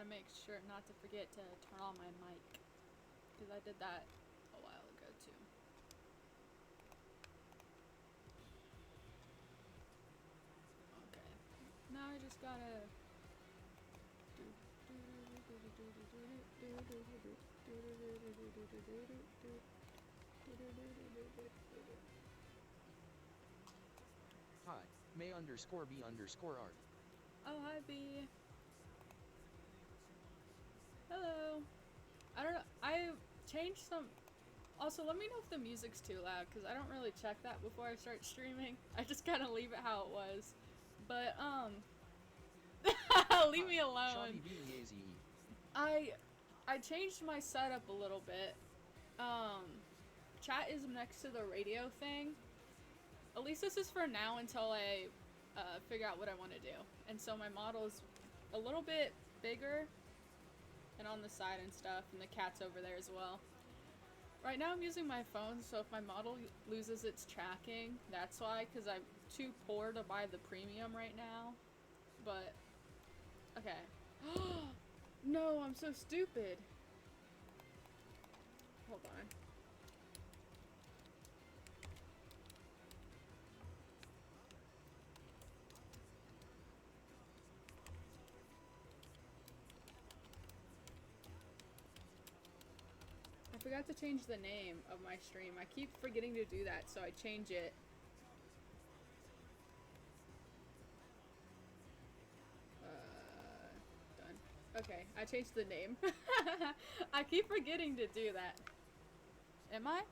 gotta make sure not to forget to turn on my mic. Because I did that a while ago too. Okay. Now I just gotta... Hi, May_B_art. Oh, hi, B. Hello. I don't know. I changed some... Also, let me know if the music's too loud, because I don't really check that before I start streaming. I just kind of leave it how it was. But, leave me alone. I changed my setup a little bit. Chat is next to the radio thing. At least this is for now until I figure out what I want to do. And so my model is a little bit bigger and on the side and stuff, and the cat's over there as well. Right now I'm using my phone, so if my model loses its tracking, that's why, because I'm too poor to buy the premium right now. But, okay. No, I'm so stupid. Hold on. I forgot to change the name of my stream. I keep forgetting to do that, so I change it. Done. Okay, I changed the name. I keep forgetting to do that. Am I?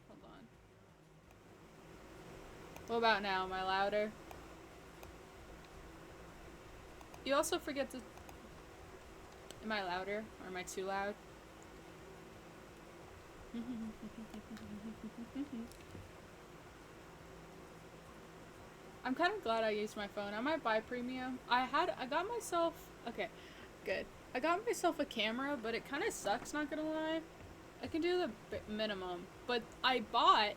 Hold on. What about now? Am I louder? You also forget to... Am I louder? Or am I too loud? I'm kind of glad I used my phone. I might buy premium. I got myself... Okay, good. I got myself a camera, but it kind of sucks, not gonna lie. I can do the minimum. But I bought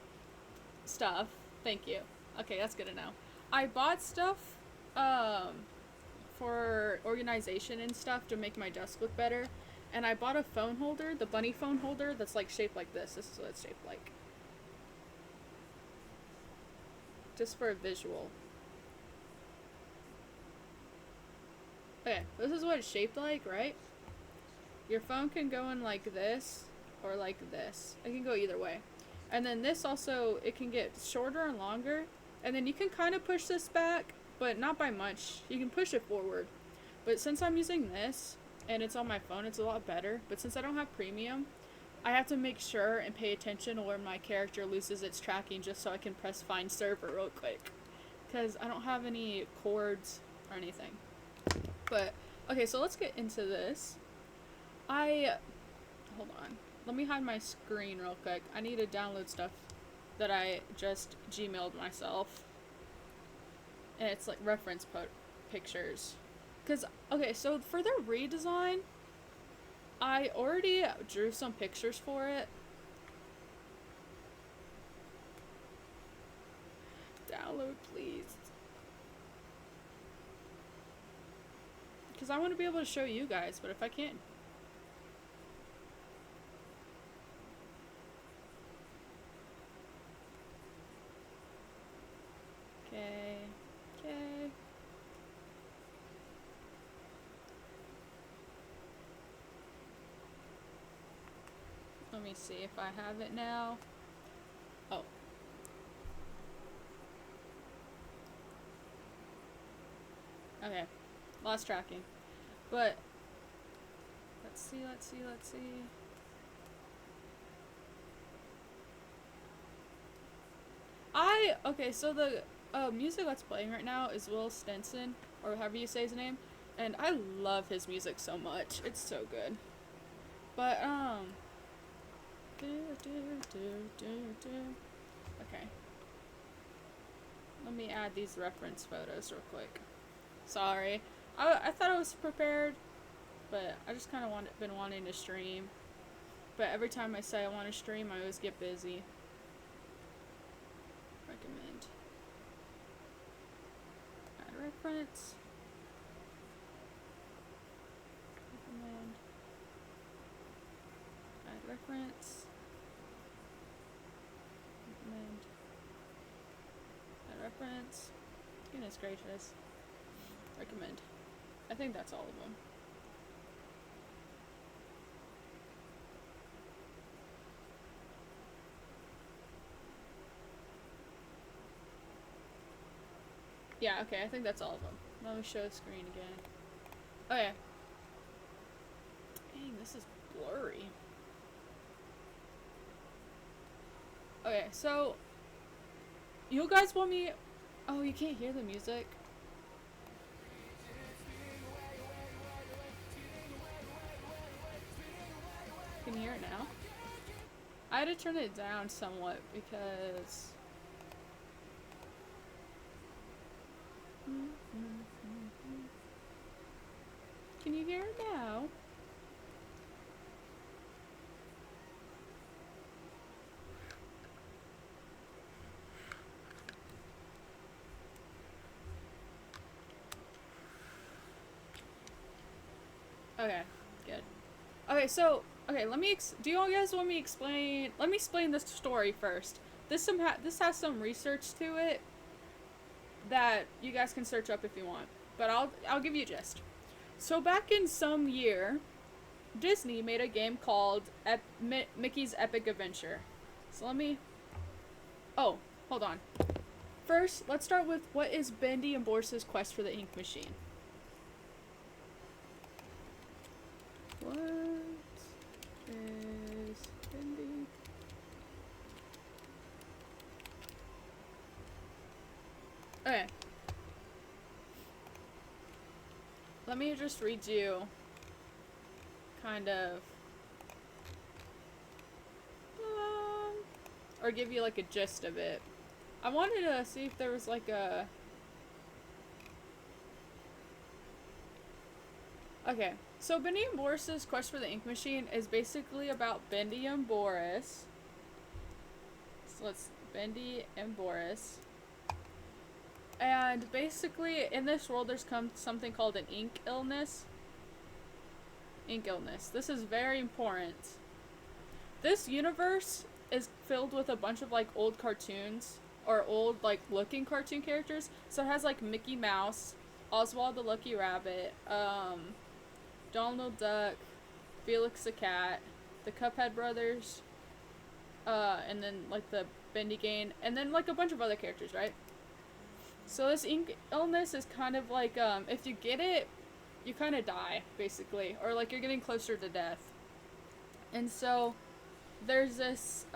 stuff. Thank you. Okay, that's good to know. I bought stuff for organization and stuff to make my desk look better. And I bought a phone holder, the bunny phone holder, that's like shaped like this. This is what it's shaped like. Just for a visual. Okay, this is what it's shaped like, right? Your phone can go in like this or like this. It can go either way. And then this also, it can get shorter and longer. And then you can kind of push this back, but not by much. You can push it forward. But since I'm using this, and it's on my phone, it's a lot better. But since I don't have premium, I have to make sure and pay attention to where my character loses its tracking just so I can press find server real quick. Because I don't have any cords or anything. But, okay, so let's get into this. Hold on. Let me hide my screen real quick. I need to download stuff that I just Gmailed myself. And it's like reference pictures. Because, okay, so for their redesign, I already drew some pictures for it. Download, please. Because I want to be able to show you guys, but if I can't... Okay. Okay. Let me see if I have it now. Oh. Okay. Lost tracking. But, let's see. Okay, so the music that's playing right now is Will Stenson, or however you say his name, and I love his music so much. It's so good. But, okay. Let me add these reference photos real quick. Sorry. I thought I was prepared, but I just kind of been wanting to stream. But every time I say I want to stream, I always get busy. Recommend. reference. Recommend. Add reference. Recommend. Add reference. Goodness gracious. Recommend. I think that's all of them. Yeah, okay, I think that's all of them. Let me show the screen again. Okay. Dang, this is blurry. Okay, so you guys want me... Oh, you can't hear the music? Can you hear it now? I had to turn it down somewhat because... Can you hear it now? Okay, good. Okay, so, okay, let me, do you guys want me to explain, let me explain this story first. This has some research to it that you guys can search up if you want, but I'll give you a gist. So back in some year, Disney made a game called Mickey's Epic Adventure. So let me, oh, hold on. First, let's start with what is Bendy and Boris's quest for the ink machine. What is Bendy? Okay. Let me just read you kind of or give you like a gist of it. I wanted to see if there was like a... Okay, so Bendy and Boris's quest for the ink machine is basically about Bendy and Boris. So let's Bendy and Boris. And basically in this world there's something called an ink illness. Ink illness. This is very important. This universe is filled with a bunch of like old cartoons or old like looking cartoon characters. So it has like Mickey Mouse, Oswald the Lucky Rabbit, Donald Duck, Felix the Cat, the Cuphead brothers, and then like the Bendy Gang, and then like a bunch of other characters, right? So this ink illness is kind of like, if you get it, you kind of die, basically, or like you're getting closer to death. And so there's this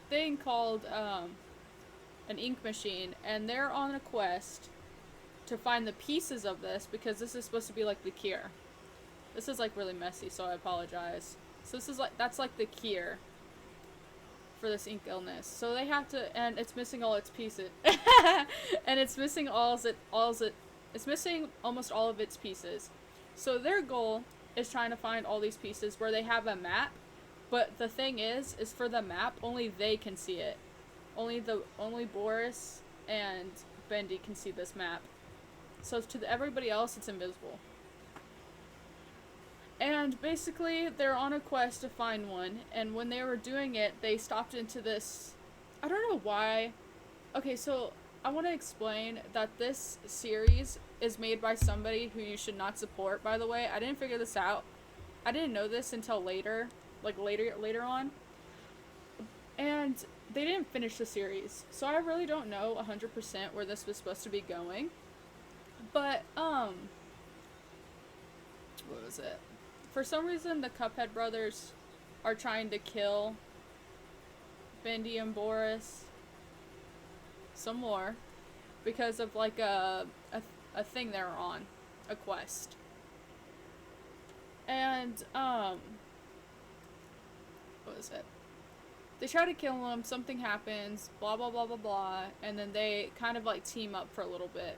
thing called an ink machine, and they're on a quest to find the pieces of this because this is supposed to be like the cure. This is like really messy, so I apologize. So this is like, that's like the cure for this ink illness. So they have to, and it's missing all its pieces. And it's missing it's missing almost all of its pieces. So their goal is trying to find all these pieces where they have a map, but the thing is for the map, only they can see it. Only Boris and Bendy can see this map. So to everybody else, it's invisible. And basically, they're on a quest to find one, and when they were doing it, they stopped into this... I don't know why. Okay, so I want to explain that this series is made by somebody who you should not support, by the way. I didn't figure this out. I didn't know this until later, like later on. And they didn't finish the series, so I really don't know 100% where this was supposed to be going. But, what was it? For some reason, the Cuphead brothers are trying to kill Bendy and Boris some more because of like a thing they're on, a quest. And what was it? They try to kill him, something happens, blah blah blah blah blah, and then they kind of like team up for a little bit.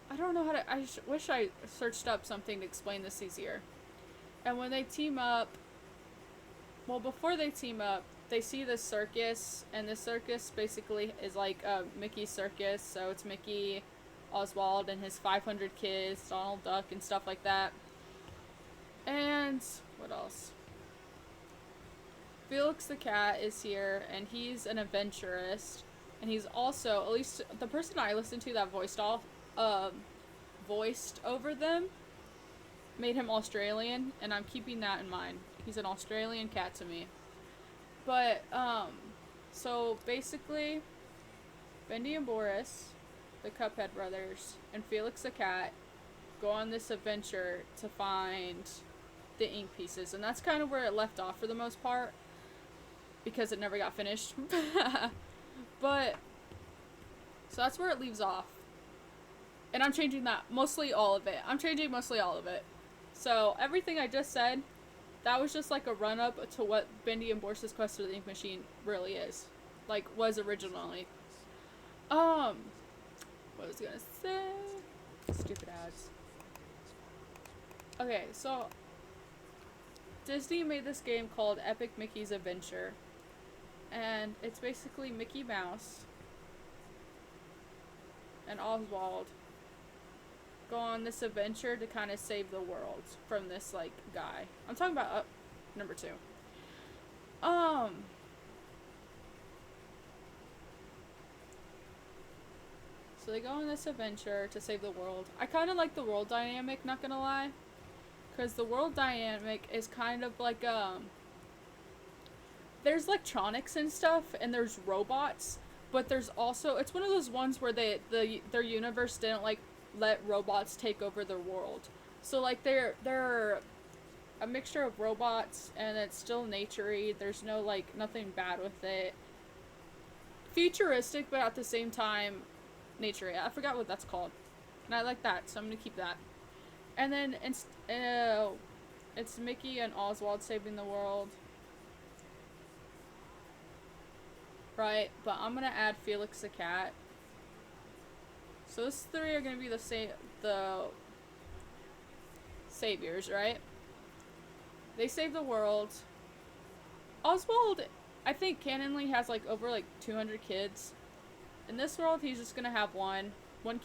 I don't know how to, I wish I searched up something to explain this easier. And when they team up, well, before they team up, they see this circus, and this circus basically is like a Mickey circus, so it's Mickey, Oswald, and his 500 kids, Donald Duck, and stuff like that. And what else? Felix the cat is here, and he's an adventurist, and he's also, at least the person I listened to that voiced over them, made him Australian, and I'm keeping that in mind. He's an Australian cat to me. But, so basically, Bendy and Boris, the Cuphead brothers, and Felix the cat go on this adventure to find the ink pieces, and that's kind of where it left off for the most part, because it never got finished. But, so that's where it leaves off. And I'm changing that, mostly all of it. I'm changing mostly all of it. So, everything I just said, that was just like a run-up to what Bendy and Boris's Quest for the Ink Machine really is. Like, was originally. What was I gonna say? Stupid ads. Okay, so Disney made this game called Epic Mickey's Adventure. And it's basically Mickey Mouse and Oswald go on this adventure to kind of save the world from this, like, guy. I'm talking about number 2. So they go on this adventure to save the world. I kind of like the world dynamic, not gonna lie. Because the world dynamic is kind of like, there's electronics and stuff, and there's robots, but there's also, it's one of those ones where their universe didn't, like, let robots take over their world. So, like, they're a mixture of robots, and it's still nature-y. There's no, like, nothing bad with it. Futuristic, but at the same time, nature-y. I forgot what that's called. And I like that, so I'm gonna keep that. And then, it's Mickey and Oswald saving the world. Right, but I'm gonna add Felix the cat. So those 3 are gonna be the saviors, right? They save the world. Oswald, I think canonly has like over like 200 kids. In this world, he's just gonna have one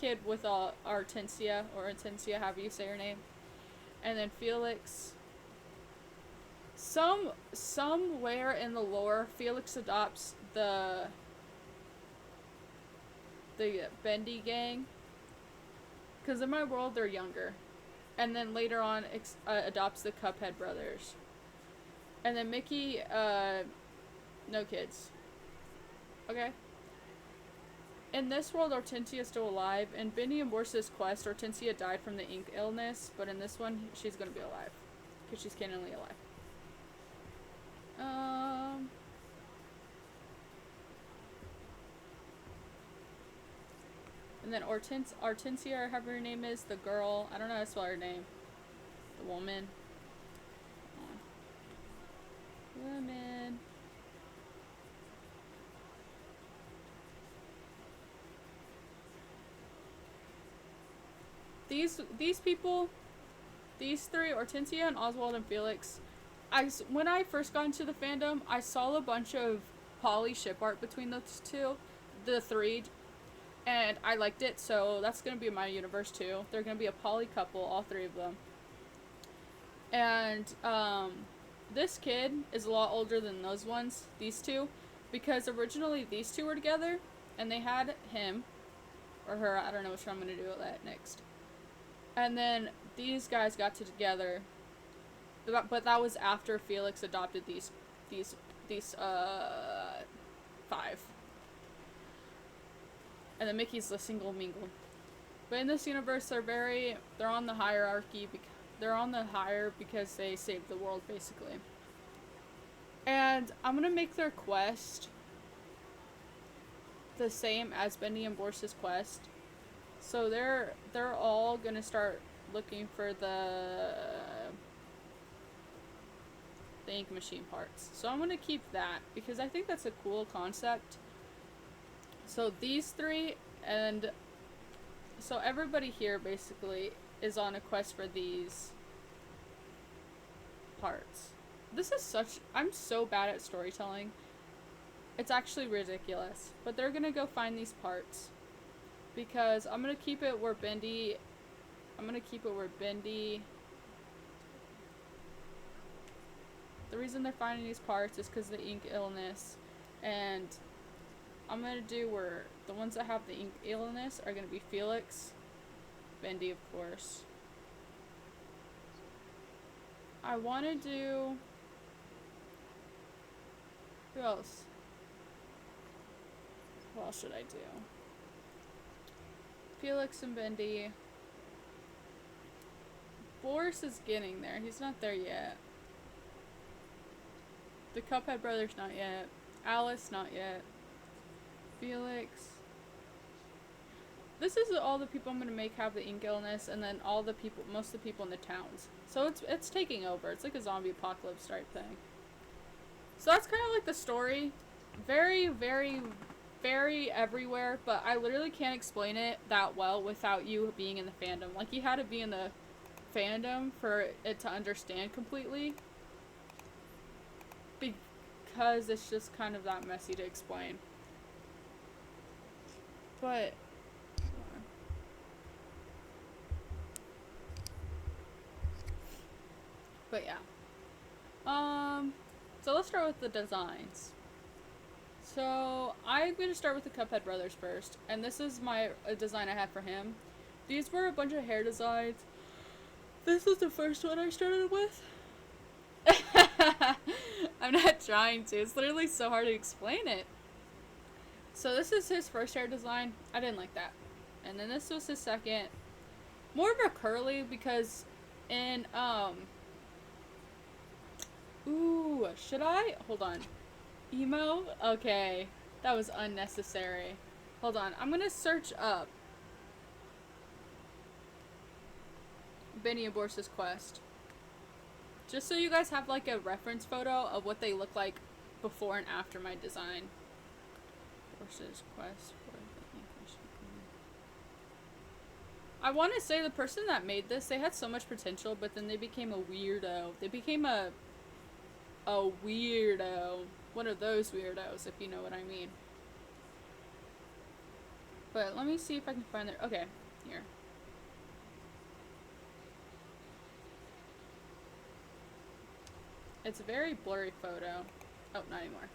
kid with Artencia, or Artencia, however you say her name, and then Felix. Somewhere in the lore, Felix adopts the Bendy gang, because in my world they're younger, and then later on adopts the Cuphead brothers, and then Mickey no kids. Okay. In this world, Hortensia is still alive. In Bendy and Boris's Quest, Hortensia died from the ink illness, but in this one, she's gonna be alive, because she's canonly alive. And then Artencia, or however her name is, the girl, I don't know how to spell her name. The woman. Woman. These people, these 3, Hortensia and Oswald and Felix, when I first got into the fandom, I saw a bunch of poly ship art between those 2, the 3, and I liked it, so that's gonna be my universe too. They're gonna be a poly couple, all 3 of them. And, this kid is a lot older than those ones, these 2, because originally these 2 were together, and they had him, or her, I don't know which one I'm gonna do that next. And then these guys got together, but that was after Felix adopted these 5. And then Mickey's the single mingle. But in this universe, they're on the hierarchy, they're on the higher because they saved the world, basically. And I'm gonna make their quest the same as Bendy and Boris's quest. So they're all gonna start looking for the ink machine parts. So I'm gonna keep that because I think that's a cool concept. So these 3, and so everybody here basically is on a quest for these parts. I'm so bad at storytelling. It's actually ridiculous. But they're gonna go find these parts. Because I'm gonna keep it where Bendy... The reason they're finding these parts is because of the ink illness. And I'm gonna do where the ones that have the ink illness are gonna be Felix, Bendy, of course. I wanna do... Who else? What else should I do? Felix and Bendy. Boris is getting there. He's not there yet. The Cuphead brothers, not yet. Alice, not yet. Felix. This is all the people I'm gonna make have the ink illness, and then all the people, most of the people in the towns. So it's taking over. It's like a zombie apocalypse type thing. So that's kind of like the story. Very, very, very everywhere, but I literally can't explain it that well without you being in the fandom. Like, you had to be in the fandom for it to understand completely. Because it's just kind of that messy to explain. But... But yeah. So let's start with the designs. So I'm going to start with the Cuphead brothers first. And this is a design I had for him. These were a bunch of hair designs. This was the first one I started with. I'm not trying to. It's literally so hard to explain it. So this is his first hair design. I didn't like that. And then this was his second. More of a curly because in, ooh, should I? Hold on. Emo? Okay. That was unnecessary. Hold on. I'm gonna search up Benny and Boris's Quest. Just so you guys have like a reference photo of what they look like before and after my design. Boris's Quest. I want to say the person that made this, they had so much potential, but then they became a weirdo. They became a weirdo. One of those weirdos, if you know what I mean. But let me see if I can find their... Okay, here. It's a very blurry photo. Oh, not anymore.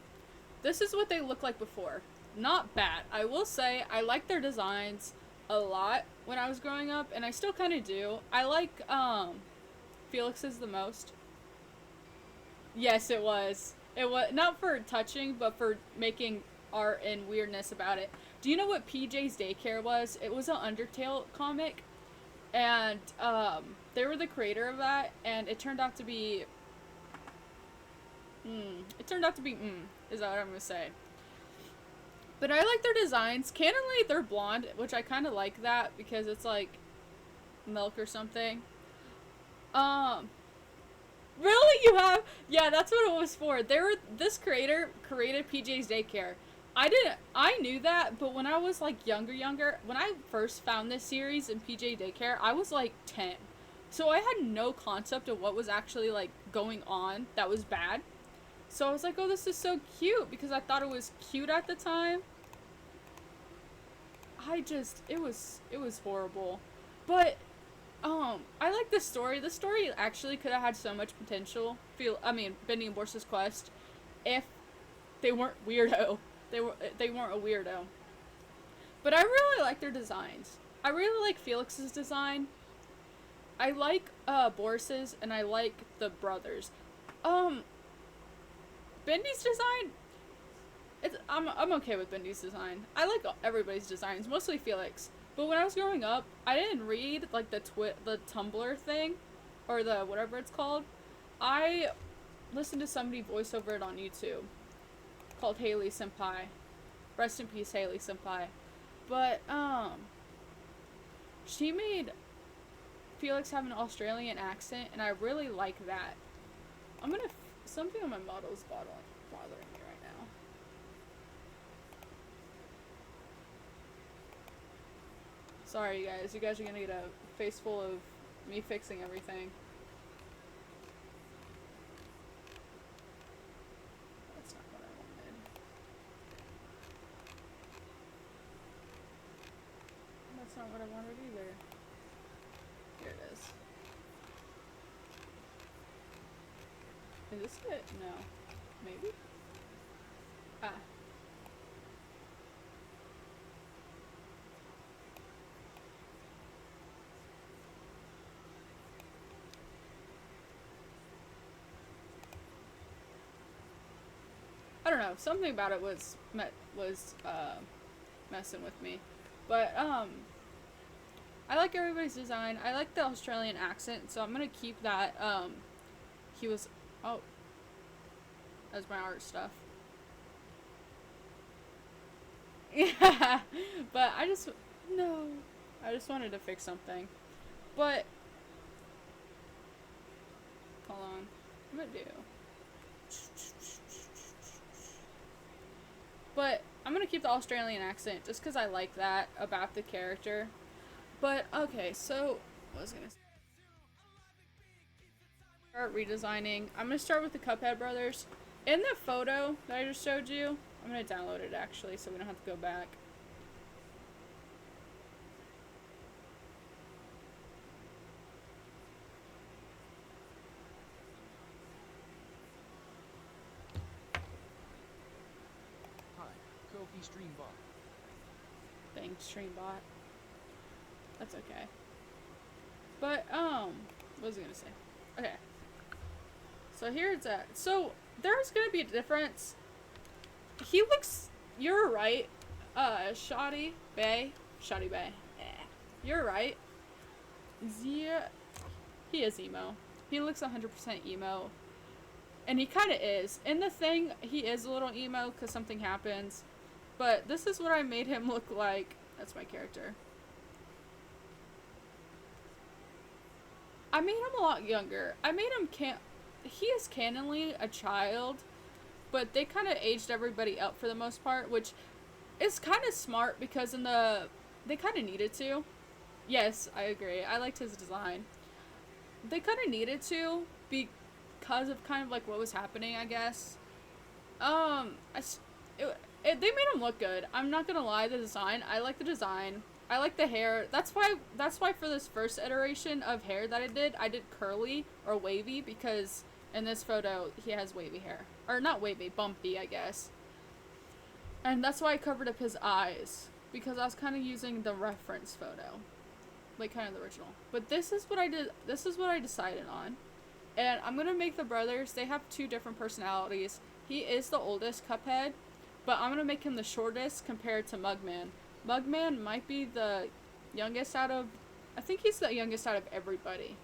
This is what they looked like before. Not bad. I will say, I like their designs a lot when I was growing up, and I still kind of do. I like, Felix's the most. Yes, it was. It was, not for touching, but for making art and weirdness about it. Do you know what PJ's Daycare was? It was an Undertale comic, and, they were the creator of that, and it turned out to be... is that what I'm gonna say. But I like their designs. Canonically, they're blonde, which I kind of like that because it's like milk or something. Really? You have? Yeah, that's what it was for. This creator created PJ's Daycare. I knew that, but when I was like younger, when I first found this series in PJ Daycare, I was like 10. So I had no concept of what was actually like going on that was bad. So I was like, oh, this is so cute, because I thought it was cute at the time. It was horrible. But, I like the story. The story actually could have had so much potential. Bendy and Boris's Quest, if they weren't weirdo. They weren't a weirdo. But I really like their designs. I really like Felix's design. I like, Boris's, and I like the brothers. Bendy's design, I'm okay with Bendy's design. I like everybody's designs, mostly Felix. But when I was growing up, I didn't read like the Tumblr thing, or the whatever it's called. I listened to somebody voice over it on YouTube, called Haley Senpai. Rest in peace, Haley Senpai. But she made Felix have an Australian accent, and I really like that. Something on my model is bothering me right now. Sorry, you guys. You guys are gonna get a face full of me fixing everything. That's not what I wanted. Is this it? No. Maybe? Ah. I don't know. Something about it was messing with me. But I like everybody's design. I like the Australian accent, so I'm gonna keep that. He was that's my art stuff. Yeah, but I just wanted to fix something. But hold on, I'm gonna do. But I'm gonna keep the Australian accent just because I like that about the character. But okay, so what was I gonna say? Start redesigning. I'm gonna start with the Cuphead brothers. In the photo that I just showed you, I'm gonna download it actually, so we don't have to go back. Hi, Kofi Streambot. Thanks, Streambot. That's okay. But, what was I gonna say? Okay. So here it's at. So, there's gonna be a difference. He looks, you're right, Shoddy Bay. You're right. Zia, he is emo. He looks 100% emo. And he kind of is. In the thing, he is a little emo because something happens. But this is what I made him look like. That's my character. I made him a lot younger. I made him he is canonly a child, but they kind of aged everybody up for the most part, which is kind of smart because they kind of needed to. Yes, I agree. I liked his design. They kind of needed to because of kind of like what was happening, I guess. They made him look good. I'm not gonna lie, the design. I like the design. I like the hair. That's why for this first iteration of hair that I did curly or wavy because in this photo he has wavy hair. Or not wavy, bumpy, I guess. And that's why I covered up his eyes because I was kind of using the reference photo. Like kind of the original. But this is what I did. This is what I decided on. And I'm going to make the brothers. They have two different personalities. He is the oldest Cuphead. But I'm going to make him the shortest compared to Mugman. Mugman might be the youngest out of... I think he's the youngest out of everybody.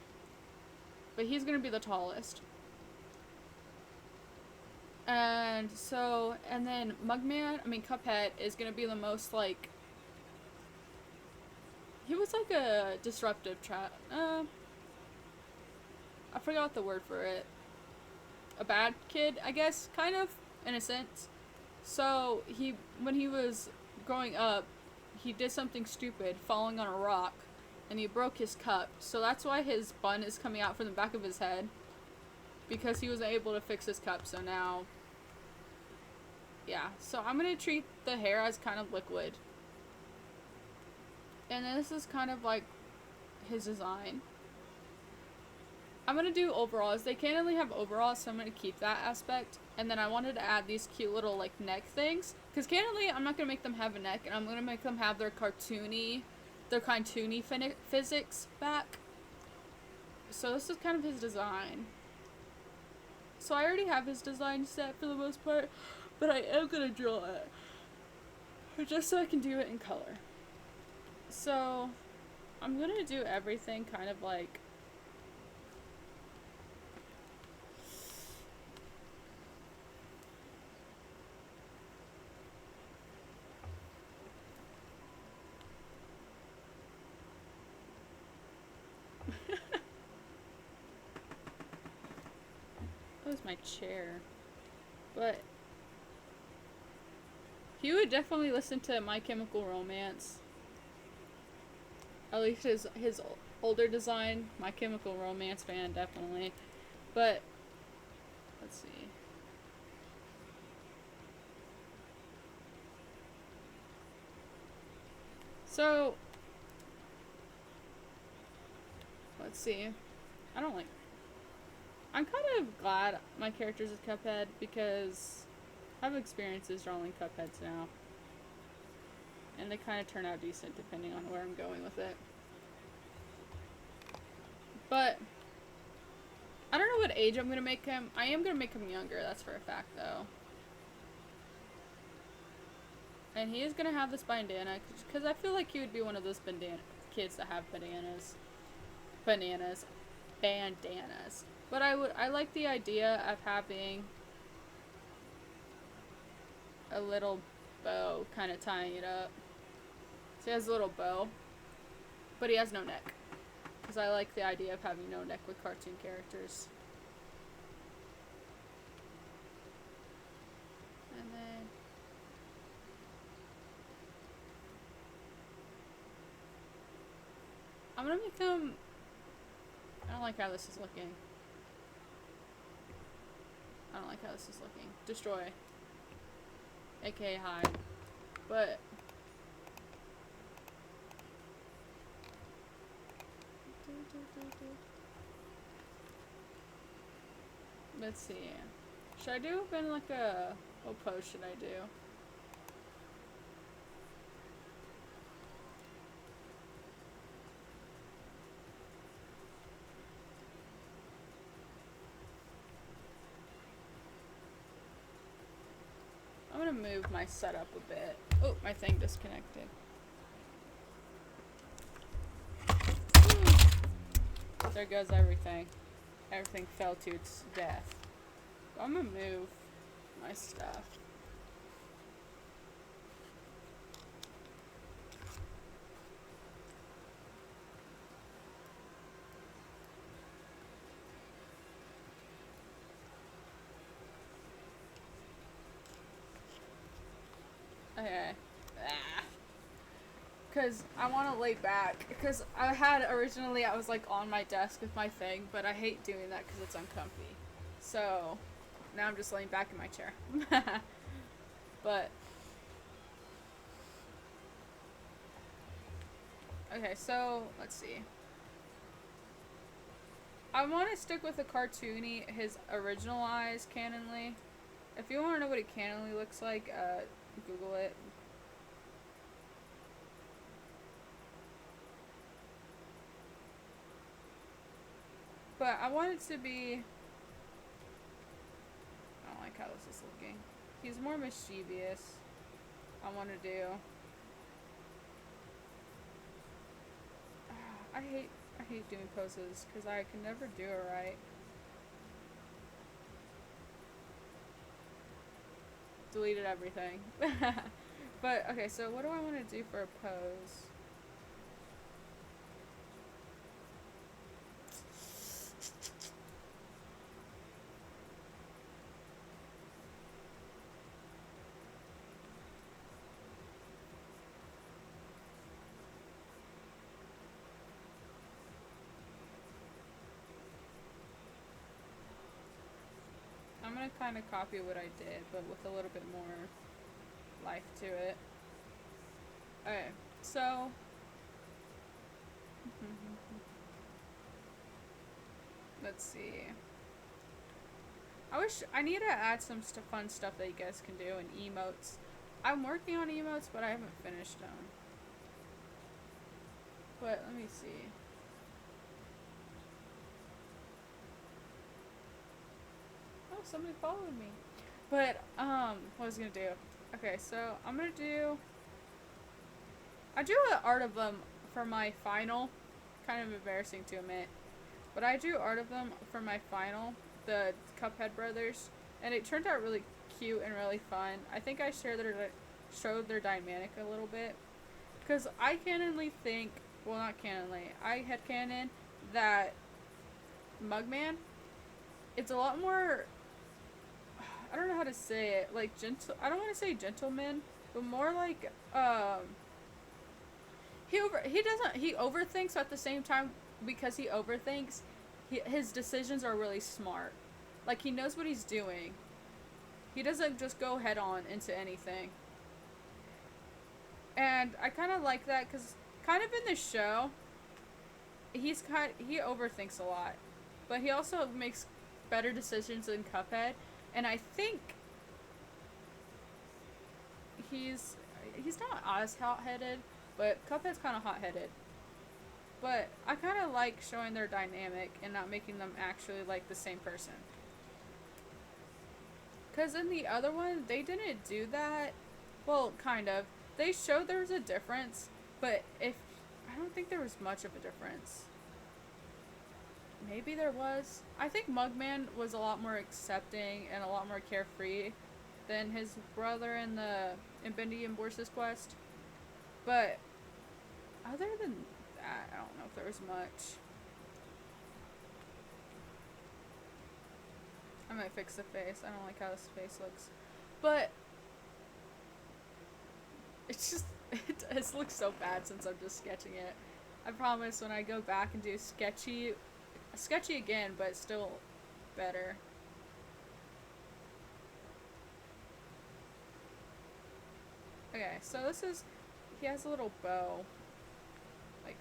But he's going to be the tallest. And so... And then Cuphead is going to be the most, like... He was like a disruptive I forgot the word for it. A bad kid, I guess, kind of, in a sense. So, when he was growing up, he did something stupid, falling on a rock, and he broke his cup. So that's why his bun is coming out from the back of his head. Because he was able to fix his cup, so now... Yeah, so I'm gonna treat the hair as kind of liquid. And this is kind of like his design. I'm going to do overalls. They can't only have overalls, so I'm going to keep that aspect. And then I wanted to add these cute little like neck things. Because candidly, I'm not going to make them have a neck. And I'm going to make them have their cartoony physics back. So this is kind of his design. So I already have his design set for the most part. But I am going to draw it. Just so I can do it in color. So, I'm gonna do everything kind of like... That was my chair. But... He would definitely listen to My Chemical Romance. At least his older design, My Chemical Romance fan, definitely. But, let's see. So, let's see. I don't like... I'm kind of glad my character's a Cuphead because I have experiences drawing Cupheads now. And they kind of turn out decent depending on where I'm going with it. But I don't know what age I'm going to make him. I am going to make him younger, that's for a fact, though. And he is going to have this bandana, because I feel like he would be one of those kids that have bandanas. But I like the idea of having a little bow kind of tying it up. So he has a little bow, but he has no neck. Because I like the idea of having no neck with cartoon characters. And then I'm gonna make them. I don't like how this is looking. I don't like how this is looking. Destroy. AKA hide. But let's see. Should I do been like a what pose should I do? I'm gonna move my setup a bit. Oh, my thing disconnected. There goes everything. Everything fell to its death. I'm gonna move my stuff. Okay. Because I want to lay back. Because I was like on my desk with my thing, but I hate doing that because it's uncomfy. So now I'm just laying back in my chair. But okay, so let's see. I want to stick with the cartoony, his original eyes canonly. If you want to know what it canonly looks like, Google it. But I want it to be. I don't like how this is looking. He's more mischievous. I want to do. I hate doing poses because I can never do it right. Deleted everything. But okay, so what do I want to do for a pose? I'm gonna kind of copy what I did, but with a little bit more life to it. Okay, so let's see. I need to add some fun stuff that you guys can do and emotes. I'm working on emotes, but I haven't finished them. But let me see. Oh, somebody followed me. But what was I gonna do? Okay, so I'm gonna do. I drew an art of them for my final. Kind of embarrassing to admit, but I drew art of them for my final, the Cuphead brothers, and it turned out really cute and really fun. I think I showed their dynamic a little bit, because I canonly think, well, not canonly, I had canon that Mugman, it's a lot more. I don't know how to say it, like gentle. I don't want to say gentleman, but more like he overthinks, so at the same time, because he overthinks, his decisions are really smart. Like, he knows what he's doing. He doesn't just go head on into anything. And I kind of like that, because kind of in the show, he overthinks a lot. But he also makes better decisions than Cuphead, and I think he's not as hot-headed, but Cuphead's kind of hot-headed. But I kind of like showing their dynamic and not making them actually like the same person. Because in the other one, they didn't do that. Well, kind of. They showed there was a difference, but I don't think there was much of a difference. Maybe there was. I think Mugman was a lot more accepting and a lot more carefree than his brother in Bendy and Boris's quest. But other than that, I don't know if there was much. I might fix the face. I don't like how this face looks. But it's just, it looks so bad since I'm just sketching it. I promise when I go back and do sketchy again, but still better. Okay, so he has a little bow. Like,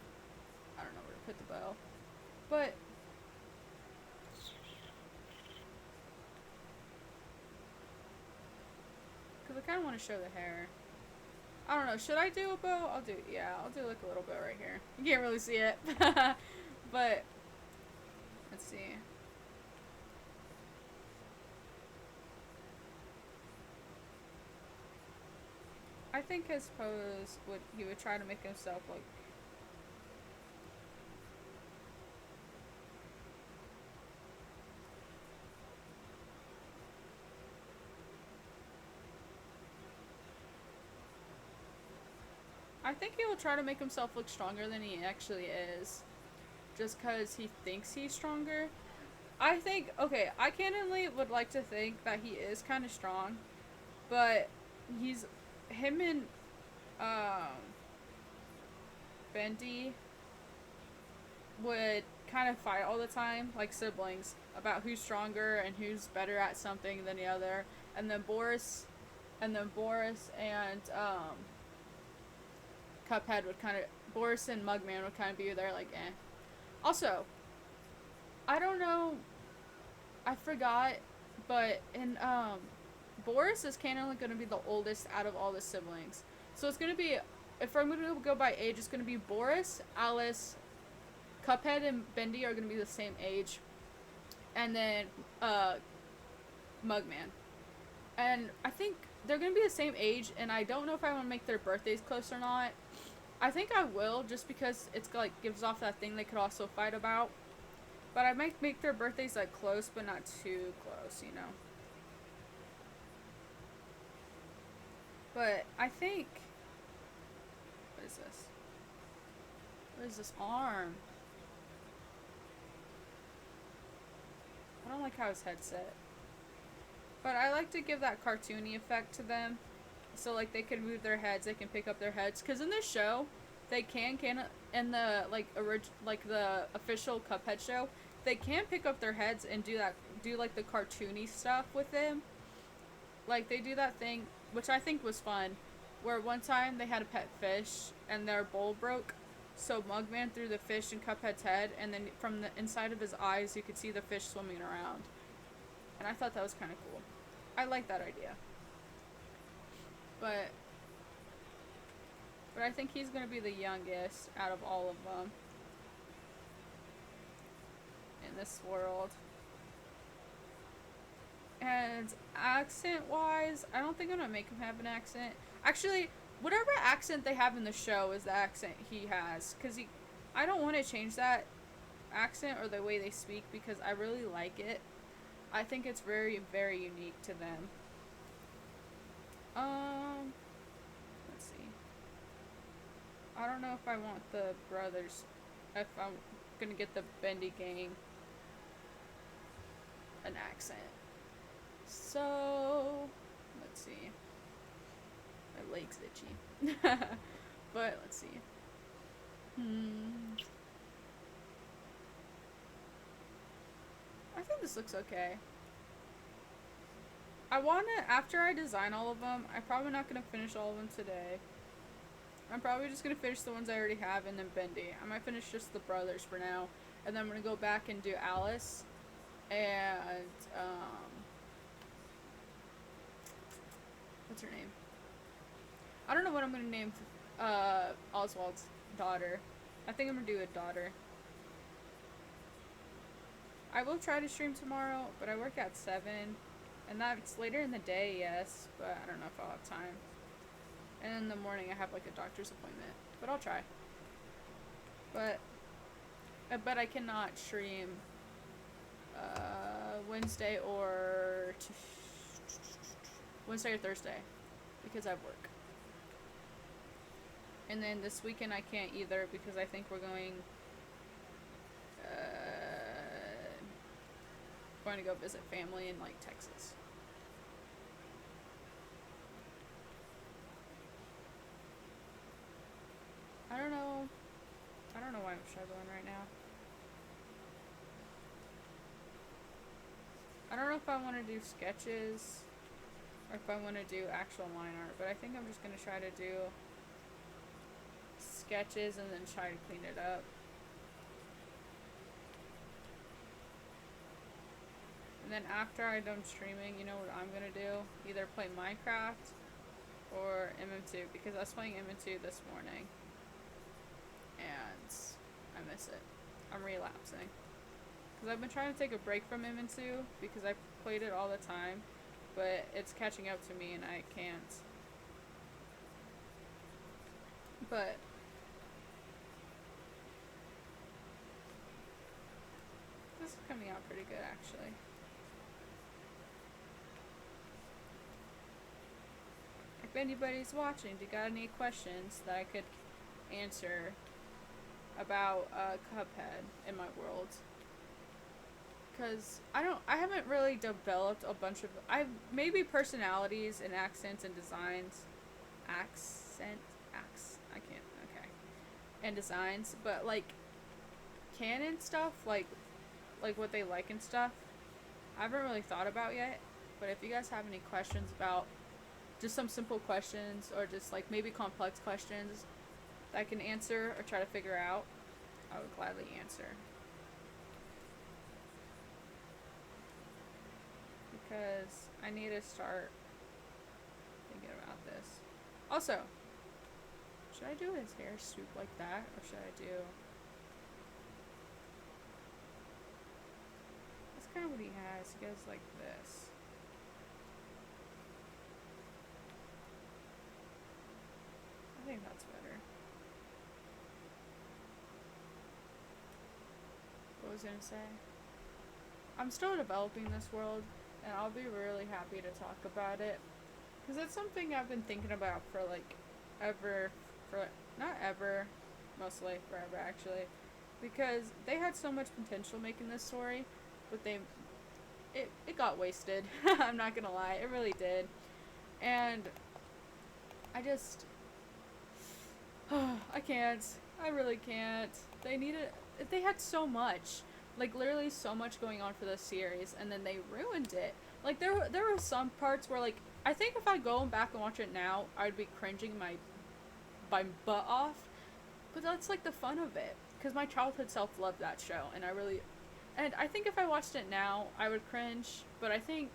I don't know where to put the bow. But because I kind of want to show the hair. I don't know. Should I do a bow? I'll do like a little bow right here. You can't really see it. But, let's see. I think his pose he would try to make himself like. I think he will try to make himself look stronger than he actually is. Just because he thinks he's stronger. I think, okay, I candidly would like to think that he is kind of strong. But him and Bendy would kind of fight all the time, like siblings, about who's stronger and who's better at something than the other. And then Boris and Cuphead would Boris and Mugman would kind of be there like, eh. Also, I don't know, I forgot, but in, Boris is canonically going to be the oldest out of all the siblings. So it's going to be, if I'm going to go by age, it's going to be Boris, Alice, Cuphead, and Bendy are going to be the same age. And then, Mugman. And I think they're going to be the same age, and I don't know if I want to make their birthdays close or not. I think I will, just because it's like gives off that thing they could also fight about. But I might make their birthdays like close, but not too close, you know. But I think, what is this? What is this arm? I don't like how his head's set. But I like to give that cartoony effect to them. So, like, they can move their heads, they can pick up their heads. Because in this show, they can in the, like, the official Cuphead show, they can pick up their heads and do, like, the cartoony stuff with them. Like, they do that thing, which I think was fun, where one time they had a pet fish, and their bowl broke. So Mugman threw the fish in Cuphead's head, and then from the inside of his eyes, you could see the fish swimming around. And I thought that was kind of cool. I like that idea. But I think he's going to be the youngest out of all of them in this world. And accent-wise, I don't think I'm going to make him have an accent. Actually, whatever accent they have in the show is the accent he has. Because I don't want to change that accent or the way they speak because I really like it. I think it's very, very unique to them. Let's see. I don't know if I want the brothers, if I'm gonna get the Bendy gang an accent. So, let's see. My leg's itchy. But, let's see. I think this looks okay. After I design all of them, I'm probably not going to finish all of them today. I'm probably just going to finish the ones I already have and then Bendy. I might finish just the brothers for now. And then I'm going to go back and do Alice. and what's her name? I don't know what I'm gonna name Oswald's daughter. I think I'm gonna do a daughter. I will try to stream tomorrow, but I work at 7, and that's later in the day, yes, but I don't know if I'll have time. And in the morning I have like a doctor's appointment, but I'll try. But I cannot stream Wednesday or Thursday because I work. And then this weekend I can't either because I think we're going to go visit family in like Texas. I don't know why I'm struggling right now. I don't know if I want to do sketches or if I want to do actual line art, but I think I'm just going to try to do sketches and then try to clean it up. And then after I'm done streaming, you know what I'm going to do? Either play Minecraft or MM2, because I was playing MM2 this morning. And I miss it. I'm relapsing. Because I've been trying to take a break from MM2 because I played it all the time. But it's catching up to me and I can't. But this is coming out pretty good actually. If anybody's watching, do you got any questions that I could answer about Cuphead in my world? Because I haven't really developed a bunch of, maybe personalities and accents and designs, and designs, but like canon stuff, like what they like and stuff, I haven't really thought about yet. But if you guys have any questions about just some simple questions or just like maybe complex questions that I can answer or try to figure out, I would gladly answer. Because I need to start thinking about this. Also, should I do his hair swoop like that, or should I do... That's kind of what he has. He goes like this. I think that's better. What was I gonna say? I'm still developing this world, and I'll be really happy to talk about it. Because it's something I've been thinking about for like not ever, mostly forever actually. Because they had so much potential making this story, but it got wasted. I'm not gonna lie, it really did. And I just, I can't. I really can't. They had so much. Like, literally so much going on for this series, and then they ruined it. Like, there were some parts where, like, I think if I go back and watch it now, I'd be cringing my butt off. But that's, like, the fun of it. Because my childhood self loved that show, and I think if I watched it now, I would cringe. But I think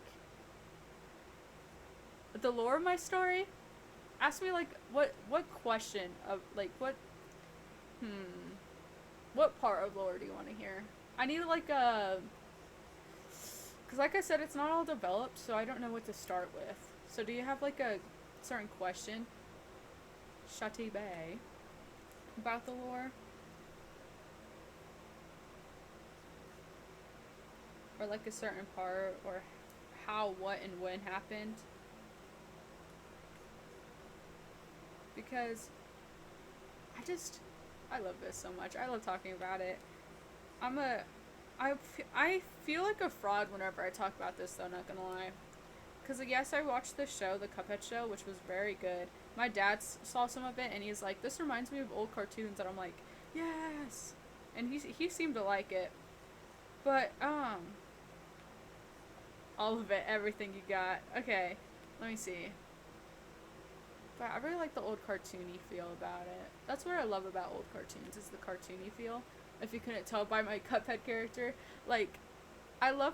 the lore of my story, ask me, like, what question of, like, what part of lore do you want to hear? I need, like, because like I said, it's not all developed, so I don't know what to start with. So do you have, like, a certain question, Shati Bay, about the lore? Or, like, a certain part, or how, what, and when happened? Because I love this so much. I love talking about it. I feel like a fraud whenever I talk about this, though, not gonna lie. Because, yes, I watched the show, the Cuphead show, which was very good. My dad saw some of it, and he's like, this reminds me of old cartoons, and I'm like, yes! And he seemed to like it. But, all of it, everything you got. Okay, let me see. But I really like the old cartoony feel about it. That's what I love about old cartoons, is the cartoony feel. If you couldn't tell by my Cuphead character. Like, I love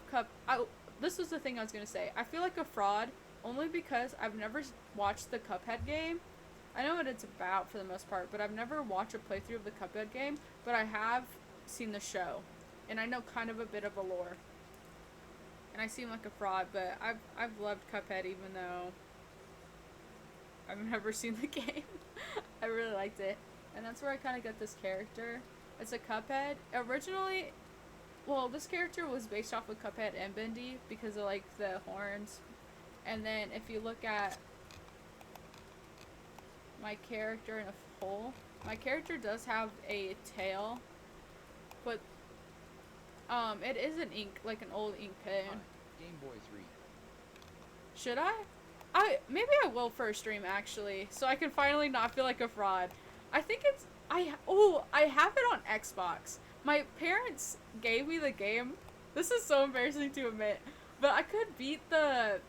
this was the thing I was gonna say. I feel like a fraud only because I've never watched the Cuphead game. I know what it's about for the most part, but I've never watched a playthrough of the Cuphead game. But I have seen the show, and I know kind of a bit of a lore. And I seem like a fraud, but I've loved Cuphead even though I've never seen the game. I really liked it, and that's where I kind of got this character. It's a Cuphead. Originally, well, this character was based off of Cuphead and Bendy because of like the horns. And then if you look at my character in a whole, my character does have a tail, but it is an ink, like an old ink pen. Game Boy 3. Should I? Maybe I will for a stream actually, so I can finally not feel like a fraud. I think it's I have it on Xbox. My parents gave me the game. This is so embarrassing to admit, but I could beat I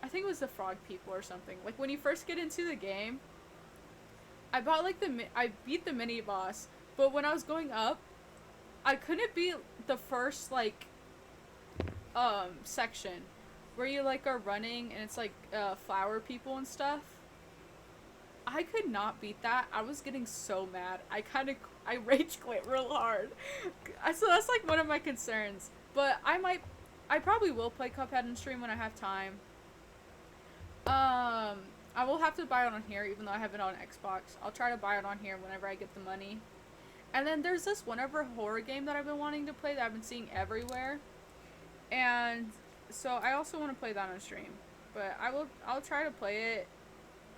think it was the frog people or something. Like when you first get into the game, I beat the mini boss, but when I was going up, I couldn't beat the first like section where you like are running and it's like flower people and stuff. I could not beat that. I was getting so mad. I rage quit real hard. So that's like one of my concerns. But I probably will play Cuphead and stream when I have time. I will have to buy it on here even though I have it on Xbox. I'll try to buy it on here whenever I get the money. And then there's this whenever horror game that I've been wanting to play that I've been seeing everywhere. And so I also want to play that on stream. But I'll try to play it.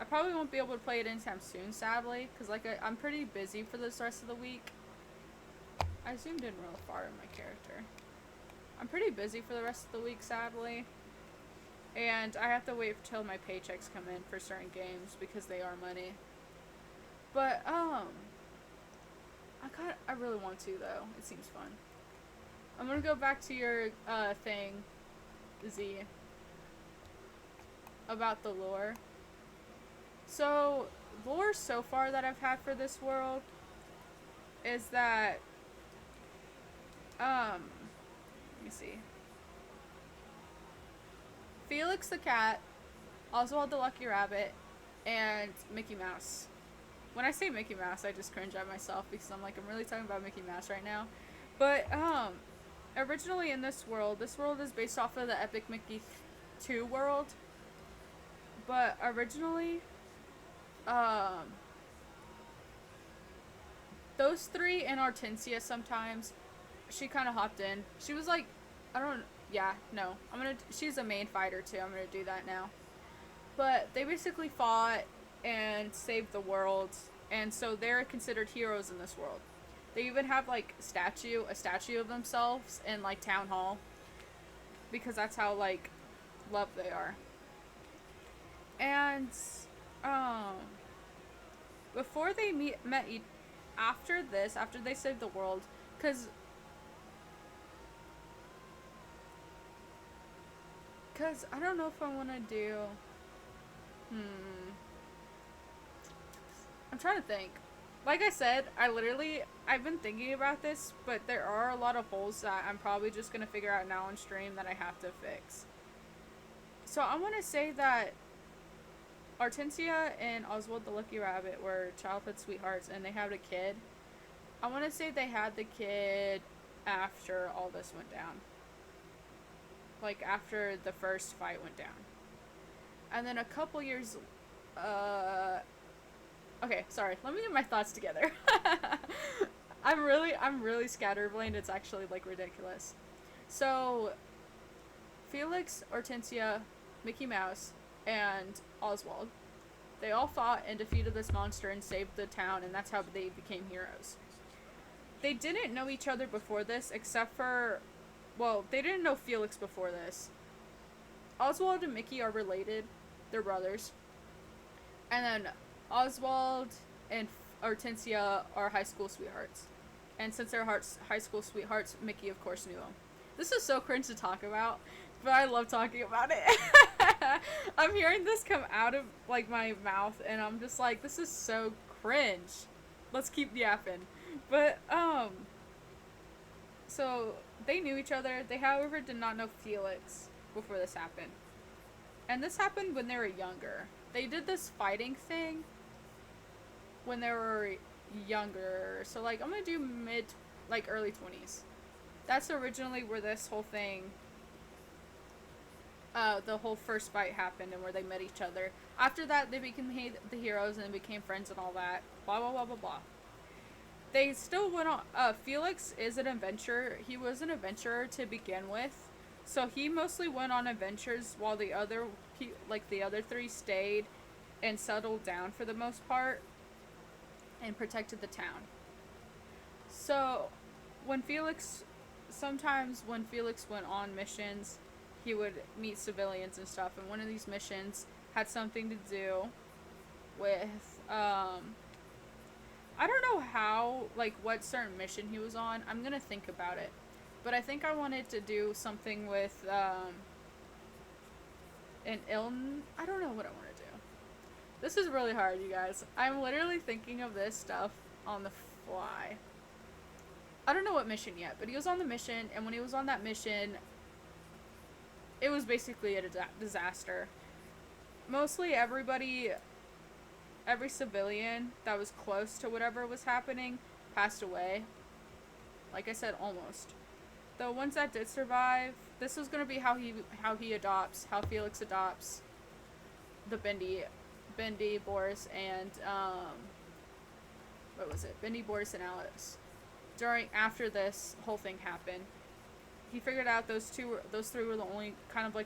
I probably won't be able to play it anytime soon, sadly, because like I'm pretty busy for this rest of the week. I zoomed in real far in my character. I'm pretty busy for the rest of the week, sadly, and I have to wait till my paychecks come in for certain games because they are money. But I really want to though. It seems fun. I'm gonna go back to your thing, Z, about the lore. So, lore so far that I've had for this world is that, let me see. Felix the cat, Oswald the lucky rabbit, and Mickey Mouse. When I say Mickey Mouse, I just cringe at myself because I'm like, I'm really talking about Mickey Mouse right now. But, originally in this world is based off of the Epic Mickey 2 world. But originally, those three and Hortensia sometimes, she kind of hopped in. She was like, she's a main fighter too. I'm gonna do that now. But they basically fought and saved the world, and so they're considered heroes in this world. They even have like a statue of themselves in like Town Hall, because that's how like loved they are. And before they after they saved the world, cause I don't know if I want to do, I'm trying to think. Like I said, I've been thinking about this, but there are a lot of holes that I'm probably just gonna figure out now on stream that I have to fix. So I want to say that Hortensia and Oswald the Lucky Rabbit were childhood sweethearts, and they had a kid. I want to say they had the kid after all this went down. Like, after the first fight went down. And then a couple years... Okay, sorry. Let me get my thoughts together. I'm really scatterbrained. It's actually, like, ridiculous. So, Felix, Hortensia, Mickey Mouse, and Oswald, they all fought and defeated this monster and saved the town, and that's how they became heroes. They didn't know each other before this, except for, well, they didn't know Felix before this. Oswald and Mickey are related. They're brothers. And then Oswald and Hortensia are high school sweethearts. And since they're high school sweethearts, Mickey, of course, knew them. This is so cringe to talk about, but I love talking about it. I'm hearing this come out of, like, my mouth, and I'm just like, this is so cringe. Let's keep yapping. But, so, they knew each other. They, however, did not know Felix before this happened. And this happened when they were younger. They did this fighting thing when they were younger. So, like, I'm gonna do early 20s. That's originally where this whole thing, the whole first fight happened and where they met each other. After that, they became the heroes and became friends and all that. Blah, blah, blah, blah, blah. They still went on. Felix is an adventurer. He was an adventurer to begin with. So he mostly went on adventures while the other three stayed and settled down for the most part and protected the town. So sometimes when Felix went on missions, he would meet civilians and stuff, and one of these missions had something to do with, I don't know what certain mission he was on. I'm gonna think about it. But I think I wanted to do something with, I don't know what I want to do. This is really hard, you guys. I'm literally thinking of this stuff on the fly. I don't know what mission yet, but he was on the mission, and when he was on that mission, it was basically a disaster. Mostly every civilian that was close to whatever was happening passed away. Like I said, almost. The ones that did survive, this was going to be how Felix adopts the Bendy, Boris, and, Bendy, Boris, and Alice. After this whole thing happened, he figured out those three were the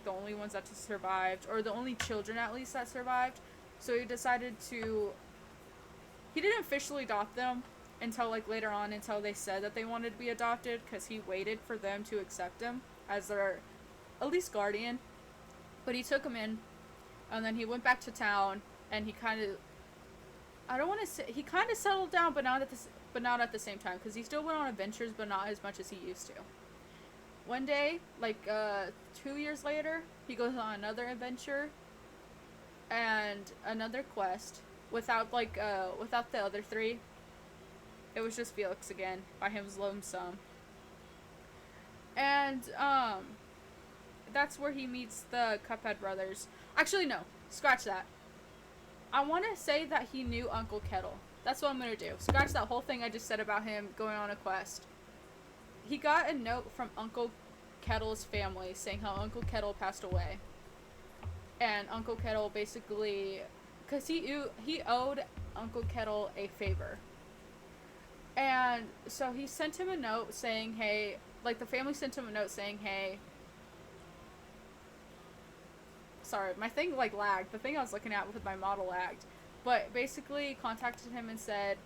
only ones that survived, or the only children at least that survived. So he decided he didn't officially adopt them until later on, until they said that they wanted to be adopted, because he waited for them to accept him as their at least guardian. But he took them in, and then he went back to town, and he kind of settled down, but not at the same time, because he still went on adventures, but not as much as he used to. One day, 2 years later, he goes on another adventure and another quest without the other three. It was just Felix again, by his lonesome. And that's where he meets the Cuphead brothers. Actually, no, scratch that. I want to say that he knew Uncle Kettle. That's what I'm going to do. Scratch that whole thing I just said about him going on a quest. He got a note from Uncle Kettle's family saying how Uncle Kettle passed away. And Uncle Kettle basically, because he owed Uncle Kettle a favor. And so he sent him a note saying, hey, the family sent him a note saying, hey, sorry, my thing lagged. The thing I was looking at with my model lagged. But basically contacted him and said,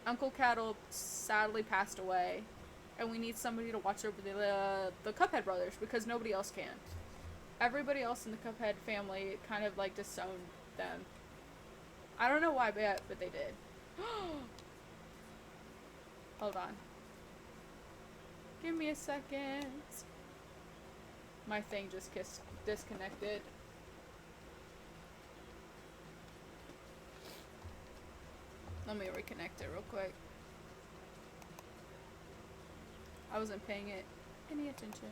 Uncle Kettle sadly passed away, and we need somebody to watch over the Cuphead brothers, because nobody else can. Everybody else in the Cuphead family kind of disowned them. I don't know why, but they did. Hold on. Give me a second. My thing just disconnected. Let me reconnect it real quick. I wasn't paying it any attention.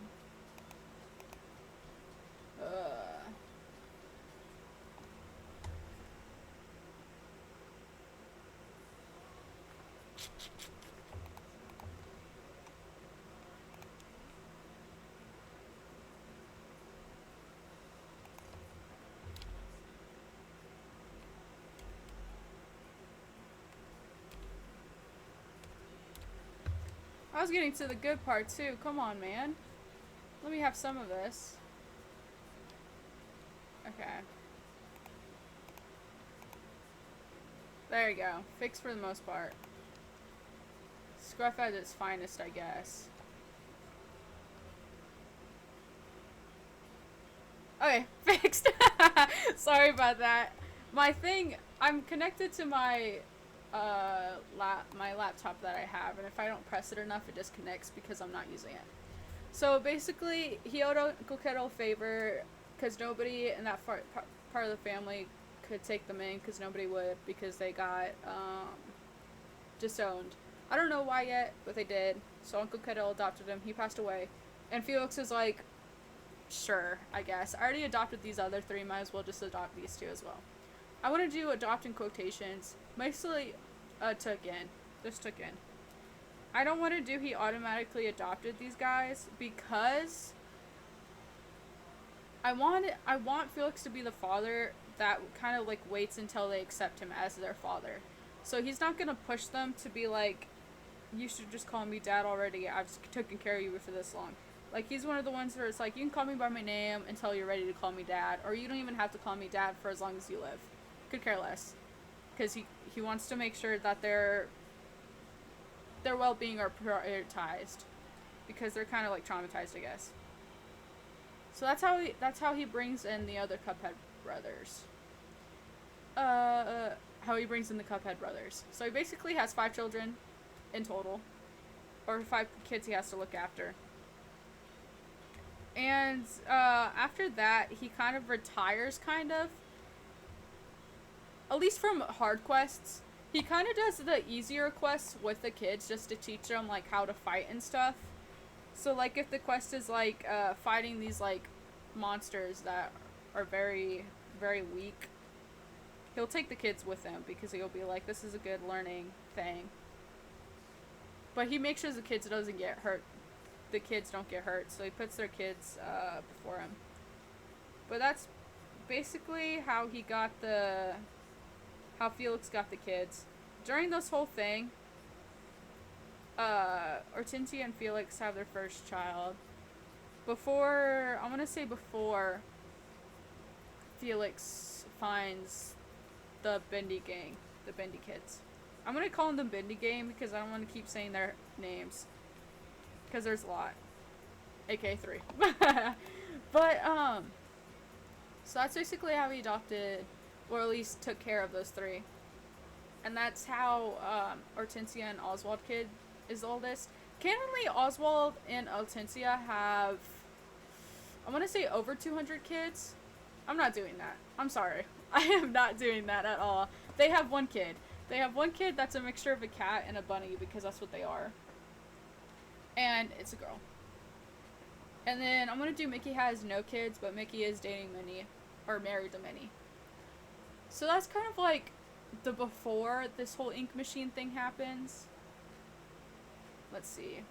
I was getting to the good part too. Come on, man. Let me have some of this. Okay. There you go. Fixed for the most part. Scruff at its finest, I guess. Okay, fixed. Sorry about that. My thing, I'm connected to my my laptop that I have, and if I don't press it enough, it disconnects because I'm not using it. So basically, he owed Uncle Kettle a favor because nobody in that part of the family could take them in, because nobody would, because they got disowned. I don't know why yet, but they did. So Uncle Kettle adopted him. He passed away. And Felix is like, sure, I guess. I already adopted these other 3, might as well just adopt these 2 as well. I want to do adopt in quotations. Mostly took in. Just took in. I don't want to do he automatically adopted these guys because I want Felix to be the father that kind of like waits until they accept him as their father. So he's not going to push them to be like, you should just call me dad already. I've taken care of you for this long. Like, he's one of the ones where it's like, you can call me by my name until you're ready to call me dad, or you don't even have to call me dad for as long as you live. Could care less. Because he wants to make sure that their well-being are prioritized. Because they're kind of, like, traumatized, I guess. So that's how he brings in the other Cuphead brothers. How he brings in the Cuphead brothers. So he basically has 5 children in total. Or 5 kids he has to look after. And after that, he kind of retires, kind of. At least from hard quests. He kind of does the easier quests with the kids just to teach them, like, how to fight and stuff. So, like, if the quest is, like, fighting these, like, monsters that are very, very weak, he'll take the kids with him because he'll be like, this is a good learning thing. But he makes sure the kids doesn't get hurt. The kids don't get hurt, so he puts their kids before him. But that's basically how he got how Felix got the kids. During this whole thing, Hortensia and Felix have their first child. Before Felix finds the Bendy gang, the Bendy kids. I'm gonna call them the Bendy gang because I don't want to keep saying their names. Because there's a lot. AK 3. But, so that's basically how he adopted, or at least took care of those 3. And that's how, Hortensia and Oswald kid is the oldest. Canonly, Oswald and Hortensia have, I want to say over 200 kids. I'm not doing that. I'm sorry. I am not doing that at all. They have 1 kid. They have 1 kid that's a mixture of a cat and a bunny because that's what they are. And it's a girl. And then I'm gonna do Mickey has no kids, but Mickey is dating Minnie, or married to Minnie. So that's kind of like the before this whole ink machine thing happens. Let's see.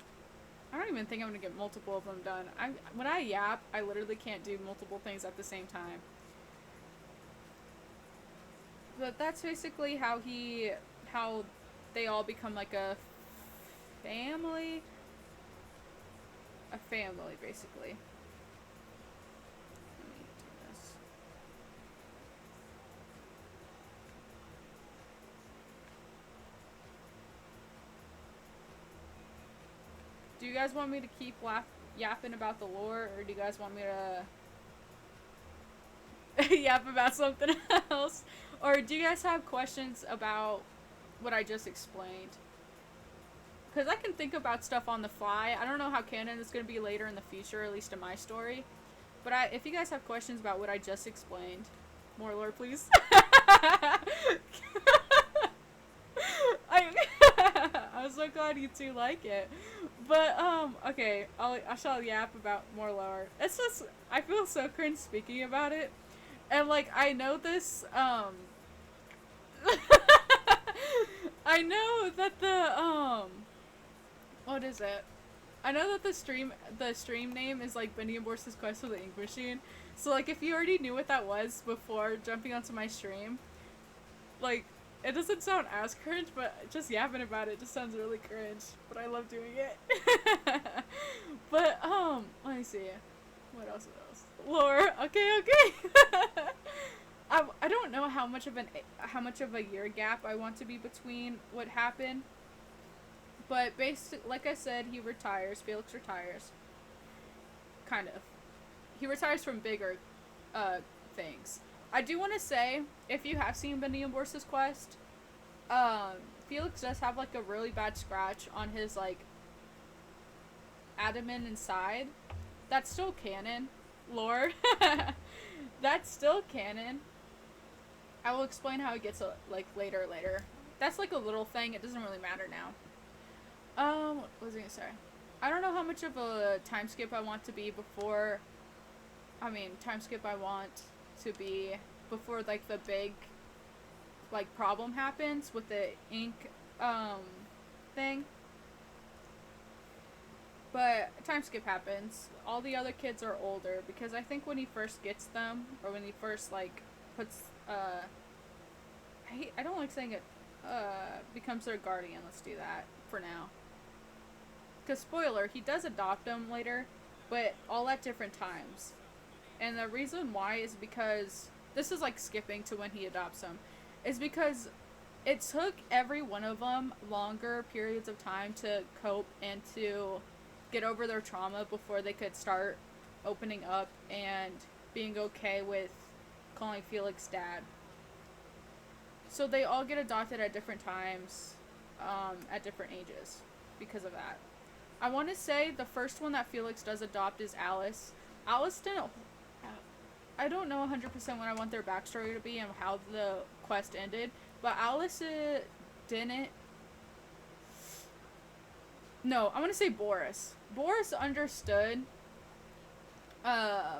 I don't even think I'm gonna get multiple of them done. When I yap, I literally can't do multiple things at the same time. But that's basically how they all become like a family. A family, basically. Let me do this. Do you guys want me to keep yapping about the lore, or do you guys want me to yap about something else? Or do you guys have questions about what I just explained? Because I can think about stuff on the fly. I don't know how canon it's going to be later in the future, at least in my story. But if you guys have questions about what I just explained, more lore, please. I'm so glad you two like it. But, okay, I shall yap about more lore. It's just, I feel so cringe speaking about it. And, like, I know this, I know that what is it? I know that the stream name is like Bendy and Boris' Quest for the Ink Machine. So like if you already knew what that was before jumping onto my stream, like it doesn't sound as cringe, but just yapping about it just sounds really cringe. But I love doing it. But let me see. What else? Lore. Okay. I don't know how much of a year gap I want to be between what happened. But basically, like I said, he retires. Felix retires. Kind of. He retires from bigger things. I do want to say, if you have seen Bendy and Boris' Quest, Felix does have like a really bad scratch on his like abdomen and side. That's still canon. Lore. That's still canon. I will explain how it gets like later. That's like a little thing. It doesn't really matter now. What was I gonna say? I don't know how much of a time skip I want to be before. I mean, time skip I want to be before like the big like problem happens with the ink thing. But time skip happens. All the other kids are older because I think when he first gets them, or when he first like puts I don't like saying it becomes their guardian. Let's do that for now. Because spoiler, he does adopt them later, but all at different times. And the reason why is because this is like skipping to when he adopts them, is because it took every one of them longer periods of time to cope and to get over their trauma before they could start opening up and being okay with calling Felix dad. So they all get adopted at different times, at different ages, because of that. I want to say the first one that Felix does adopt is Alice. Alice didn't. I don't know 100% what I want their backstory to be and how the quest ended, but Alice didn't. No, I want to say Boris. Boris understood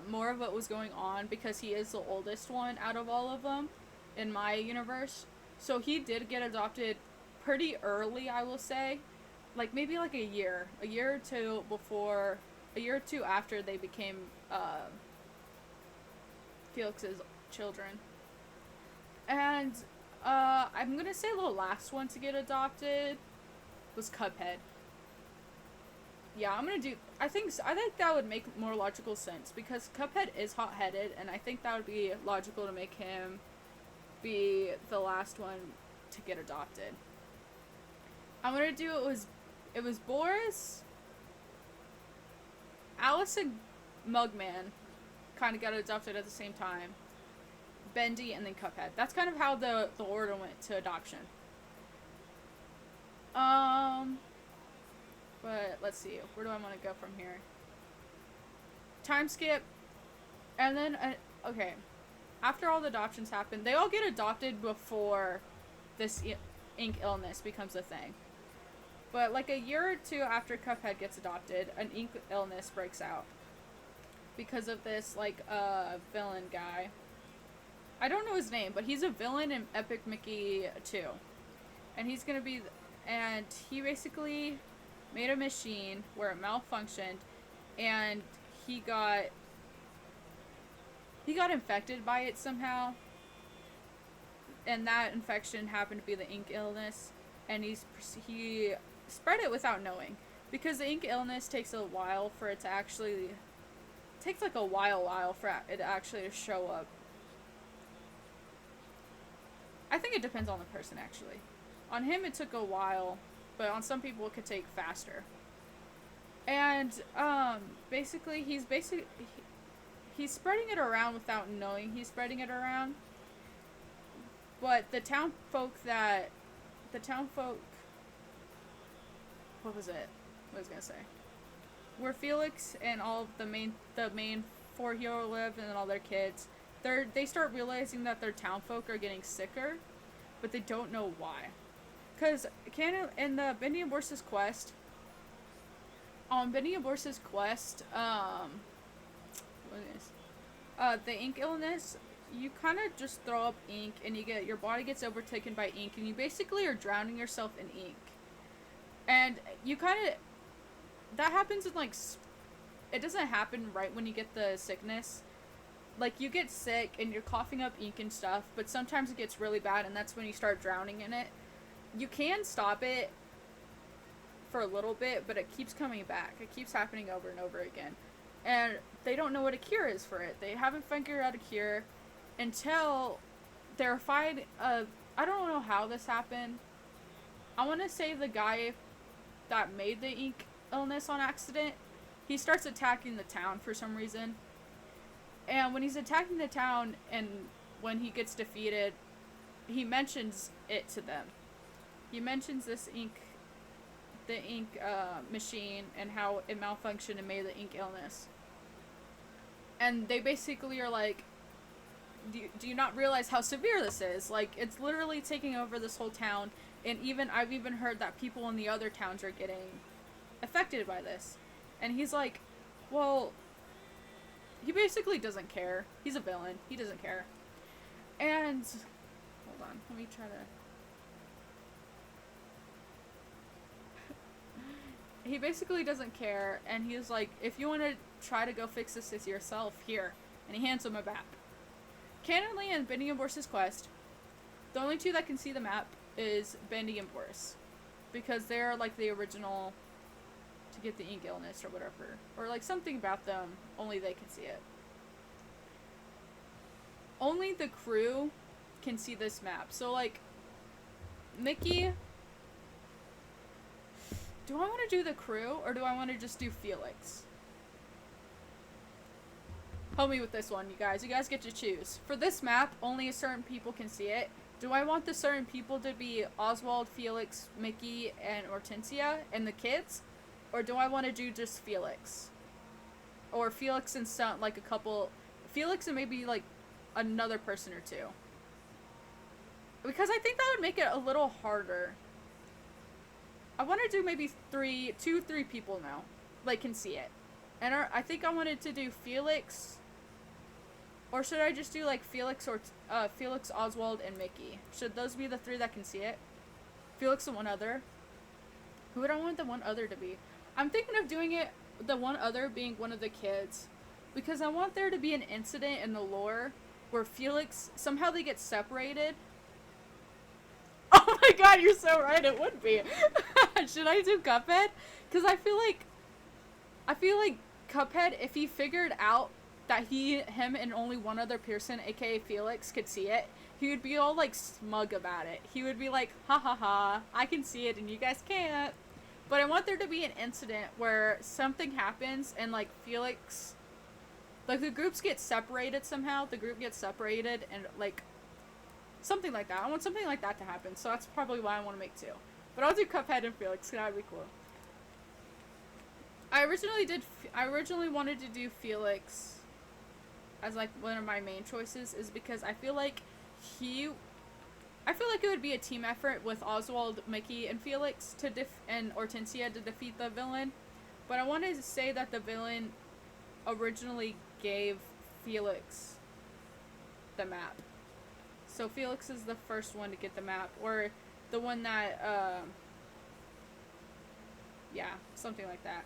more of what was going on because he is the oldest one out of all of them in my universe. So he did get adopted pretty early, I will say. Like maybe like a year or two before, a year or two after they became Felix's children. And I'm gonna say the last one to get adopted was Cuphead. Yeah, I'm gonna do. I think that would make more logical sense because Cuphead is hot-headed, and I think that would be logical to make him be the last one to get adopted. I'm gonna do it was Boris, Alice, and Mugman kind of got adopted at the same time. Bendy and then Cuphead. That's kind of how the order went to adoption. But let's see. Where do I want to go from here? Time skip. And then, okay. After all the adoptions happen, they all get adopted before this ink illness becomes a thing. But like a year or two after Cuphead gets adopted, an ink illness breaks out. Because of this, like, villain guy. I don't know his name, but he's a villain in Epic Mickey 2. And he's gonna be... And he basically made a machine where it malfunctioned, and he got infected by it somehow. And that infection happened to be the ink illness. And he spread it without knowing. Because the ink illness takes a while for it to actually... It takes like a while for it actually to show up. I think it depends on the person, actually. On him, it took a while, but on some people, it could take faster. And, basically, he's spreading it around without knowing he's spreading it around. But the town folk, what was it? What was I gonna say? Where Felix and all of the main four heroes live and all their kids, they start realizing that their townfolk are getting sicker, but they don't know why. Because in the Bendy and Boris's quest, the ink illness, you kind of just throw up ink and your body gets overtaken by ink and you basically are drowning yourself in ink. And you kind of, that happens in like, it doesn't happen right when you get the sickness. Like, you get sick and you're coughing up ink and stuff, but sometimes it gets really bad and that's when you start drowning in it. You can stop it for a little bit, but it keeps coming back. It keeps happening over and over again. And they don't know what a cure is for it. They haven't figured out a cure until they're fighting. I don't know how this happened. I want to say the guy that made the ink illness on accident, he starts attacking the town for some reason. And when he's attacking the town and when he gets defeated, he mentions it to them. He mentions the ink machine and how it malfunctioned and made the ink illness. And they basically are like, do you not realize how severe this is? Like, it's literally taking over this whole town. And I've even heard that people in the other towns are getting affected by this. And he's like, well, he basically doesn't care. He's a villain. He doesn't care. And, hold on, let me try to... He basically doesn't care, and he's like, if you want to try to go fix this yourself, here. And he hands him a map. Canonically in Bendy and Boris's quest, the only two that can see the map is Bendy and Boris. Because they're like the original to get the ink illness or whatever. Or like something about them, only they can see it. Only the crew can see this map. So like, Mickey... Do I want to do the crew, or do I want to just do Felix? Help me with this one, you guys. You guys get to choose. For this map, only certain people can see it. Do I want the certain people to be Oswald, Felix, Mickey, and Hortensia, and the kids? Or do I want to do just Felix? Or Felix and some, like a couple... Felix and maybe, like, another person or two. Because I think that would make it a little harder. I want to do maybe 2, 3 people now. Like, can see it. And I think I wanted to do Felix... Or should I just do, like, Felix, or Felix, Oswald, and Mickey? Should those be the 3 that can see it? Felix and one other? Who would I want the one other to be? I'm thinking of doing it, the one other being one of the kids. Because I want there to be an incident in the lore where Felix, somehow they get separated. Oh my god, you're so right, it would be. Should I do Cuphead? Because I feel like Cuphead, if he figured out that him and only one other person, aka Felix, could see it, he would be all like smug about it. He would be like, ha ha ha, I can see it and you guys can't. But I want there to be an incident where something happens and like Felix, like the groups get separated somehow, the group gets separated and like, something like that. I want something like that to happen, so that's probably why I want to make 2. But I'll do Cuphead and Felix, because that would be cool. I originally wanted to do Felix as like one of my main choices, is because I feel like it would be a team effort with Oswald, Mickey, and Felix and Hortensia to defeat the villain. But I wanted to say that the villain originally gave Felix the map. So Felix is the first one to get the map, or the one that, yeah, something like that.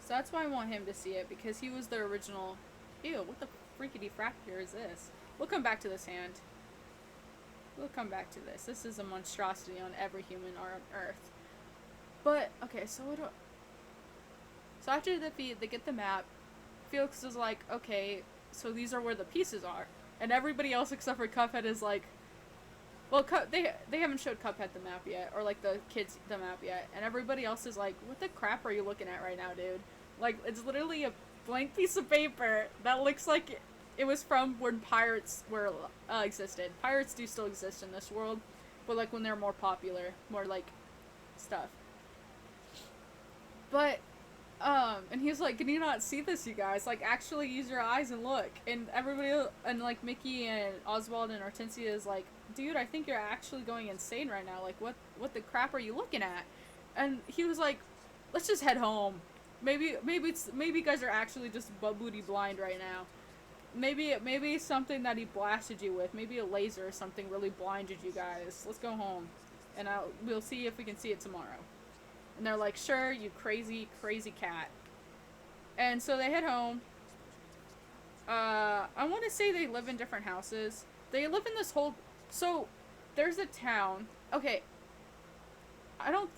So that's why I want him to see it, because he was the original. Ew, what the freakity fracture is this? We'll come back to this hand. We'll come back to this. This is a monstrosity on every human on Earth. But, okay, so so after they get the map, Felix is like, okay, so these are where the pieces are. And everybody else except for Cuphead is like, well, they haven't showed Cuphead the map yet, or like the kids the map yet, and everybody else is like, what the crap are you looking at right now, dude? Like, it's literally a blank piece of paper that looks like it was from when pirates existed. Pirates do still exist in this world, but like when they're more popular, more like stuff. But and he's like, can you not see this, you guys? Like, actually use your eyes and look. And everybody, and like Mickey and Oswald and Hortensia is like, dude, I think you're actually going insane right now. Like, what the crap are you looking at? And he was like, let's just head home. Maybe you guys are actually just butt-booty blind right now. Maybe something that he blasted you with, maybe a laser or something really blinded you guys. Let's go home, and we'll see if we can see it tomorrow. And they're like, sure, you crazy, crazy cat. And so they head home. I want to say they live in different houses. They live in this whole... So, there's a town. Okay. I don't...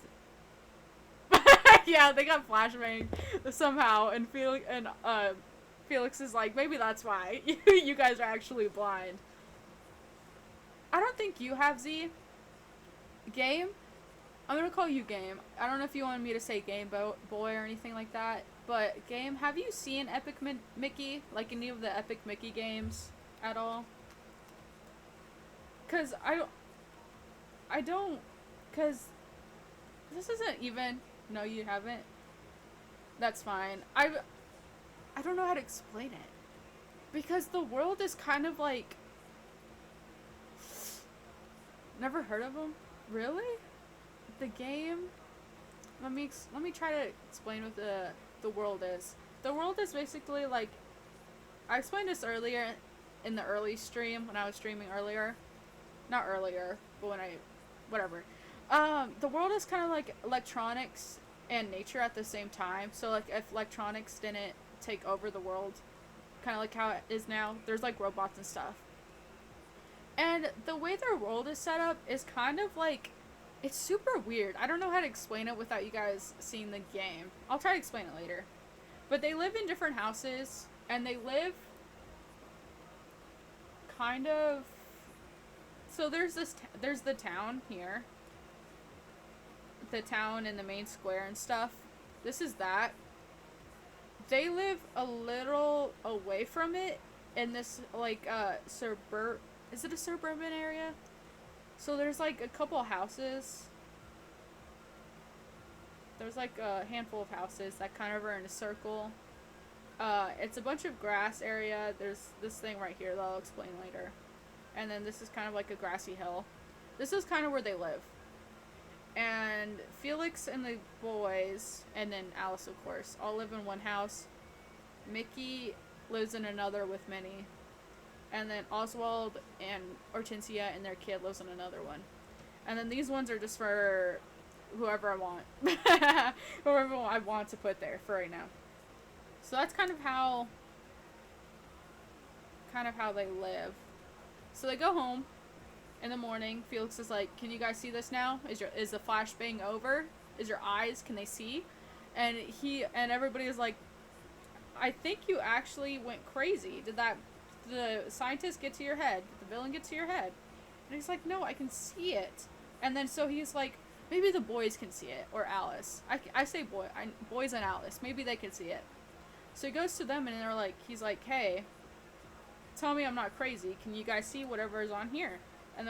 Yeah, they got flashbang somehow. And Felix is like, maybe that's why. You guys are actually blind. I don't think you have Z. Game? I'm gonna call you Game. I don't know if you wanted me to say Game Boy or anything like that, but Game, have you seen Epic Mickey? Like any of the Epic Mickey games at all? Cause I don't, cause this isn't even, no you haven't? That's fine. I don't know how to explain it. Because the world is kind of like, never heard of them? Really? The game? let me try to explain what the world is. The world is basically like, I explained this earlier in the early stream when I was streaming earlier. Not earlier, but when I whatever. The world is kind of like electronics and nature at the same time. So like if electronics didn't take over the world, kind of like how it is now, there's like robots and stuff. And the way their world is set up is kind of like, it's super weird. I don't know how to explain it without you guys seeing the game. I'll try to explain it later. But they live in different houses, and they live kind of, so there's the town here. The town and the main square and stuff. This is that. They live a little away from it in this like is it a suburban area? So there's like a couple houses. There's like a handful of houses that kind of are in a circle. It's a bunch of grass area. There's this thing right here that I'll explain later. And then this is kind of like a grassy hill. This is kind of where they live. And Felix and the boys, and then Alice of course, all live in one house. Mickey lives in another with Minnie. And then Oswald and Hortensia and their kid lives in another one. And then these ones are just for whoever I want. Whoever I want to put there for right now. So that's kind of how they live. So they go home in the morning. Felix is like, "Can you guys see this now? Is the flashbang over? Is your eyes, can they see?" And everybody is like, "I think you actually went crazy. Did the scientist get to your head? Did the villain get to your head?" And he's like, "No, I can see it." And then so he's like, "Maybe the boys can see it, or Alice." I say boys and Alice. Maybe they can see it. So he goes to them and he's like, "Hey, tell me I'm not crazy. Can you guys see whatever is on here?" And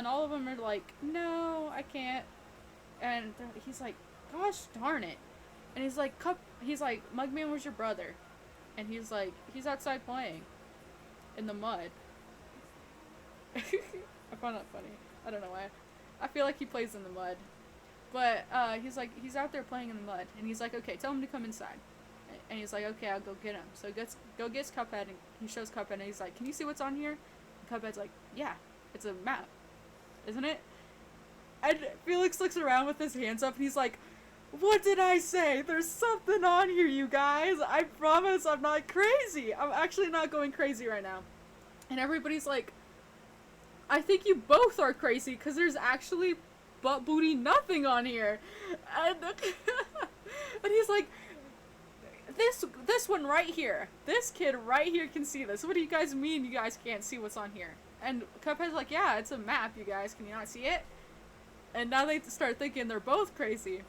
all of them are like, "No, I can't." And he's like, "Gosh darn it." And he's like, "Mugman, where's your brother?" And he's like, "He's outside playing in the mud." I find that funny. I don't know why. I feel like he plays in the mud. But he's like, he's out there playing in the mud. And he's like, "Okay, tell him to come inside." And he's like, "Okay, I'll go get him." So he gets Cuphead, and he shows Cuphead, and he's like, "Can you see what's on here?" And Cuphead's like, "Yeah, it's a map, isn't it?" And Felix looks around with his hands up, and he's like, "What did I say? There's something on here, you guys. I promise I'm not crazy. I'm actually not going crazy right now." And everybody's like, "I think you both are crazy, because there's actually butt booty nothing on here." And, and he's like, this one right here, this kid right here can see this. What do you guys mean you guys can't see what's on here? And Cuphead's like, "Yeah, it's a map, you guys. Can you not see it?" And now they start thinking they're both crazy.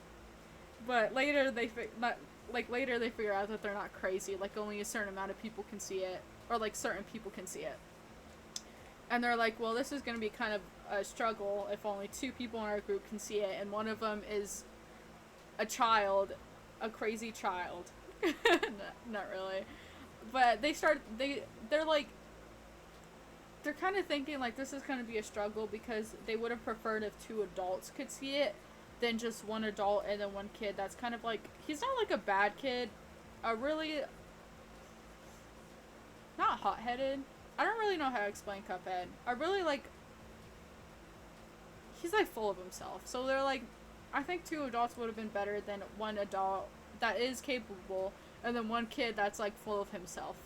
But later they figure out that they're not crazy. Like, only a certain amount of people can see it. Or, like, certain people can see it. And they're like, "Well, this is going to be kind of a struggle if only 2 people in our group can see it. And one of them is a child. A crazy child." Not really. But they're kind of thinking, like, this is going to be a struggle because they would have preferred if 2 adults could see it than just 1 adult and then 1 kid. That's kind of like, he's not like a bad kid. Really, not hot-headed. I don't really know how to explain Cuphead. He's like full of himself. So they're like, I think 2 adults would have been better than 1 adult that is capable, and then 1 kid that's like full of himself.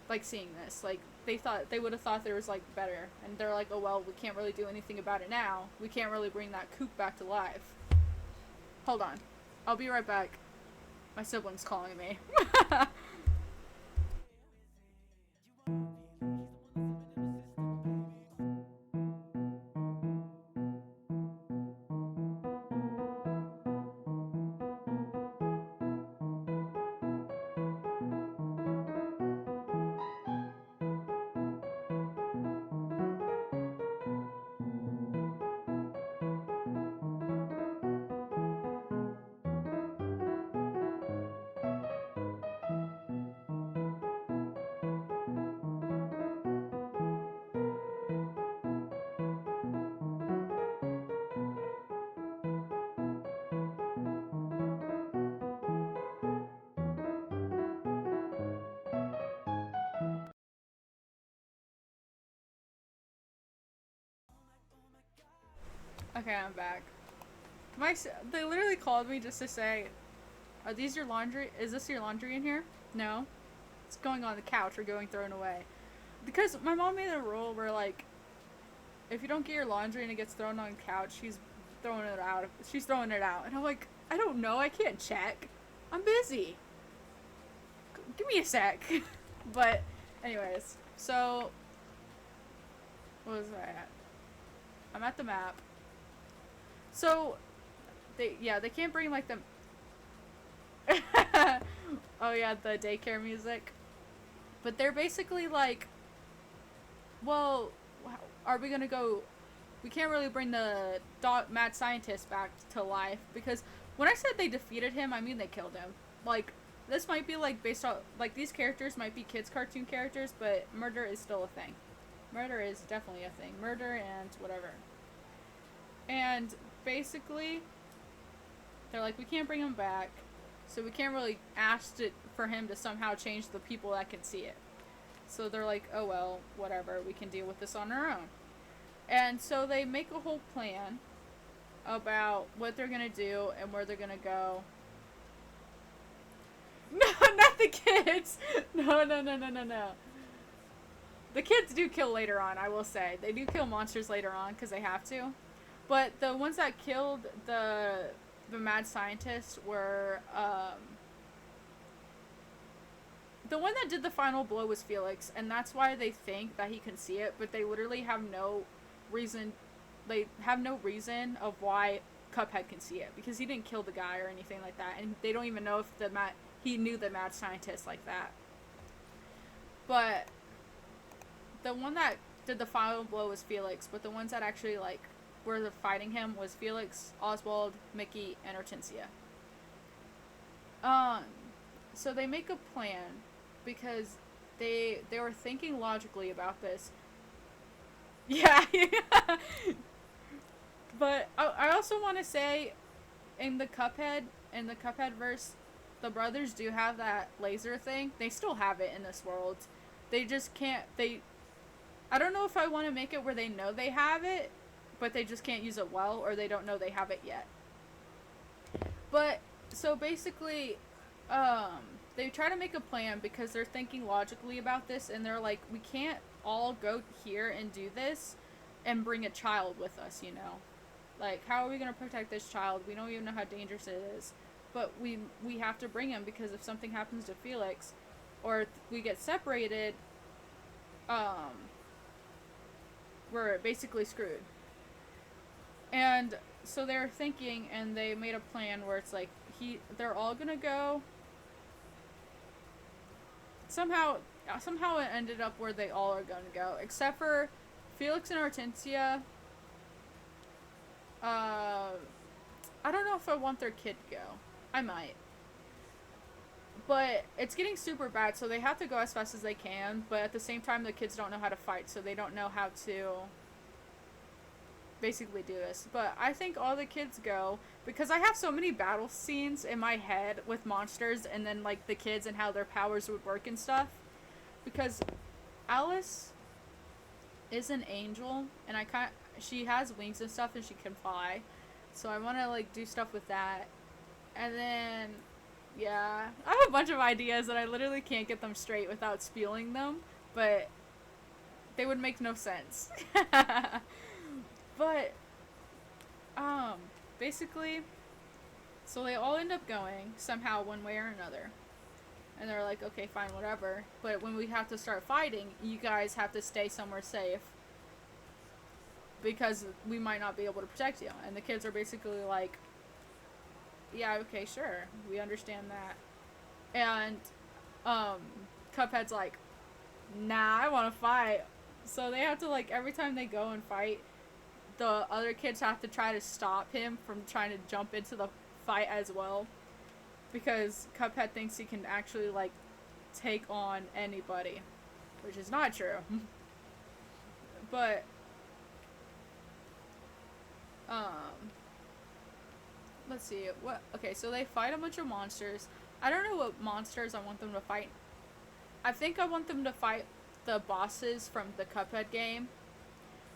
Like, seeing this, like, they would have thought there was like better, and they're like, "Oh well, we can't really do anything about it now. We can't really bring that kook back to life." Hold on, I'll be right back. My sibling's calling me. Okay, I'm back. They literally called me just to say, "Are these your laundry? Is this your laundry in here?" No, it's going on the couch or going thrown away. Because my mom made a rule where like, if you don't get your laundry and it gets thrown on the couch, she's throwing it out. She's throwing it out, and I'm like, I don't know. I can't check. I'm busy. Give me a sec. But, anyways, so what was I at? I'm at the map. So they can't bring like the oh yeah, the daycare music. But they're basically like, well, are we gonna go? We can't really bring the mad scientist back to life because when I said they defeated him, I mean they killed him. Like, this might be like based on like these characters might be kids cartoon characters, but murder is still a thing. Murder is definitely a thing. Murder and whatever. And basically, they're like, we can't bring him back, so we can't really ask for him to somehow change the people that can see it. So they're like, oh well, whatever, we can deal with this on our own. And so they make a whole plan about what they're gonna do and where they're gonna go. No, not the kids! No. The kids do kill later on, I will say. They do kill monsters later on, because they have to. But the ones that killed the mad scientist were, the one that did the final blow was Felix, and that's why they think that he can see it, but they literally have no reason, of why Cuphead can see it, because he didn't kill the guy or anything like that, and they don't even know if he knew the mad scientist like that. But the one that did the final blow was Felix, but the ones that actually, like, were fighting him was Felix, Oswald, Mickey, and Hortensia. So they make a plan, because they were thinking logically about this. Yeah. But I also want to say, in the Cuphead verse, the brothers do have that laser thing. They still have it in this world. They just can't, I don't know if I want to make it where they know they have it, but they just can't use it well, or they don't know they have it yet. But, so basically, they try to make a plan because they're thinking logically about this, and they're like, we can't all go here and do this and bring a child with us, you know? Like, how are we going to protect this child? We don't even know how dangerous it is. But we have to bring him, because if something happens to Felix, or we get separated, we're basically screwed. And so they're thinking, and they made a plan where it's like, they're all gonna go. Somehow it ended up where they all are gonna go, except for Felix and Hortensia. I don't know if I want their kid to go. I might. But it's getting super bad, so they have to go as fast as they can, but at the same time, the kids don't know how to fight, so they don't know how to basically do this. But I think all the kids go, because I have so many battle scenes in my head with monsters, and then, like, the kids and how their powers would work and stuff. Because Alice is an angel, and she has wings and stuff, and she can fly. So I want to, like, do stuff with that. And then, yeah, I have a bunch of ideas that I literally can't get them straight without spewing them, but they would make no sense. But, basically, so they all end up going, somehow, one way or another. And they're like, okay, fine, whatever. But when we have to start fighting, you guys have to stay somewhere safe, because we might not be able to protect you. And the kids are basically like, yeah, okay, sure, we understand that. And, Cuphead's like, nah, I want to fight. So they have to, like, every time they go and fight, the other kids have to try to stop him from trying to jump into the fight as well. Because Cuphead thinks he can actually, like, take on anybody. Which is not true. But, let's see, okay, so they fight a bunch of monsters. I don't know what monsters I want them to fight. I think I want them to fight the bosses from the Cuphead game,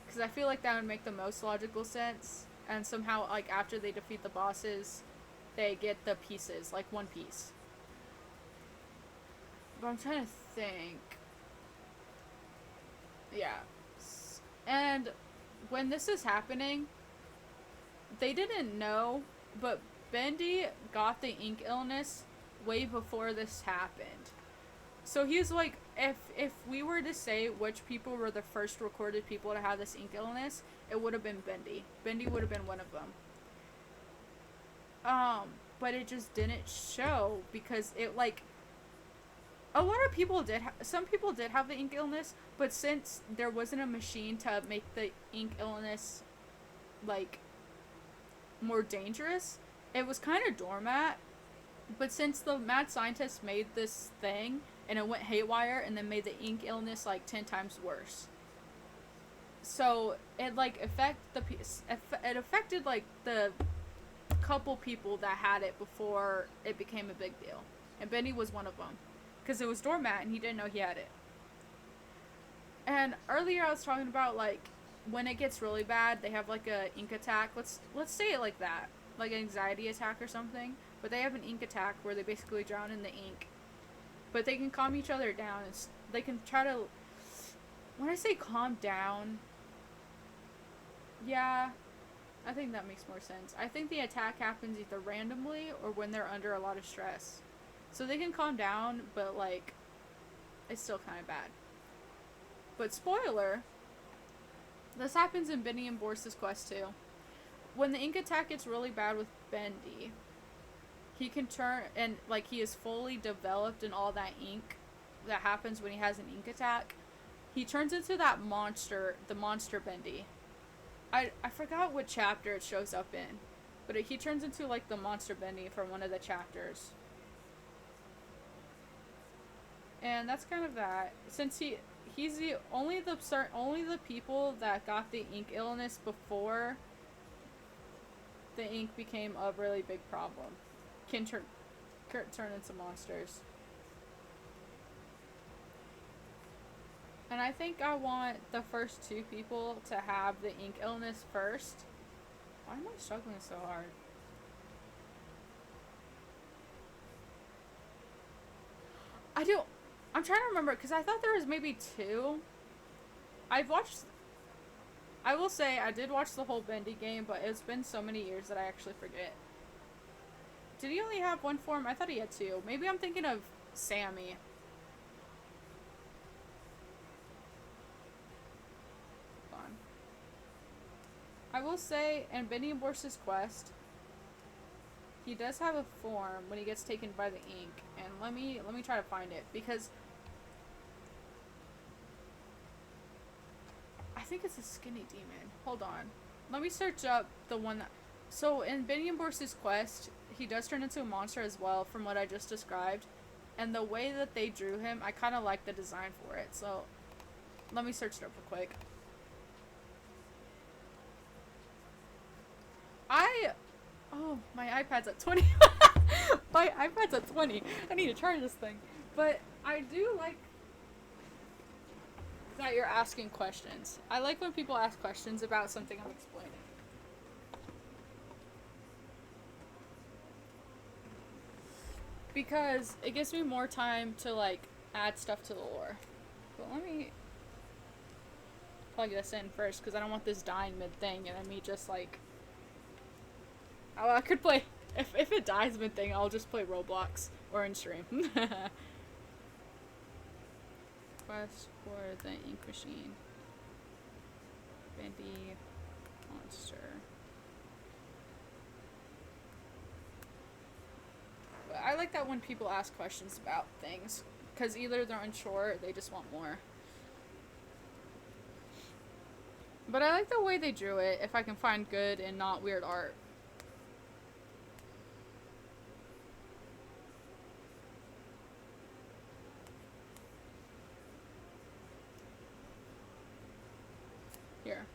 because I feel like that would make the most logical sense. and somehow, like, after they defeat the bosses, they get the pieces, like one piece. But I'm trying to think. Yeah. And when this is happening, they didn't know, but Bendy got the ink illness way before this happened. So he's like, if we were to say which people were the first recorded people to have this ink illness, it would have been Bendy. Bendy would have been one of them. But it just didn't show because it, like, a lot of people did. Some people did have the ink illness, but since there wasn't a machine to make the ink illness, like, more dangerous, it was kind of doormat. But since the mad scientists made this thing and it went haywire and then made the ink illness like 10 times worse, so it like it affected like the couple people that had it before it became a big deal, and Benny was one of them because it was doormat and he didn't know he had it. And earlier I was talking about, like, when it gets really bad, they have like a ink attack. Let's say it like that, like an anxiety attack or something. But they have an ink attack where they basically drown in the ink. But they can calm each other down. They can try to. When I say calm down, yeah, I think that makes more sense. I think the attack happens either randomly or when they're under a lot of stress. So they can calm down, but like, it's still kind of bad. But spoiler, this happens in Bendy and Boris's quest too. When the ink attack gets really bad with Bendy, he can turn, and like he is fully developed in all that ink that happens when he has an ink attack. He turns into that monster, the monster Bendy. I forgot what chapter it shows up in, but he turns into like the monster Bendy from one of the chapters. And that's kind of that. Since he's the only the people that got the ink illness before the ink became a really big problem can turn into monsters. And I think I want the first 2 people to have the ink illness first. Why am I struggling so hard? I'm trying to remember, because I thought there was maybe 2. I will say I did watch the whole Bendy game, but it's been so many years that I actually forget. Did he only have 1 form? I thought he had 2. Maybe I'm thinking of Sammy. Hold on. I will say, in Bendy and Boris's quest, he does have a form when he gets taken by the ink. And let me try to find it, because I think it's a skinny demon. Hold on. Let me search up the one that... So, in Bendy and Boris's quest, he does turn into a monster as well, from what I just described. And the way that they drew him, I kind of like the design for it. So, let me search it up real quick. Oh, my iPad's at 20. My iPad's at 20. I need to charge this thing. But I do like that you're asking questions. I like when people ask questions about something I'm explaining. Because it gives me more time to, like, add stuff to the lore. But let me plug this in first, because I don't want this dying mid-thing, and then me just, like... Oh, I could play... If it dies mid-thing, I'll just play Roblox, or in stream. Quest for the ink machine. Bendy monster. But I like that when people ask questions about things, because either they're unsure or they just want more. But I like the way they drew it, if I can find good and not weird art. Here.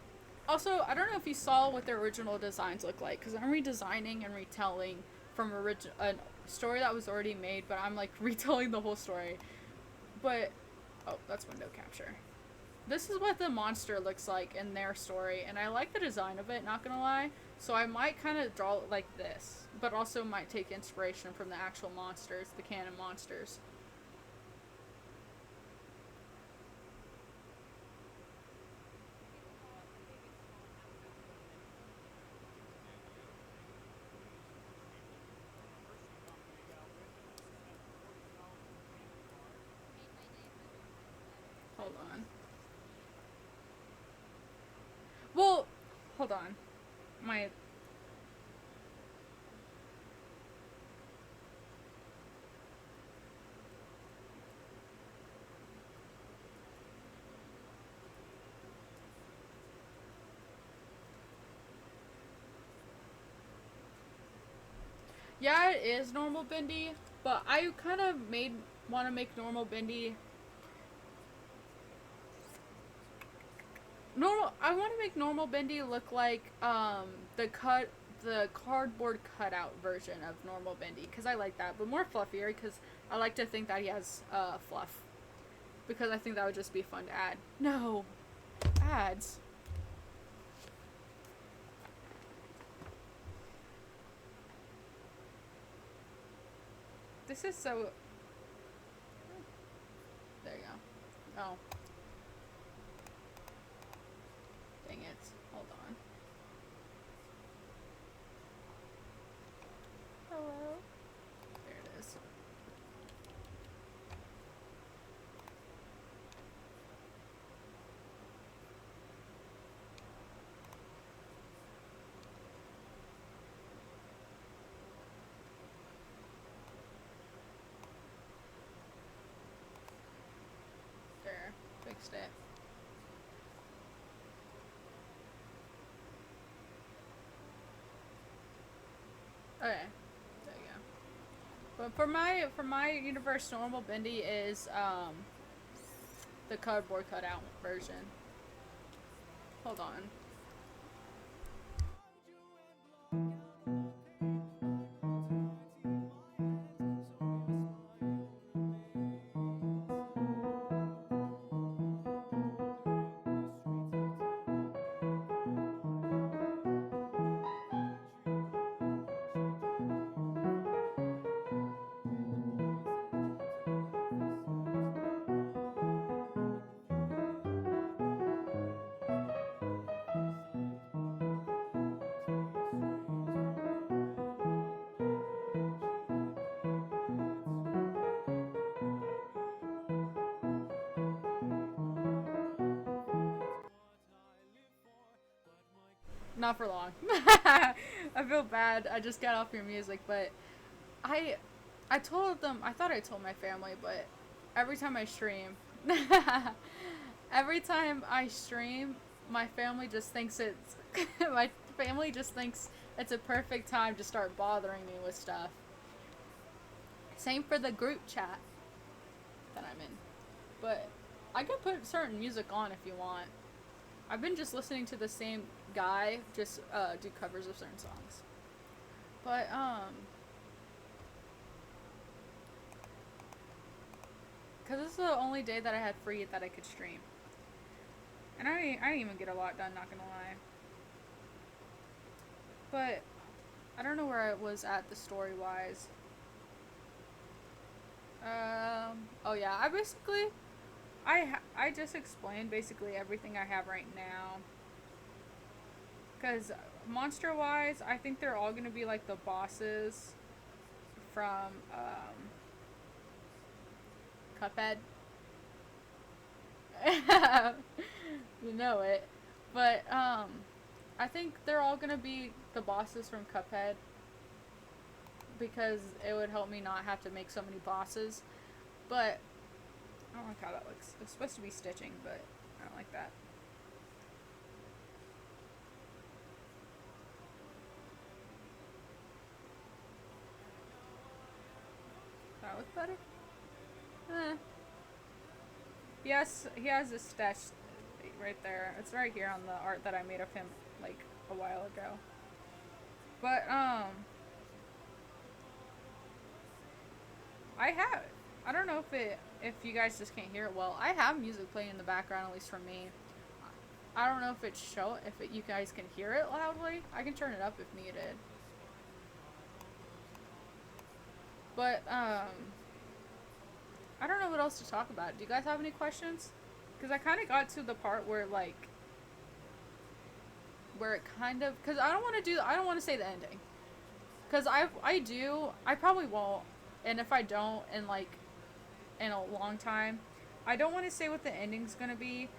Also, I don't know if you saw what their original designs look like, because I'm redesigning and retelling from a story that was already made, but I'm like retelling the whole story. But, oh, that's window capture. This is what the monster looks like in their story, and I like the design of it, not gonna lie, So I might kind of draw it like this, but also might take inspiration from the actual monsters, the canon monsters. Hold on. Well, hold on. My Yeah, it is normal bendy, but I kind of want to make normal bendy normal. I want to make normal bendy look like the cardboard cutout version of normal bendy because I like that, but more fluffier because I like to think that he has fluff because I think that would just be fun to add. No ads. This is so. There you go. Oh. Dang it. Hold on. Hello? There it is. There. Fixed it. Okay. There you go. But for my universe, normal bendy is the cardboard cutout version. Hold on. Not for long. I feel bad. I just got off your music, but I I told them, I thought I told my family, but every time I stream, every time I stream, my family just thinks it's my family just thinks it's a perfect time to start bothering me with stuff. Same for the group chat that I'm in. But I can put certain music on if you want. I've been just listening to the same guy just do covers of certain songs. But because this is the only day that I had free that I could stream. And I didn't even get a lot done, not gonna lie. But I don't know where I was at the story wise. Oh yeah, I just explained basically everything I have right now. Because monster wise, I think they're all gonna be like the bosses from Cuphead. You know it. But I think they're all gonna be the bosses from Cuphead because it would help me not have to make so many bosses. But I don't like how that looks. It's supposed to be stitching, but I don't like that. Does that look better? Eh. Yes, he has a stash right there. It's right here on the art that I made of him like a while ago. But I don't know if you guys just can't hear it well. I have music playing in the background, at least for me. I don't know if it's you guys can hear it loudly. I can turn it up if needed. But, I don't know what else to talk about. Do you guys have any questions? Because I kind of got to the part where, like, where it kind of, because I don't want to say the ending. Because I probably won't. And if I don't, in a long time, I don't want to say what the ending's going to be.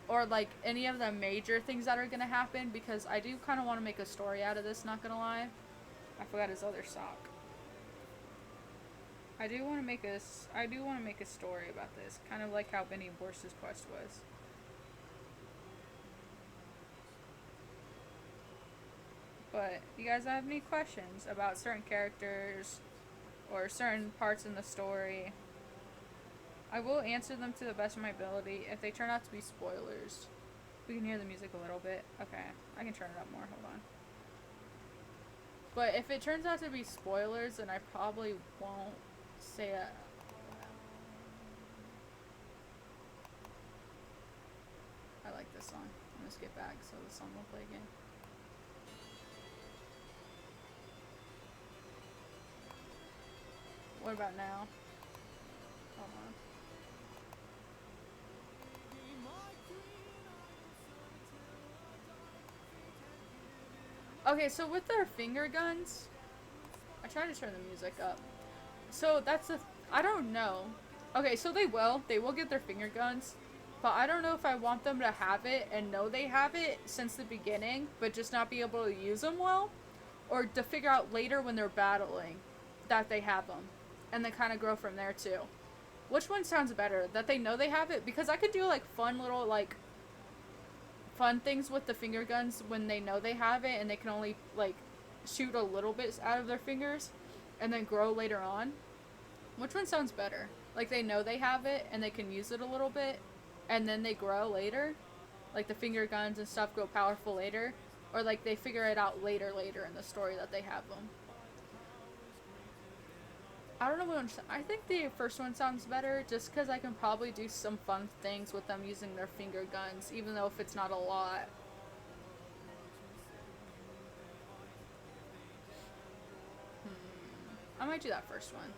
Or, like, any of the major things that are going to happen. Because I do kind of want to make a story out of this, not going to lie. I forgot his other sock. I do want to make a story about this, kind of like how Benny Borst's quest was. But you guys have any questions about certain characters or certain parts in the story? I will answer them to the best of my ability. If they turn out to be spoilers, we can hear the music a little bit. Okay, I can turn it up more. Hold on. But if it turns out to be spoilers, then I probably won't say it. I like this song. I'm gonna skip back so the song will play again. What about now? Hold on. Okay, so with their finger guns, I tried to turn the music up. So that's I don't know. Okay, so they will get their finger guns, but I don't know if I want them to have it and know they have it since the beginning, but just not be able to use them well, or to figure out later when they're battling that they have them, and then kind of grow from there too. Which one sounds better? That they know they have it? Because I could do like fun little like fun things with the finger guns when they know they have it and they can only like shoot a little bit out of their fingers and then grow later on. Which one sounds better? Like they know they have it and they can use it a little bit and then they grow later? Like the finger guns and stuff grow powerful later? Or like they figure it out later in the story that they have them? I don't know what I think the first one sounds better just because I can probably do some fun things with them using their finger guns, even though if it's not a lot. I might do that first one.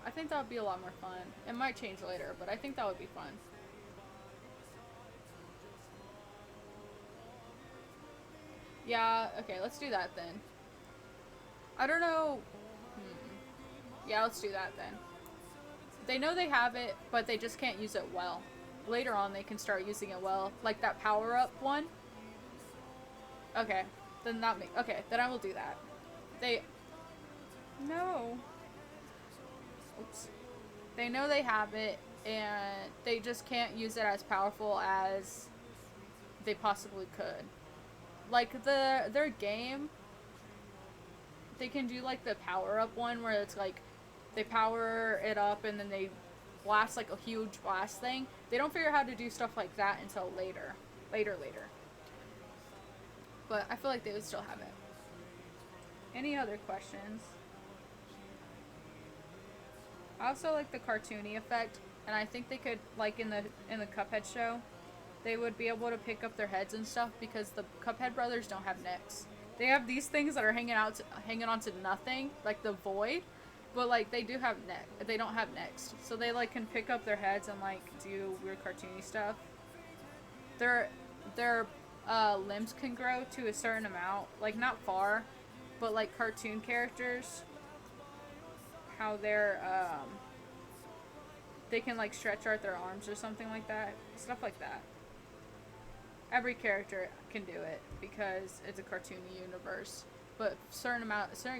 I think that would be a lot more fun. It might change later, but I think that would be fun. Yeah, okay, let's do that then. I don't know. Yeah, let's do that then. They know they have it, but they just can't use it well. Later on, they can start using it well. Like that power-up one. Okay, then then I will do that. No. Oops. They know they have it, and they just can't use it as powerful as they possibly could. Like their game, they can do like the power-up one where it's like they power it up and then they blast like a huge blast thing. They don't figure out how to do stuff like that until later. But I feel like they would still have it. Any other questions? I also like the cartoony effect, and I think they could, like in the Cuphead show, they would be able to pick up their heads and stuff because the Cuphead brothers don't have necks. They have these things that are hanging onto nothing, like the void, but like they don't have necks. So they like can pick up their heads and like do weird cartoony stuff. Their limbs can grow to a certain amount, like not far, but like cartoon characters, how they can like stretch out their arms or something like that, stuff like that. Every character can do it because it's a cartoony universe, but certain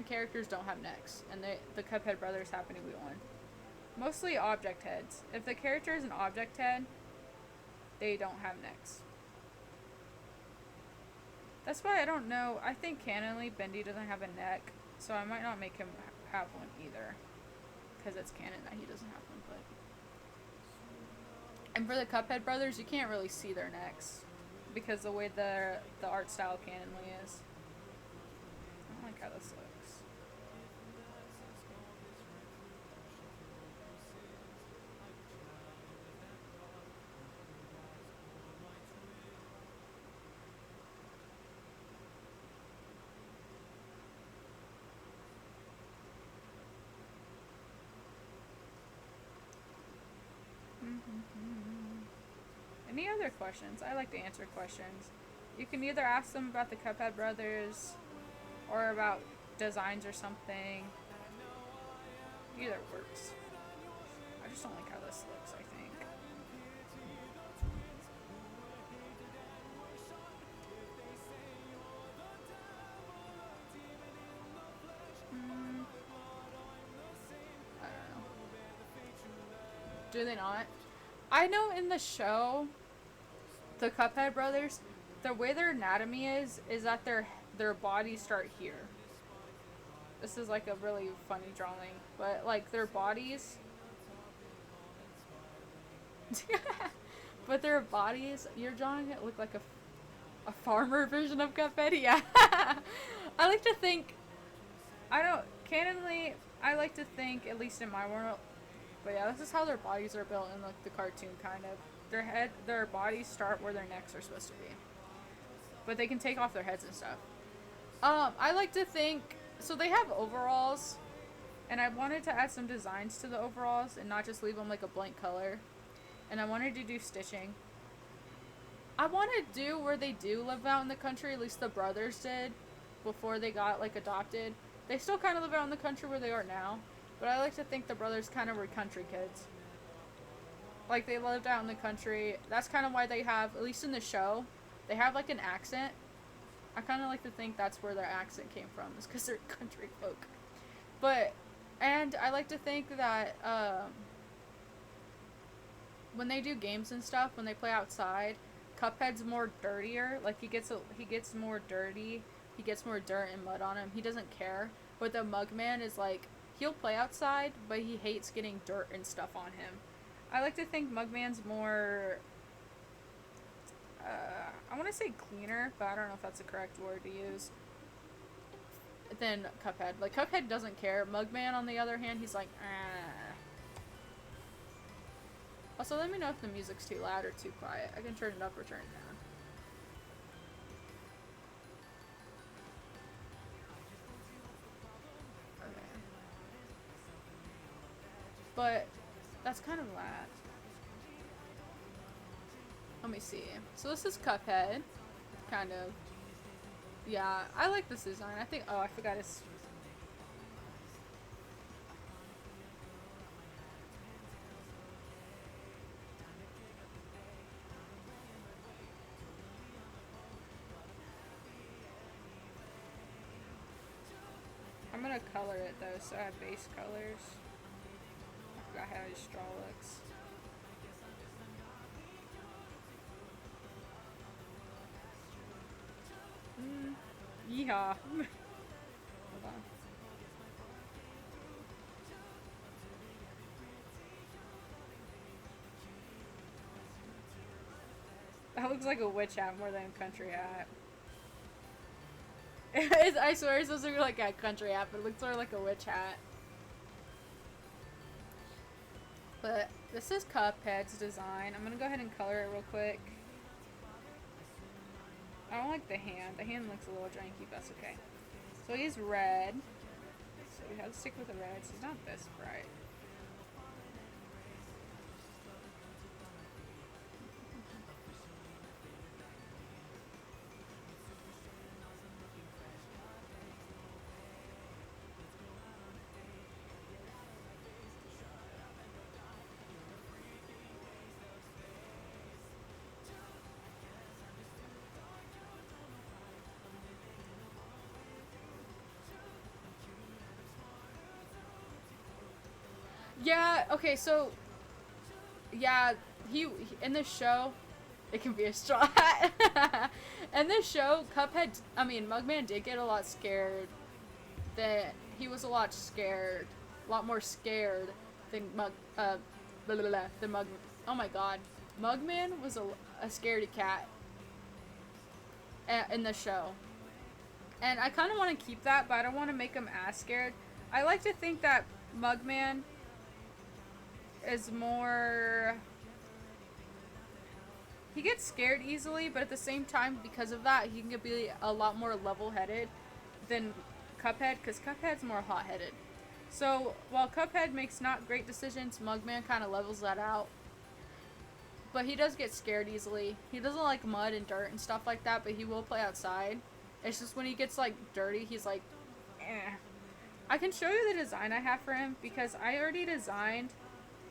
characters don't have necks, and the Cuphead brothers happen to be one. Mostly object heads. If the character is an object head, they don't have necks. That's why I don't know. I think canonly Bendy doesn't have a neck, so I might not make him have one either, because it's canon that he doesn't have one. But and for the Cuphead brothers, you can't really see their necks because the way the art style canonly is. I don't like how this looks. Any other questions? I like to answer questions. You can either ask them about the Cuphead brothers or about designs or something. Either works. I just don't like how this looks, I think. I don't know. Do they not? I know in the show, the Cuphead brothers, the way their anatomy is that their bodies start here. This is like a really funny drawing, but like their bodies, but their bodies, you're drawing it look like a farmer version of Cuphead. Yeah. I like to think, canonly, I like to think, at least in my world, but yeah, this is how their bodies are built in like the cartoon, kind of. Their bodies start where their necks are supposed to be, but they can take off their heads and stuff. I like to think, so they have overalls, and I wanted to add some designs to the overalls and not just leave them like a blank color. And I wanted to do stitching. I want to do where they do live out in the country, at least the brothers did, before they got like adopted. They still kind of live out in the country where they are now, but I like to think the brothers kind of were country kids. Like they lived out in the country. That's kind of why they have, at least in the show, they have like an accent. I kind of like to think that's where their accent came from, is because they're country folk. But, and I like to think that when they do games and stuff, when they play outside, Cuphead's more dirtier. Like he gets more dirty. He gets more dirt and mud on him. He doesn't care. But the Mugman is like, he'll play outside, but he hates getting dirt and stuff on him. I like to think Mugman's more, I want to say cleaner, but I don't know if that's the correct word to use, than Cuphead. Like, Cuphead doesn't care. Mugman, on the other hand, he's like, ah. Also, let me know if the music's too loud or too quiet. I can turn it up or turn it down. Okay. But that's kind of that. Let me see. So this is Cuphead. Kind of. Yeah, I like this design. I think, oh, I forgot his... I'm gonna color it though, so I have base colors. I forgot how his straw looks. Yeehaw. Hold on. That looks like a witch hat more than a country hat. I swear it's supposed to be like a country hat, but it looks more like a witch hat. But this is Cuphead's design. I'm gonna go ahead and color it real quick. I don't like the hand. The hand looks a little janky, but that's okay. So he's red. So we have to stick with the reds. He's not this bright. Yeah, okay, so, yeah, he in this show, it can be a straw hat. In this show, Mugman did get a lot scared. He was a lot more scared than Mugman. Oh my god. Mugman was a scaredy cat in the show. And I kind of want to keep that, but I don't want to make him as scared. I like to think that Mugman is more... He gets scared easily, but at the same time, because of that, he can be a lot more level-headed than Cuphead, because Cuphead's more hot-headed. So, while Cuphead makes not great decisions, Mugman kind of levels that out. But he does get scared easily. He doesn't like mud and dirt and stuff like that, but he will play outside. It's just when he gets like dirty, he's like, eh. I can show you the design I have for him because I already designed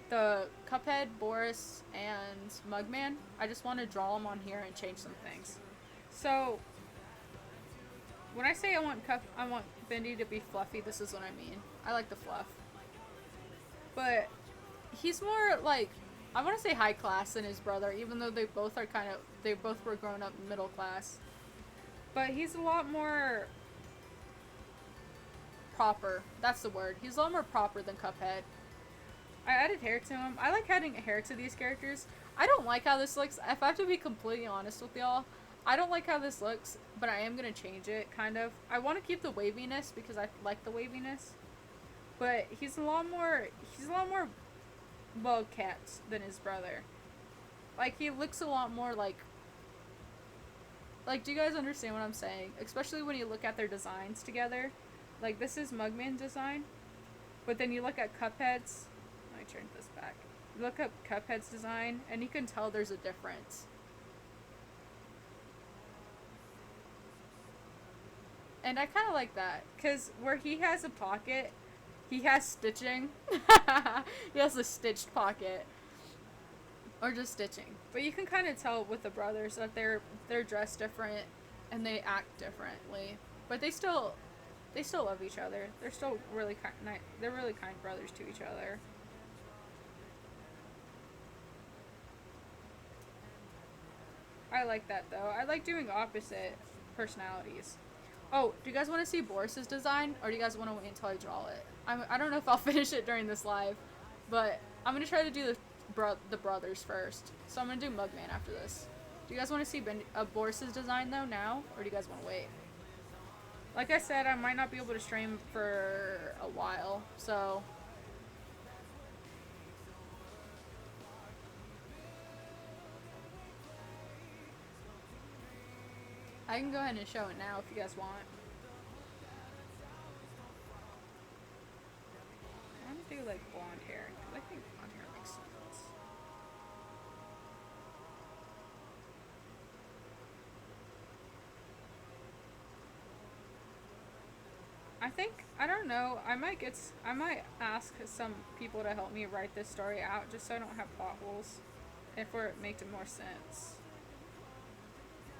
the Cuphead, Boris, and Mugman. I just want to draw them on here and change some things. So when I say I want Bendy to be fluffy, this is what I mean. I like the fluff. But he's more like, I want to say high class than his brother, even though they both were grown up middle class. But he's a lot more proper. That's the word. He's a lot more proper than Cuphead. I added hair to him. I like adding hair to these characters. I don't like how this looks. If I have to be completely honest with y'all, I don't like how this looks, but I am going to change it, kind of. I want to keep the waviness because I like the waviness. But he's a lot more bugcat than his brother. Like, he looks a lot more like, do you guys understand what I'm saying? Especially when you look at their designs together. Like, this is Mugman's design, but then you look at Cuphead's. Let me turn this back. You look at Cuphead's design, and you can tell there's a difference. And I kind of like that, because where he has a pocket, he has stitching. He has a stitched pocket. Or just stitching. But you can kind of tell with the brothers that they're dressed different, and they act differently. But they still love each other. They're still really kind. They're really kind brothers to each other. I like that though. I like doing opposite personalities. Oh, do you guys want to see Boris's design, or do you guys want to wait until I draw it? I don't know if I'll finish it during this live, but I'm gonna try to do the brothers first. So I'm gonna do Mugman after this. Do you guys want to see Boris's design though now, or do you guys want to wait? Like I said, I might not be able to stream for a while, so I can go ahead and show it now if you guys want. I want to do like blonde hair, because I think blonde hair makes sense. I don't know, I might ask some people to help me write this story out just so I don't have plot holes, and for it makes more sense.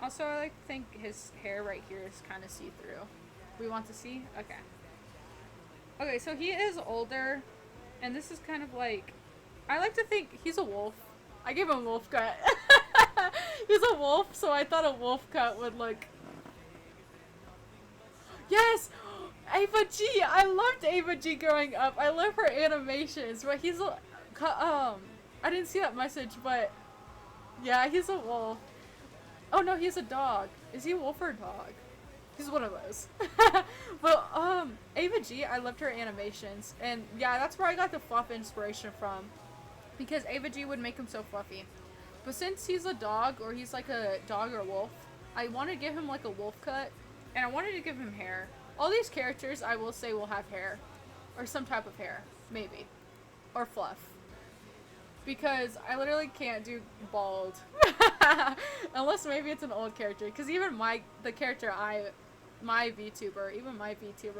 Also, I like to think his hair right here is kind of see-through. We want to see? Okay. Okay, so he is older, and this is kind of like, I like to think he's a wolf. I gave him a wolf cut. He's a wolf, so I thought a wolf cut would look... Yes! Ava G! I loved Ava G growing up. I love her animations, but he's a... I didn't see that message, but... Yeah, he's a wolf. Oh no, he's a dog. Is he a wolf or a dog? He's one of those. But, Ava G, I loved her animations. And yeah, that's where I got the fluff inspiration from. Because Ava G would make him so fluffy. But since he's a dog, or he's like a dog or wolf, I wanted to give him like a wolf cut. And I wanted to give him hair. All these characters, I will say, will have hair. Or some type of hair. Maybe. Or fluff. Because I literally can't do bald. Unless maybe it's an old character. Because even my VTuber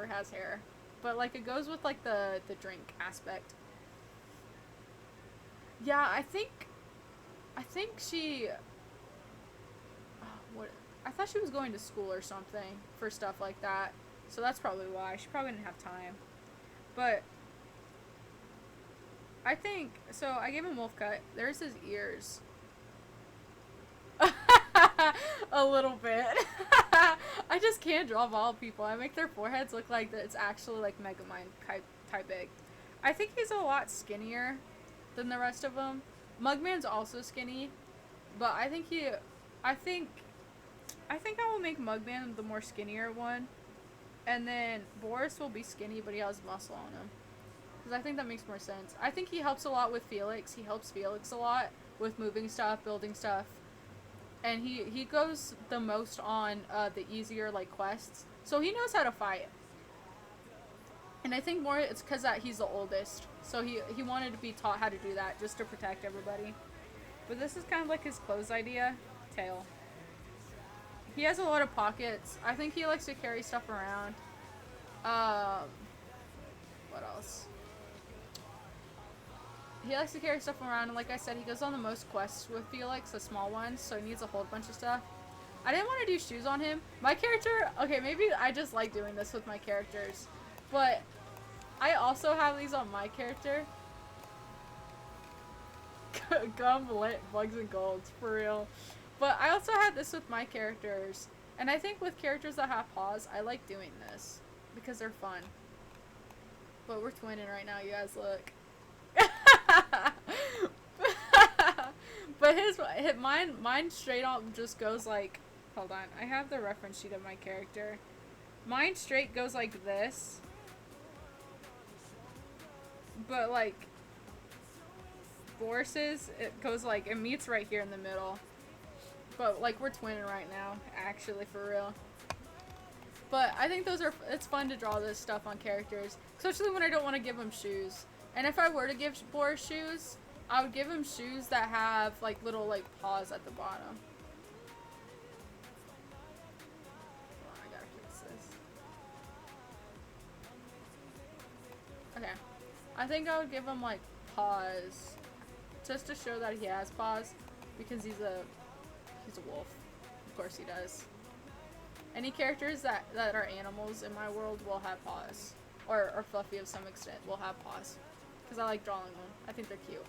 has hair. But like it goes with like the drink aspect. Yeah, I think she... I thought she was going to school or something for stuff like that. So that's probably why. She probably didn't have time. But... I think, so I gave him wolf cut. There's his ears. A little bit. I just can't draw bald people. I make their foreheads look like that it's actually like Megamind type big. I think he's a lot skinnier than the rest of them. Mugman's also skinny, but I think I will make Mugman the more skinnier one, and then Boris will be skinny, but he has muscle on him. Because I think that makes more sense. I think he helps a lot with Felix. He helps Felix a lot with moving stuff, building stuff. And he goes the most on the easier, like, quests. So he knows how to fight. And I think more it's because that he's the oldest. So he wanted to be taught how to do that just to protect everybody. But this is kind of like his clothes idea. Tail. He has a lot of pockets. I think he likes to carry stuff around. What else? He likes to carry stuff around, and like I said, he goes on the most quests with Felix, the small ones, so he needs a whole bunch of stuff. I didn't want to do shoes on him. My character, okay, maybe I just like doing this with my characters, but I also have these on my character. Gum, lit, bugs, and golds, for real. But I also had this with my characters, and I think with characters that have paws, I like doing this because they're fun. But we're twinning right now, you guys, look. But mine straight up just goes like, hold on, I have the reference sheet of my character. Mine straight goes like this, but like Boris's, it goes like, it meets right here in the middle. But like we're twinning right now, actually, for real. But I think it's fun to draw this stuff on characters, especially when I don't want to give them shoes. And if I were to give Boris shoes, I would give him shoes that have like little like paws at the bottom. Hold on, I gotta fix this. Okay. I think I would give him like paws, just to show that he has paws, because he's a wolf. Of course he does. Any characters that are animals in my world will have paws, or fluffy of some extent will have paws. Because I like drawing them. I think they're cute.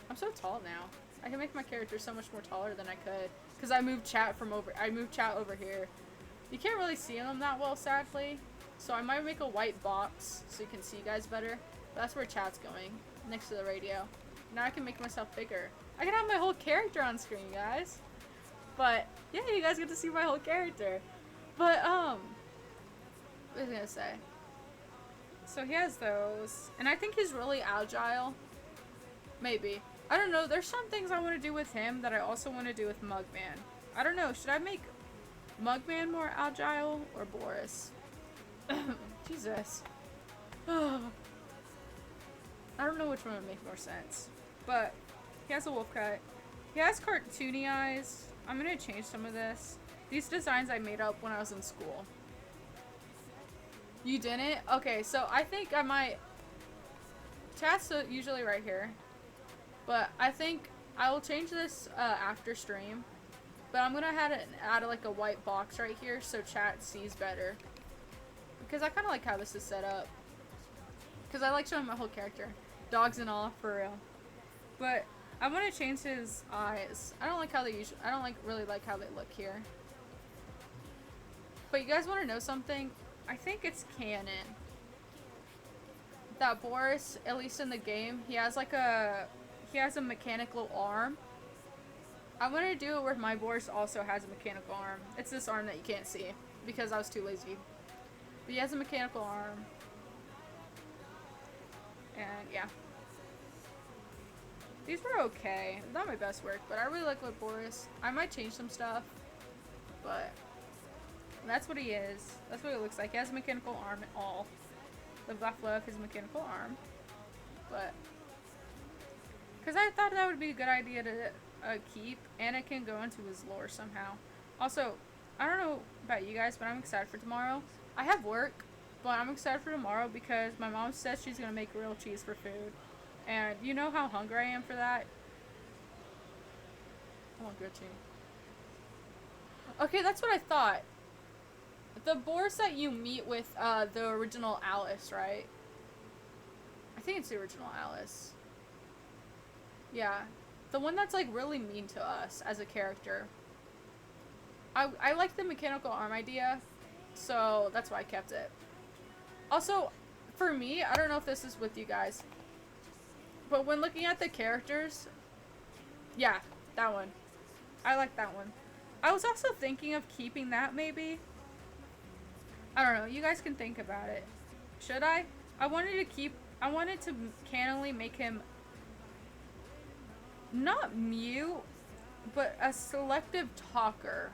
I'm so tall now. I can make my character so much more taller than I could. Because I moved chat over here. You can't really see them that well, sadly. So I might make a white box so you can see you guys better. But that's where chat's going. Next to the radio. Now I can make myself bigger. I can have my whole character on screen, guys. But, yeah, you guys get to see my whole character. But, what was I gonna say? So he has those, and I think he's really agile. Maybe. I don't know, there's some things I want to do with him that I also want to do with Mugman. I don't know, should I make Mugman more agile or Boris? Jesus. I don't know which one would make more sense. But he has a wolf cut. He has cartoony eyes. I'm gonna change some of this. These designs I made up when I was in school. You didn't? Okay, so I think I might... Chat's usually right here. But I think I will change this after stream. But I'm gonna add like a white box right here so chat sees better. Because I kind of like how this is set up. Because I like showing my whole character. Dogs and all, for real. But I want to change his eyes. I don't like how they really like how they look here. But you guys want to know something? I think it's canon that Boris, at least in the game, he has a mechanical arm. I'm gonna do it where my Boris also has a mechanical arm. It's this arm that you can't see because I was too lazy. But he has a mechanical arm. And yeah. These were okay. Not my best work, but I really like what Boris. I might change some stuff, but that's what he is. That's what it looks like. He has a mechanical arm and all. The black love his mechanical arm. But because I thought that would be a good idea to keep, and it can go into his lore somehow. Also, I don't know about you guys, but I'm excited for tomorrow. I have work, but I'm excited for tomorrow because my mom says she's gonna make real cheese for food. And you know how hungry I am for that? I want grilled cheese. Okay, that's what I thought. The Boris that you meet with the original Alice, right? I think it's the original Alice. Yeah. The one that's like really mean to us as a character. I like the mechanical arm idea, so that's why I kept it. Also, for me, I don't know if this is with you guys, but when looking at the characters, yeah, that one. I like that one. I was also thinking of keeping that, maybe. I don't know. You guys can think about it. Should I? I wanted to canonally make him not mute, but a selective talker.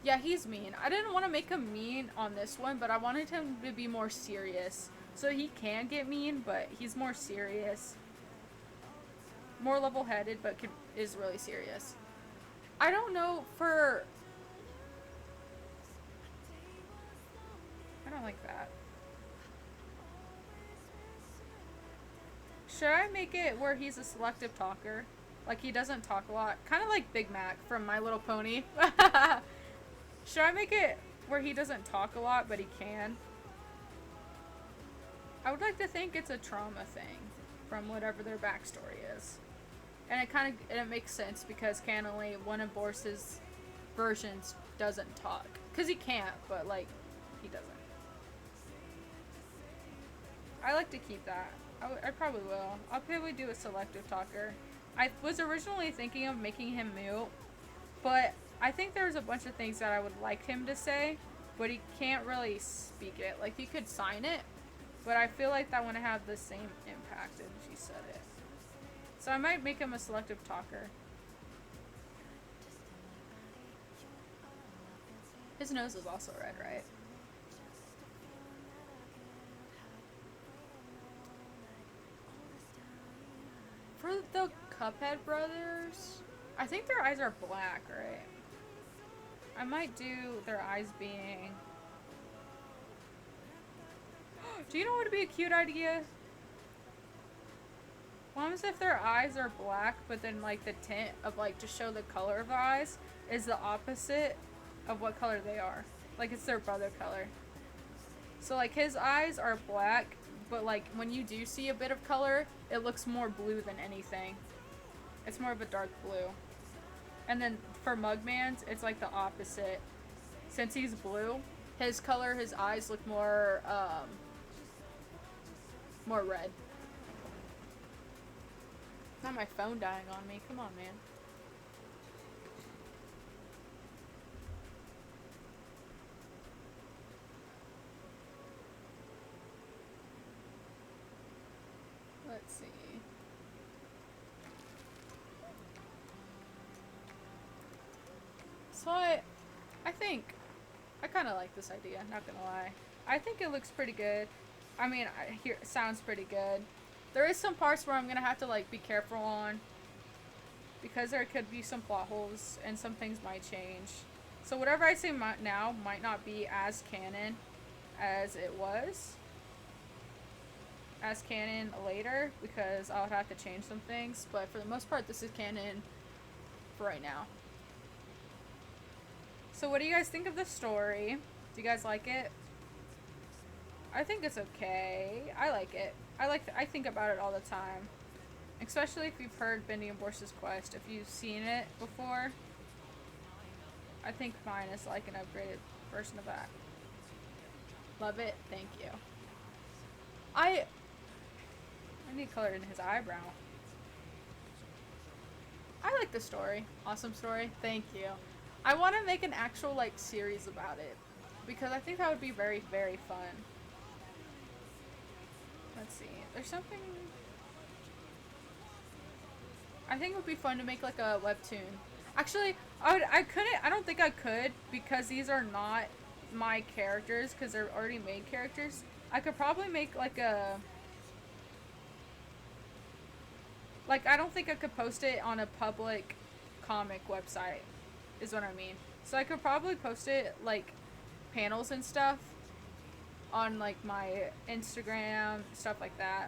Yeah, he's mean. I didn't want to make him mean on this one, but I wanted him to be more serious. So he can get mean, but he's more serious. More level-headed, but is really serious. I don't know for... I don't like that. Should I make it where he's a selective talker? Like he doesn't talk a lot? Kind of like Big Mac from My Little Pony. Should I make it where he doesn't talk a lot, but he can? I would like to think it's a trauma thing from whatever their backstory is. And it makes sense because canonly one of Boris's versions doesn't talk. Because he can't, but like, he doesn't. I like to keep that. I probably will. I'll probably do a selective talker. I was originally thinking of making him mute, but I think there's a bunch of things that I would like him to say, but he can't really speak it. Like, he could sign it, but I feel like that wouldn't have the same impact if he said it. So I might make him a selective talker. His nose is also red, right? For the Cuphead brothers, I think their eyes are black, right? I might do their eyes being... Do you know what would be a cute idea? What happens if their eyes are black, but then like the tint of like to show the color of the eyes is the opposite of what color they are? Like it's their brother color. So like his eyes are black, but like when you do see a bit of color, it looks more blue than anything. It's more of a dark blue. And then for Mugman's, it's like the opposite. Since he's blue, his color, his eyes look more red. Not my phone dying on me. Come on, man. Let's see. So I think I kind of like this idea, not gonna lie. I think it looks pretty good. I mean, it sounds pretty good. There is some parts where I'm gonna have to like be careful on because there could be some plot holes and some things might change. So whatever I say now might not be as canon as it was. As canon later because I'll have to change some things, but for the most part this is canon for right now. So what do you guys think of the story? Do you guys like it? I think it's okay. I like it. I think about it all the time. Especially if you've heard Bendy and Boris's Quest. If you've seen it before, I think mine is like an upgraded version of that. Love it. Thank you. I need color in his eyebrow. I like the story. Awesome story. Thank you. I want to make an actual like series about it because I think that would be very, very fun. Let's see. There's something... I think it would be fun to make like a webtoon. Actually, I don't think I could because these are not my characters because they're already made characters. I could probably make like a... Like, I don't think I could post it on a public comic website, is what I mean. So I could probably post it, like, panels and stuff on, like, my Instagram, stuff like that.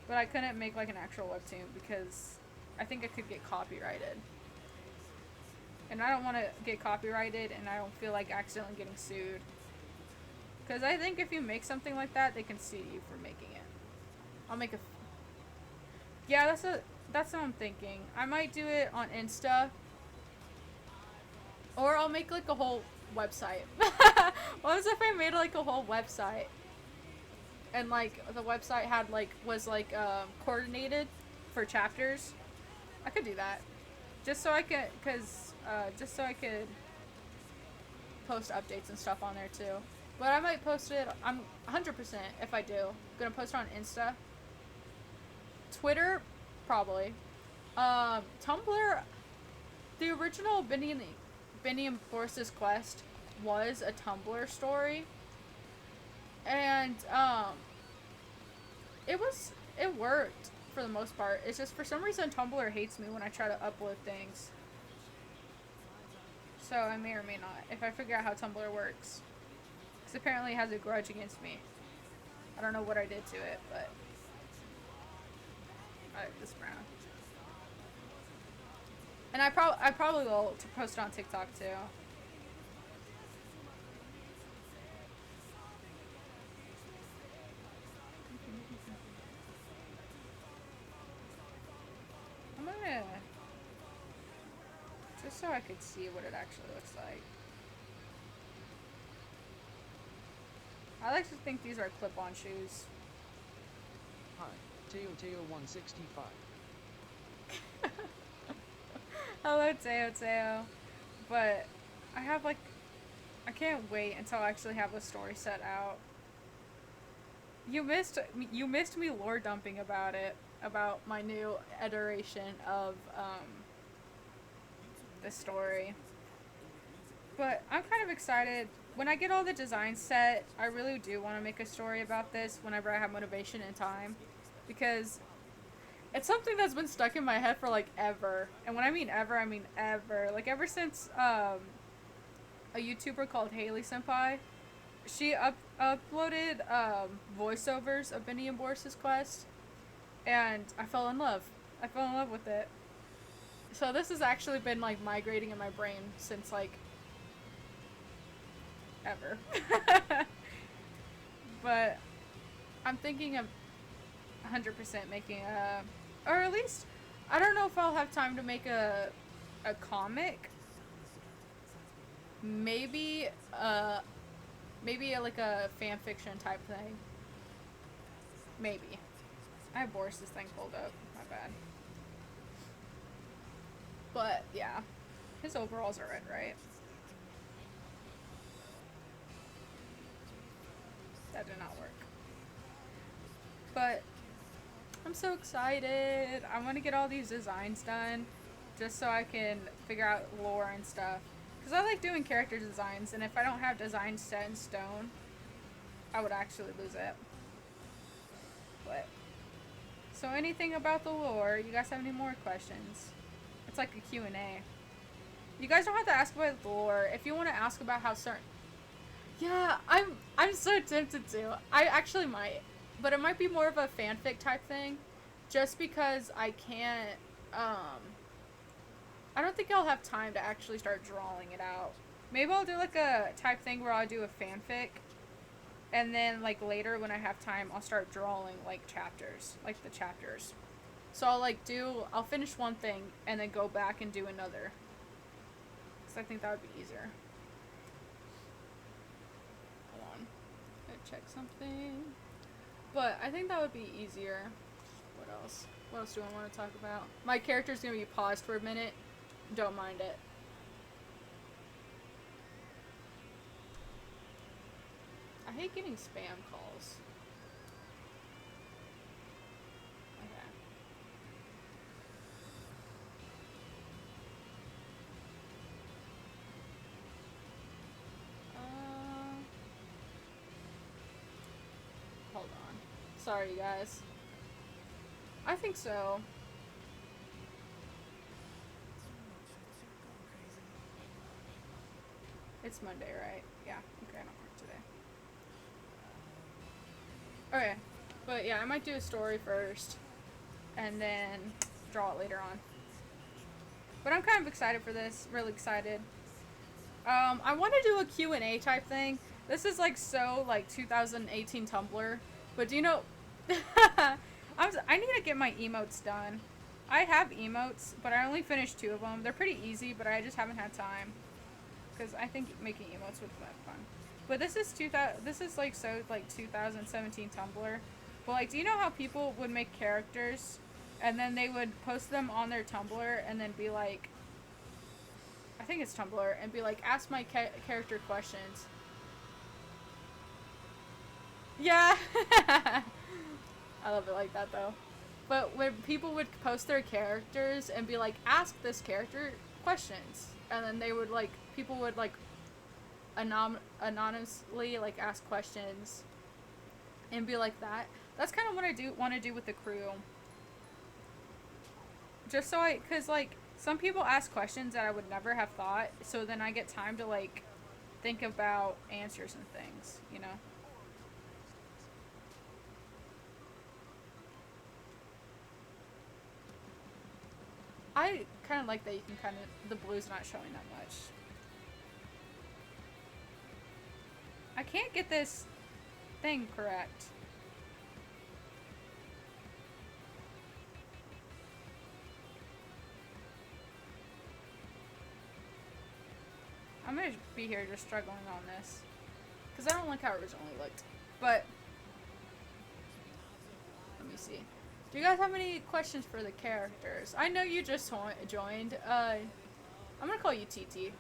But I couldn't make, like, an actual webtoon because I think it could get copyrighted. And I don't want to get copyrighted and I don't feel like accidentally getting sued. Because I think if you make something like that, they can sue you for making it. I'll make a... Yeah, that's what I'm thinking. I might do it on Insta. Or I'll make like a whole website. What if I made like a whole website? And like the website had like was like coordinated for chapters. I could do that. Just so I could just so I could post updates and stuff on there too. But I might post it, I'm 100% if I do. I'm gonna post it on Insta. Twitter, probably. Tumblr, the original Bendy and Boris's Quest was a Tumblr story. And, it worked. for the most part. It's just for some reason Tumblr hates me when I try to upload things. So I may or may not, if I figure out how Tumblr works. Because apparently it has a grudge against me. I don't know what I did to it, but... I like this brown. And I probably will to post it on TikTok too. I'm gonna... just so I could see what it actually looks like. I like to think these are clip-on shoes. Hi, Teo165. Hello, Teo. But I have like... I can't wait until I actually have a story set out. You missed me lore dumping about it. About my new iteration of the story. But I'm kind of excited. When I get all the designs set, I really do want to make a story about this whenever I have motivation and time. Because it's something that's been stuck in my head for like ever. And when I mean ever, I mean ever. Like ever since a YouTuber called Haley Senpai, she uploaded voiceovers of Benny and Boris's quest. And I fell in love. I fell in love with it. So this has actually been like migrating in my brain since like ever. But I'm thinking of 100% making a, or at least I don't know if I'll have time to make a comic. Maybe like a fan fiction type thing. Maybe. I have Boris's thing pulled up. My bad. But yeah, his overalls are red, right? That did not work. But I'm so excited. I want to get all these designs done just so I can figure out lore and stuff. Because I like doing character designs, and if I don't have designs set in stone, I would actually lose it. But so anything about the lore, you guys have any more questions? It's like a Q&A. You guys don't have to ask about the lore. If you want to ask about how certain... Yeah, I'm so tempted to. I actually might. But it might be more of a fanfic type thing. Just because I can't... I don't think I'll have time to actually start drawing it out. Maybe I'll do like a type thing where I'll do a fanfic. And then like later when I have time, I'll start drawing like chapters. Like the chapters. So I'll finish one thing and then go back and do another. Because I think that would be easier. Hold on. I'm gonna check something. But I think that would be easier. What else? What else do I want to talk about? My character's gonna be paused for a minute. Don't mind it. I hate getting spam calls. Okay. Hold on. Sorry, you guys. I think so. It's Monday, right? Yeah. Okay, I don't work today. Okay. But yeah, I might do a story first. And then draw it later on. But I'm kind of excited for this. Really excited. I want to do a Q&A type thing. This is like so like 2018 Tumblr. But do you know... I need to get my emotes done. I have emotes, but I only finished 2 of them. They're pretty easy, but I just haven't had time. Because I think making emotes would be fun. But this is like so like 2017 Tumblr. But like, do you know how people would make characters and then they would post them on their Tumblr and then be like, I think it's Tumblr, and be like, ask my character questions. Yeah. I love it like that though. But when people would post their characters and be like, ask this character questions, and then they would like, people would like anonymously like ask questions and be like that. That's kind of what I want to do with the crew. just so cause like some people ask questions that I would never have thought, so then I get time to like think about answers and things, you know? I kind of like that you can kind of, the blue's not showing that much. I can't get this thing correct. I'm gonna be here just struggling on this. Because I don't like how it originally looked. But, let me see. Do you guys have any questions for the characters? I know you just joined. I'm gonna call you TT.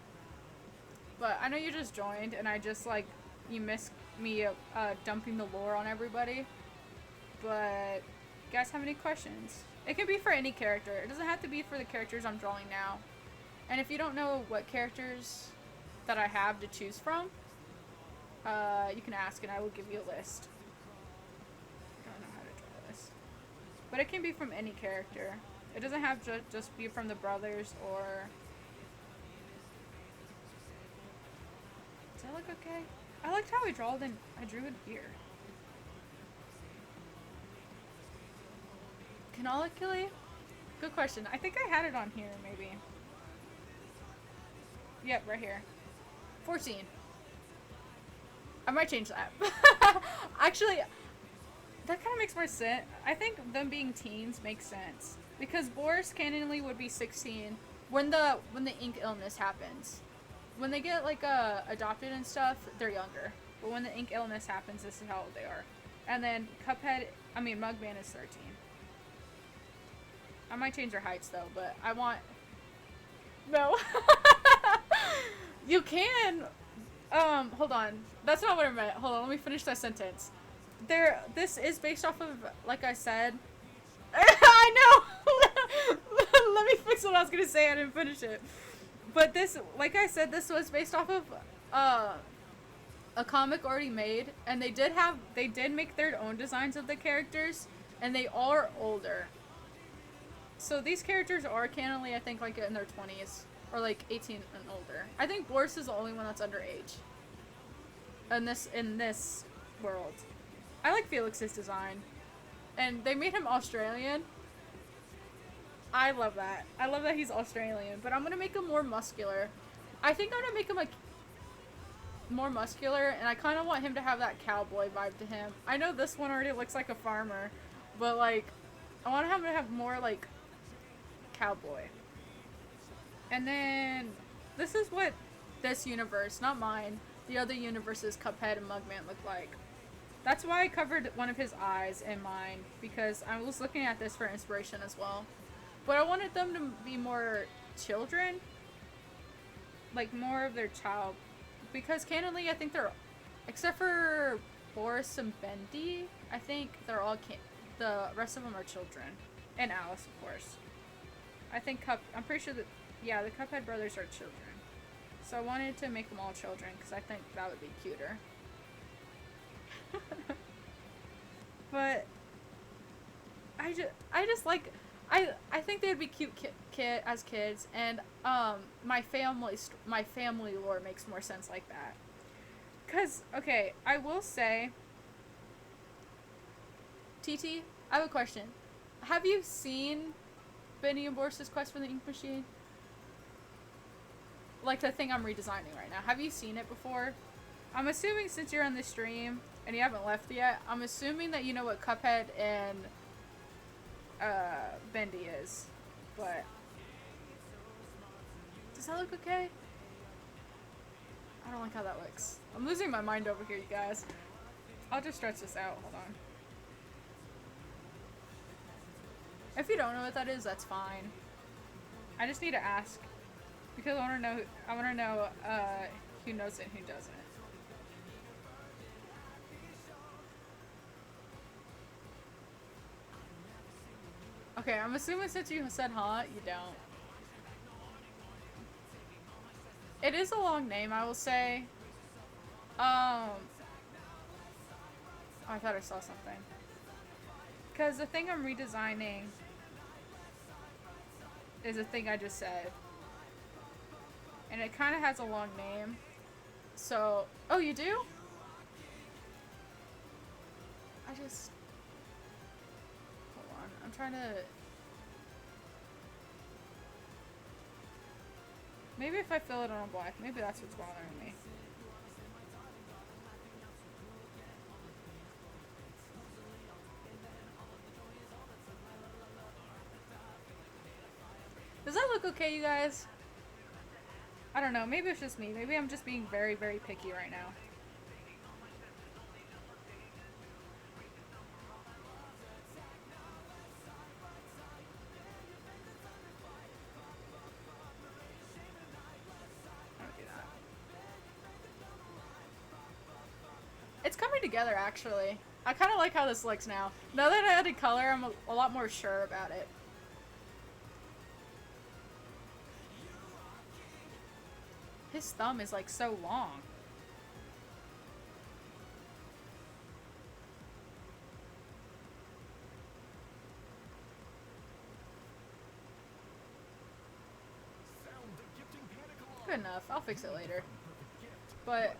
But I know you just joined, and I just, like, you missed me dumping the lore on everybody. But, you guys have any questions? It can be for any character. It doesn't have to be for the characters I'm drawing now. And if you don't know what characters that I have to choose from, you can ask and I will give you a list. I don't know how to draw this. But it can be from any character. It doesn't have to just be from the brothers or... Does that look okay? I liked how I drew it here. Canonically? Good question. I think I had it on here, maybe. Yep, right here. 14. I might change that. Actually, that kind of makes more sense. I think them being teens makes sense. Because Boris canonically would be 16 when the ink illness happens. When they get like adopted and stuff, they're younger. But when the ink illness happens, this is how old they are. And then Mugman is 13. I might change their heights though, but I want... No. You can... hold on. That's not what I meant. Hold on, let me finish that sentence. This is based off of, like I said... I know! Let me fix what I was gonna say, I didn't finish it. But this, like I said, this was based off of, a comic already made, and they did make their own designs of the characters, and they are older. So these characters are canonically, I think, like in their 20s, or like 18 and older. I think Boris is the only one that's underage. In this world. I like Felix's design. And they made him Australian. I love that. I love that he's Australian, but I'm gonna make him more muscular. I think I'm gonna make him like more muscular, and I kind of want him to have that cowboy vibe to him. I know this one already looks like a farmer, but like I want him to have more like cowboy. And then this is what this universe, not mine, the other universe's Cuphead and Mugman look like. That's why I covered one of his eyes in mine, because I was looking at this for inspiration as well. But I wanted them to be more children, like more of their child, because canonically I think they're, except for Boris and Bendy, I think they're all the rest of them are children, and Alice of course. I think I'm pretty sure that, yeah, the Cuphead brothers are children. So I wanted to make them all children because I think that would be cuter. But I just like, I think they'd be cute as kids, and my family lore makes more sense like that. Cause okay, I will say, TT, I have a question. Have you seen Benny and Boris's Quest for the Ink Machine? Like the thing I'm redesigning right now. Have you seen it before? I'm assuming since you're on the stream and you haven't left yet, I'm assuming that you know what Cuphead and Bendy is. But does that look okay? I don't like how that looks. I'm losing my mind over here, you guys. I'll just stretch this out. Hold on. If you don't know what that is, that's fine. I just need to ask because I want to know who knows it and who doesn't. Okay, I'm assuming since you said huh, you don't. It is a long name, I will say. Oh, I thought I saw something. Because the thing I'm redesigning... is a thing I just said. And it kind of has a long name. So, oh, you do? I just, hold on, I'm trying to, maybe if I fill it on black, maybe that's what's bothering me. Does that look okay, you guys? I don't know, maybe it's just me. Maybe I'm just being very, very picky right now. It's coming together, actually. I kind of like how this looks now. Now that I added color, I'm a lot more sure about it. His thumb is like so long. Good enough. I'll fix it later. But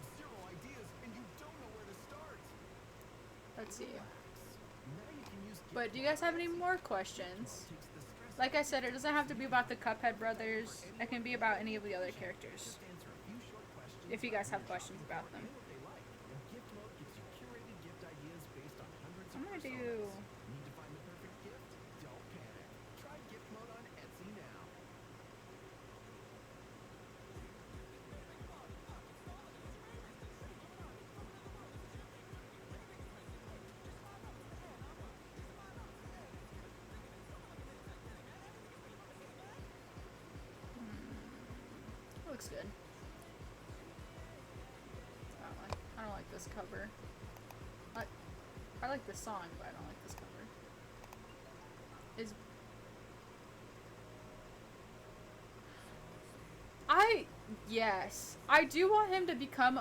let's see. But do you guys have any more questions? Like I said, it doesn't have to be about the Cuphead brothers. It can be about any of the other characters. If you guys have questions about them. I'm gonna do... Looks good. I don't like this cover. I like this song, but I don't like this cover. Yes. I do want him to become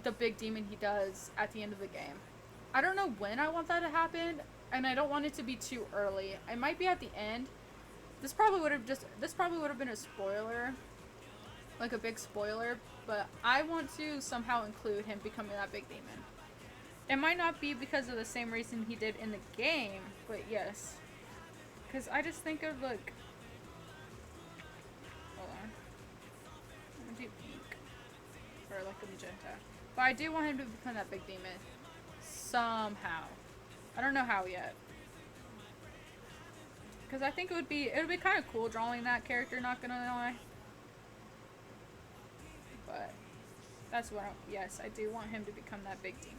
the big demon he does at the end of the game. I don't know when I want that to happen, and I don't want it to be too early. It might be at the end. This probably would have been a spoiler. Like a big spoiler, but I want to somehow include him becoming that big demon. It might not be because of the same reason he did in the game, but yes. Because I just think of like... Hold on. I'm gonna do pink. Or like a magenta. But I do want him to become that big demon. Somehow. I don't know how yet. Because I think it would be kind of cool drawing that character, not gonna lie. But that's what yes, I do want him to become that big demon.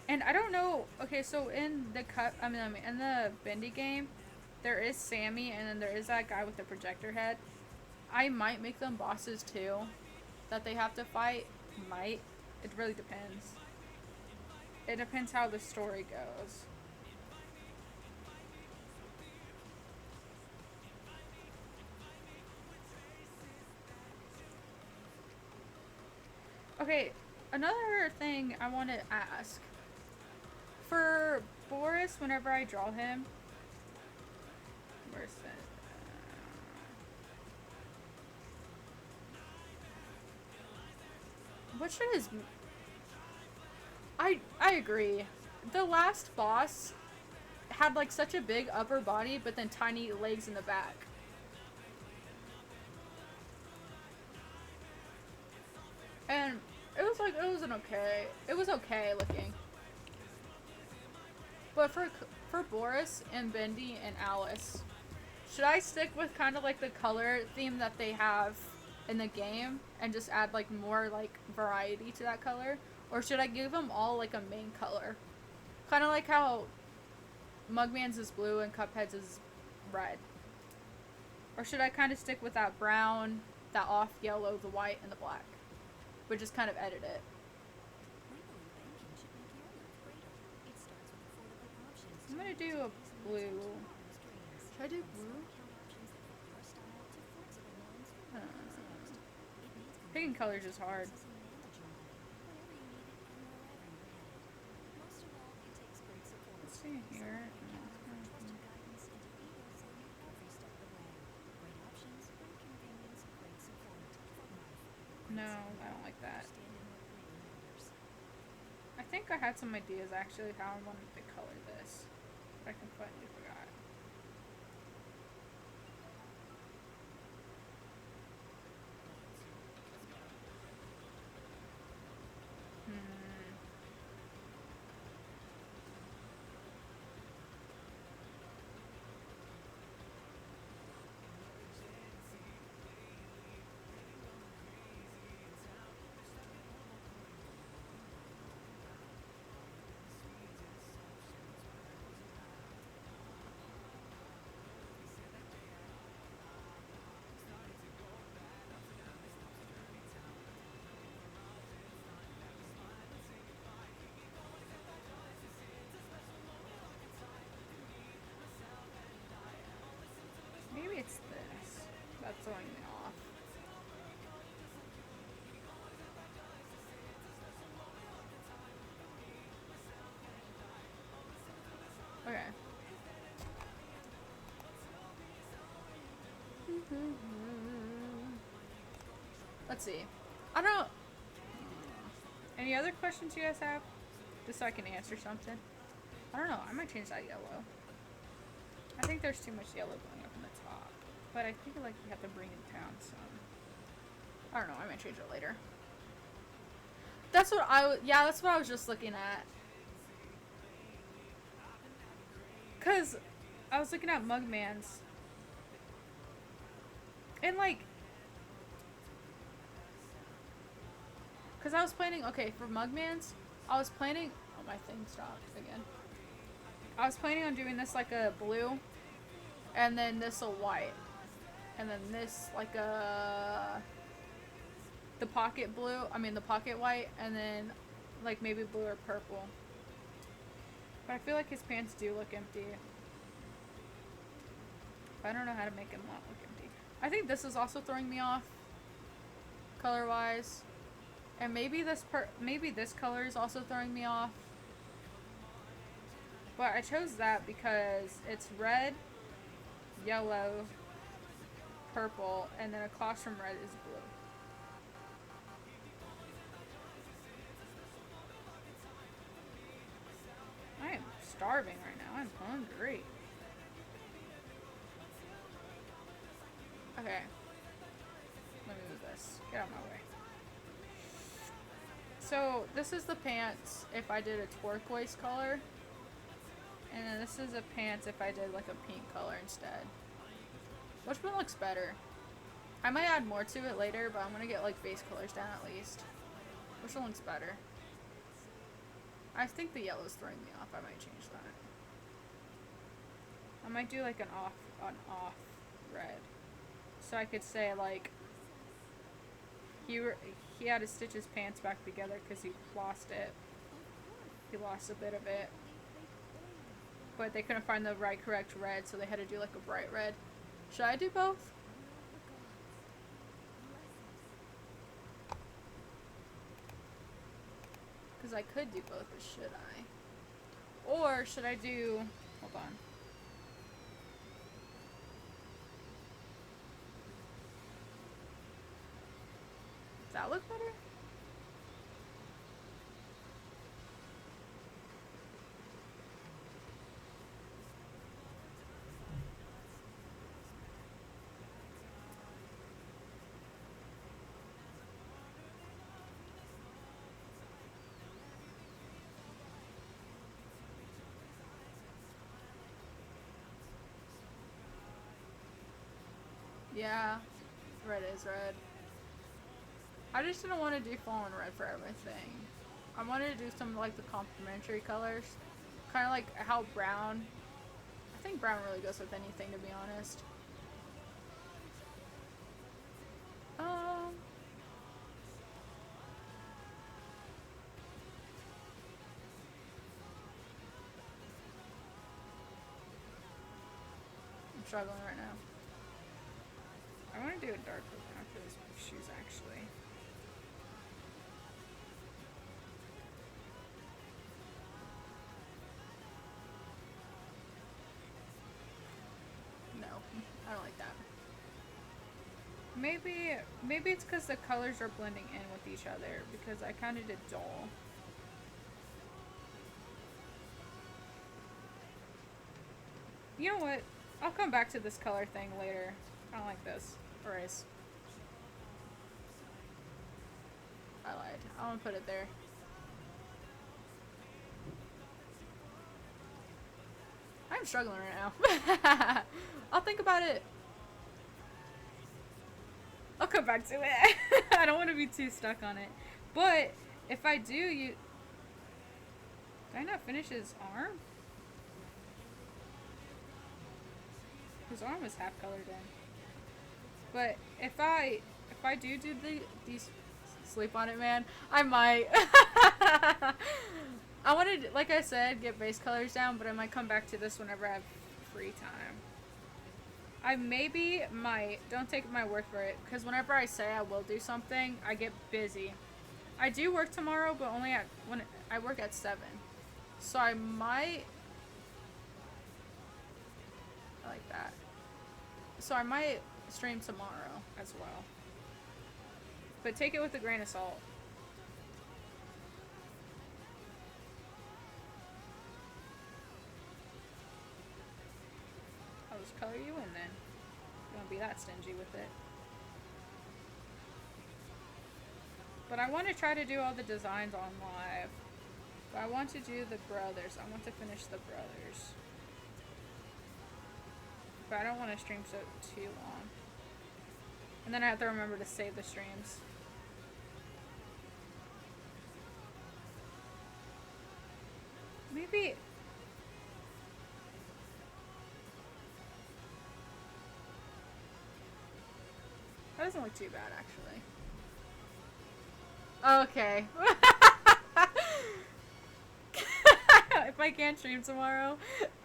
And I don't know, okay, so in the in the Bendy game, there is Sammy and then there is that guy with the projector head. I might make them bosses too that they have to fight. Might. It really depends. It depends how the story goes. Okay, another thing I want to ask. For Boris, whenever I draw him... Where's that? What should his... I agree. The last boss had like such a big upper body, but then tiny legs in the back. And it was okay looking. But for Boris and Bendy and Alice, should I stick with kind of like the color theme that they have in the game and just add like more like variety to that color? Or should I give them all like a main color? Kind of like how Mugman's is blue and Cuphead's is red. Or should I kind of stick with that brown, that off yellow, the white, and the black? But just kind of edit it. I'm gonna do a blue. Should I do blue? Picking colors is hard. Let's see here. No, I don't like that. I think I had some ideas actually how I wanted to color this. But I completely forgot. Maybe it's this. That's throwing me off. Okay. Let's see. I don't. Any other questions you guys have? Just so I can answer something. I don't know. I might change that yellow. I think there's too much yellow going up in the top. But I feel like you have to bring it down some. I don't know. I might change it later. That's what yeah, that's what I was just looking at. Cause I was looking at Mugman's. And like, cause I was planning, okay, for Mugman's, I was planning, oh my thing stopped again. I was planning on doing this like a blue, and then this a white, and then this like a, the pocket blue, the pocket white, and then like maybe blue or purple. But I feel like his pants do look empty. But I don't know how to make him not look empty. I think this is also throwing me off, color-wise. And maybe this color is also throwing me off. But I chose that because it's red, yellow, purple, and then across from red is blue. I am starving right now. I'm hungry. Okay. Let me move this. Get out of my way. So, this is the pants if I did a turquoise color. And then this is the pants if I did like a pink color instead. Which one looks better? I might add more to it later, but I'm gonna get like base colors down at least. Which one looks better? I think the yellow's throwing me off. I might change that. I might do like an off red. So I could say like he had to stitch his pants back together because he lost it. He lost a bit of it. But they couldn't find the correct red, so they had to do like a bright red. Should I do both? Because I could do both, but should I? Or should I do... Hold on. Does that look better? Yeah, red is red. I just didn't want to do fallen red for everything. I wanted to do some like the complementary colors. Kind of like how brown. I think brown really goes with anything, to be honest. I'm struggling right now. I want to do a dark blue for these shoes, actually. No, I don't like that. Maybe it's because the colors are blending in with each other, because I kind of did dull. You know what? I'll come back to this color thing later. I don't like this. Erase. I lied. I want to put it there. I'm struggling right now. I'll think about it. I'll come back to it. I don't want to be too stuck on it. But if I do, did I not finish his arm? His arm was half colored in. But if I do these sleep on it, man, I might. I wanted, like I said, get base colors down, but I might come back to this whenever I have free time. I maybe might, don't take my word for it, because whenever I say I will do something, I get busy. I do work tomorrow, but only when I work at 7. So I might, I like that. So I might stream tomorrow as well. But take it with a grain of salt. I'll just color you in then. You won't be that stingy with it. But I want to try to do all the designs on live. But I want to do the brothers. I want to finish the brothers. But I don't want to stream so too long. And then I have to remember to save the streams. Maybe... That doesn't look too bad, actually. Okay. If I can't stream tomorrow,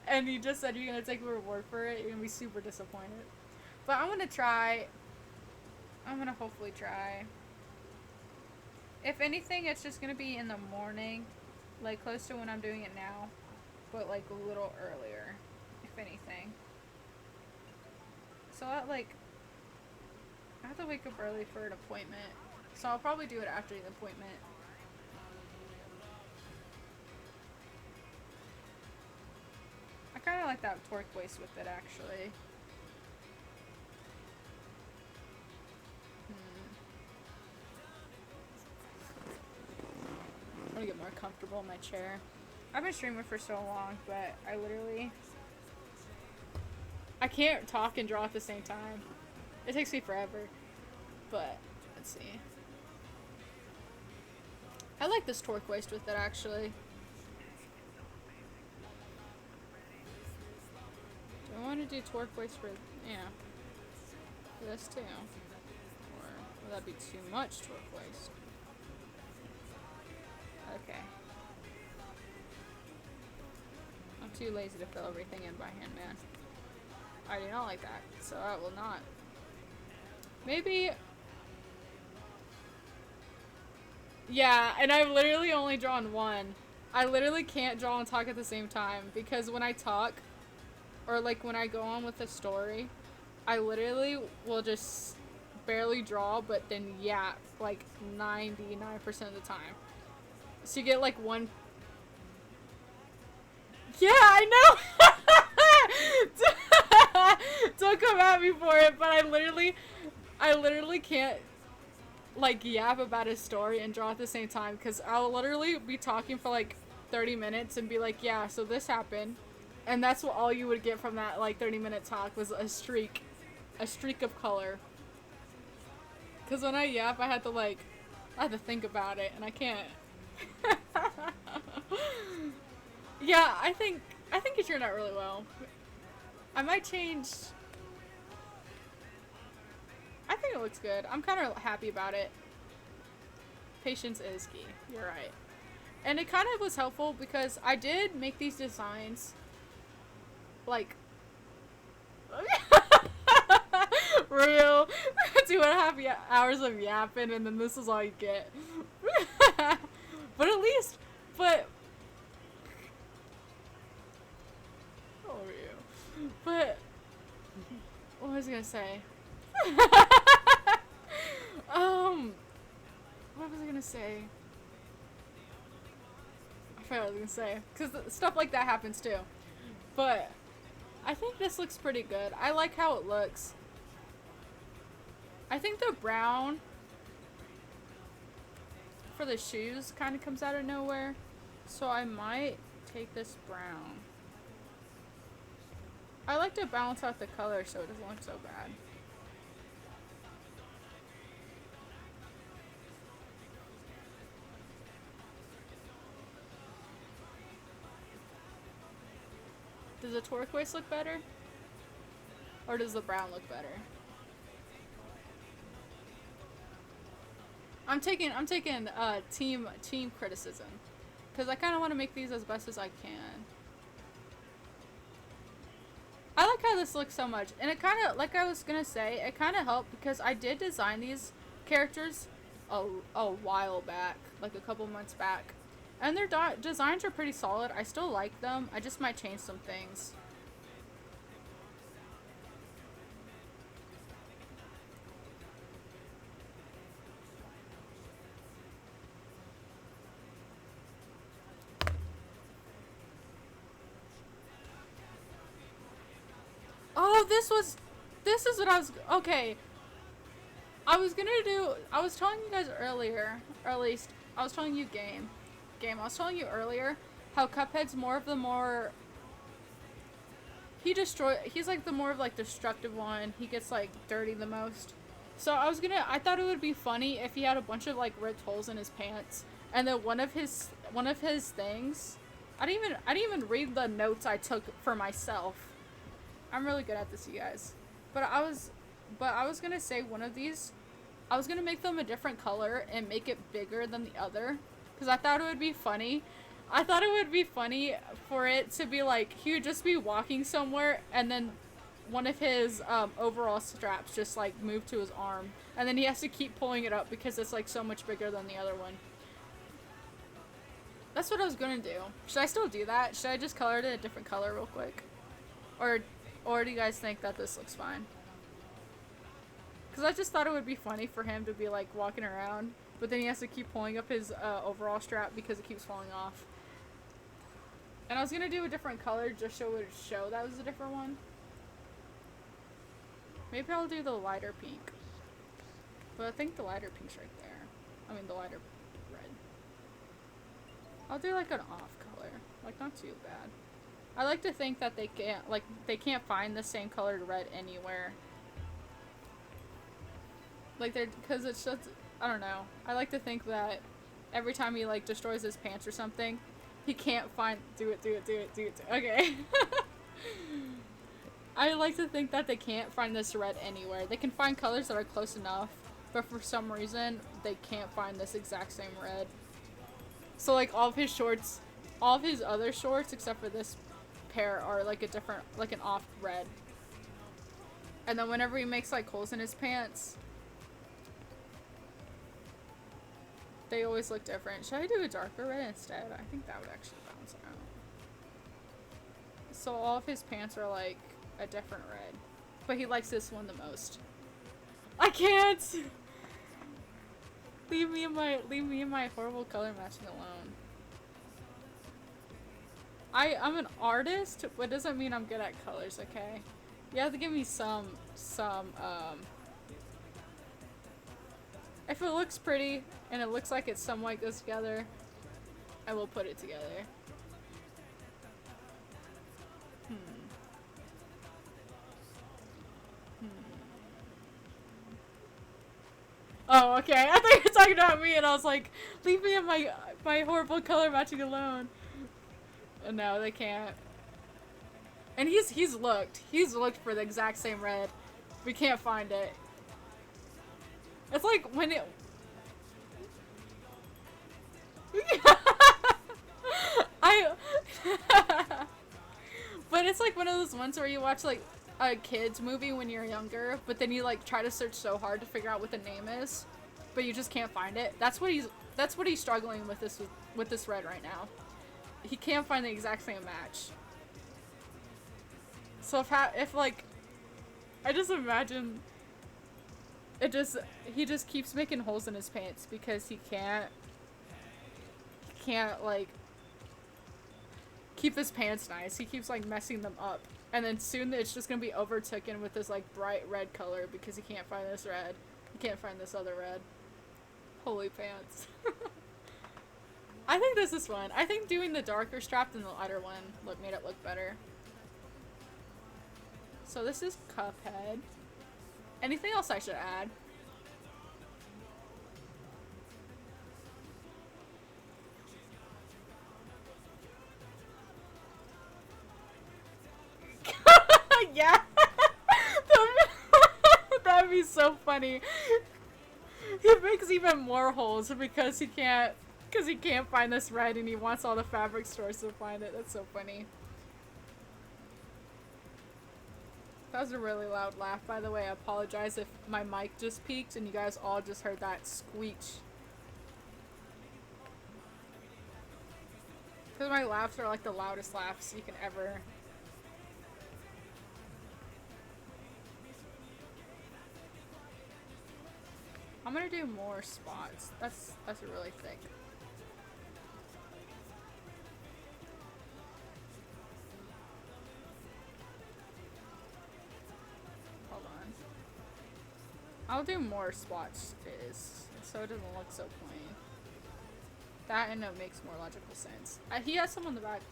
and you just said you're gonna take a reward for it, you're gonna be super disappointed. But I'm gonna try. I'm gonna hopefully try. If anything, it's just gonna be in the morning, like close to when I'm doing it now, but like a little earlier, if anything. So I have to wake up early for an appointment, so I'll probably do it after the appointment. I kind of like that turquoise with it, actually. I'm gonna get more comfortable in my chair. I've been streaming for so long, but I can't talk and draw at the same time. It takes me forever. But, let's see. I like this turquoise with it, actually. Do I want to do turquoise for, for this too? Or will that be too much turquoise? Okay. I'm too lazy to fill everything in by hand, man. I do not like that, so I will not. Maybe... Yeah, and I've literally only drawn one. I literally can't draw and talk at the same time, because when I talk, or like when I go on with a story, I literally will just barely draw, but then yap like 99% of the time. So you get like one... Yeah, I know! Don't come at me for it, but I literally can't like yap about a story and draw at the same time, because I'll literally be talking for like 30 minutes and be like, yeah, so this happened, and that's what all you would get from that like 30-minute talk was a streak of color. Because when I yap, I have to think about it, and I can't. Yeah, I think it turned out really well. I might change. I think it looks good. I'm kind of happy about it. Patience is key. You're right. And it kind of was helpful because I did make these designs like real 2.5 hours of yapping, and then this is all you get. But at least, but over you. But what was I gonna say? what I was gonna say. Because stuff like that happens too. But I think this looks pretty good. I like how it looks. I think the brown for the shoes kind of comes out of nowhere. So I might take this brown. I like to balance out the color so it doesn't look so bad. Does the turquoise look better? Or does the brown look better? I'm taking team criticism. Because I kind of want to make these as best as I can. I like how this looks so much. And it kind of, like I was going to say, it kind of helped because I did design these characters a while back. Like a couple months back. And their designs are pretty solid. I still like them. I just might change some things. Oh, this is what I was, okay. I was telling you guys earlier, or at least, I was telling you I was telling you earlier how Cuphead's he's like the more of like destructive one. He gets like dirty the most. So I thought it would be funny if he had a bunch of like ripped holes in his pants, and then one of his things, I didn't even read the notes I took for myself. I'm really good at this, you guys. But I was gonna say one of these, I was gonna make them a different color and make it bigger than the other. Because I thought it would be funny. I thought it would be funny for it to be like, he would just be walking somewhere and then one of his overall straps just like move to his arm. And then he has to keep pulling it up because it's like so much bigger than the other one. That's what I was gonna do. Should I still do that? Should I just color it a different color real quick? Or do you guys think that this looks fine? Because I just thought it would be funny for him to be like walking around, but then he has to keep pulling up his overall strap because it keeps falling off. And I was gonna do a different color just so it would show that was a different one. Maybe I'll do the lighter pink. But I think the lighter pink's right there. I mean the lighter red. I'll do like an off color. Like not too bad. I like to think that they can't find the same colored red anywhere. Like because it's just, I don't know. I like to think that every time he like destroys his pants or something, he can't find, do it. Okay. I like to think that they can't find this red anywhere. They can find colors that are close enough, but for some reason, they can't find this exact same red. So like all of his other shorts, except for this pair, are like a different, like an off red. And then whenever he makes like holes in his pants, they always look different. Should I do a darker red instead? I think that would actually balance it out. So all of his pants are like a different red. But he likes this one the most. I can't! Leave me in my horrible color matching alone. I'm an artist, but it doesn't mean I'm good at colors, okay? You have to give me some if it looks pretty and it looks like it somewhat goes together, I will put it together. Oh, okay. I thought you were talking about me, and I was like, leave me in my horrible color matching alone. No, they can't. And he's looked for the exact same red. We can't find it. It's like when it. But it's like one of those ones where you watch like a kid's movie when you're younger, but then you like try to search so hard to figure out what the name is, but you just can't find it. That's what he's struggling with this red right now. He can't find the exact same match. So if like, I just imagine he just keeps making holes in his pants because he can't like keep his pants nice. He keeps like messing them up. And then soon it's just gonna be overtaken with this like bright red color because he can't find this red. He can't find this other red. Holy pants. I think this is fun. I think doing the darker strap than the lighter one made it look better. So this is Cuphead. Anything else I should add? Yeah. That'd be so funny. He makes even more holes because he can't find this red and he wants all the fabric stores to find it. That's so funny. That was a really loud laugh, by the way. I apologize if my mic just peaked and you guys all just heard that squeech. Because my laughs are like the loudest laughs you can ever. I'm gonna do more spots. That's really thick. Hold on. I'll do more swatches so it doesn't look so plain. That and it makes more logical sense. He has some on the back.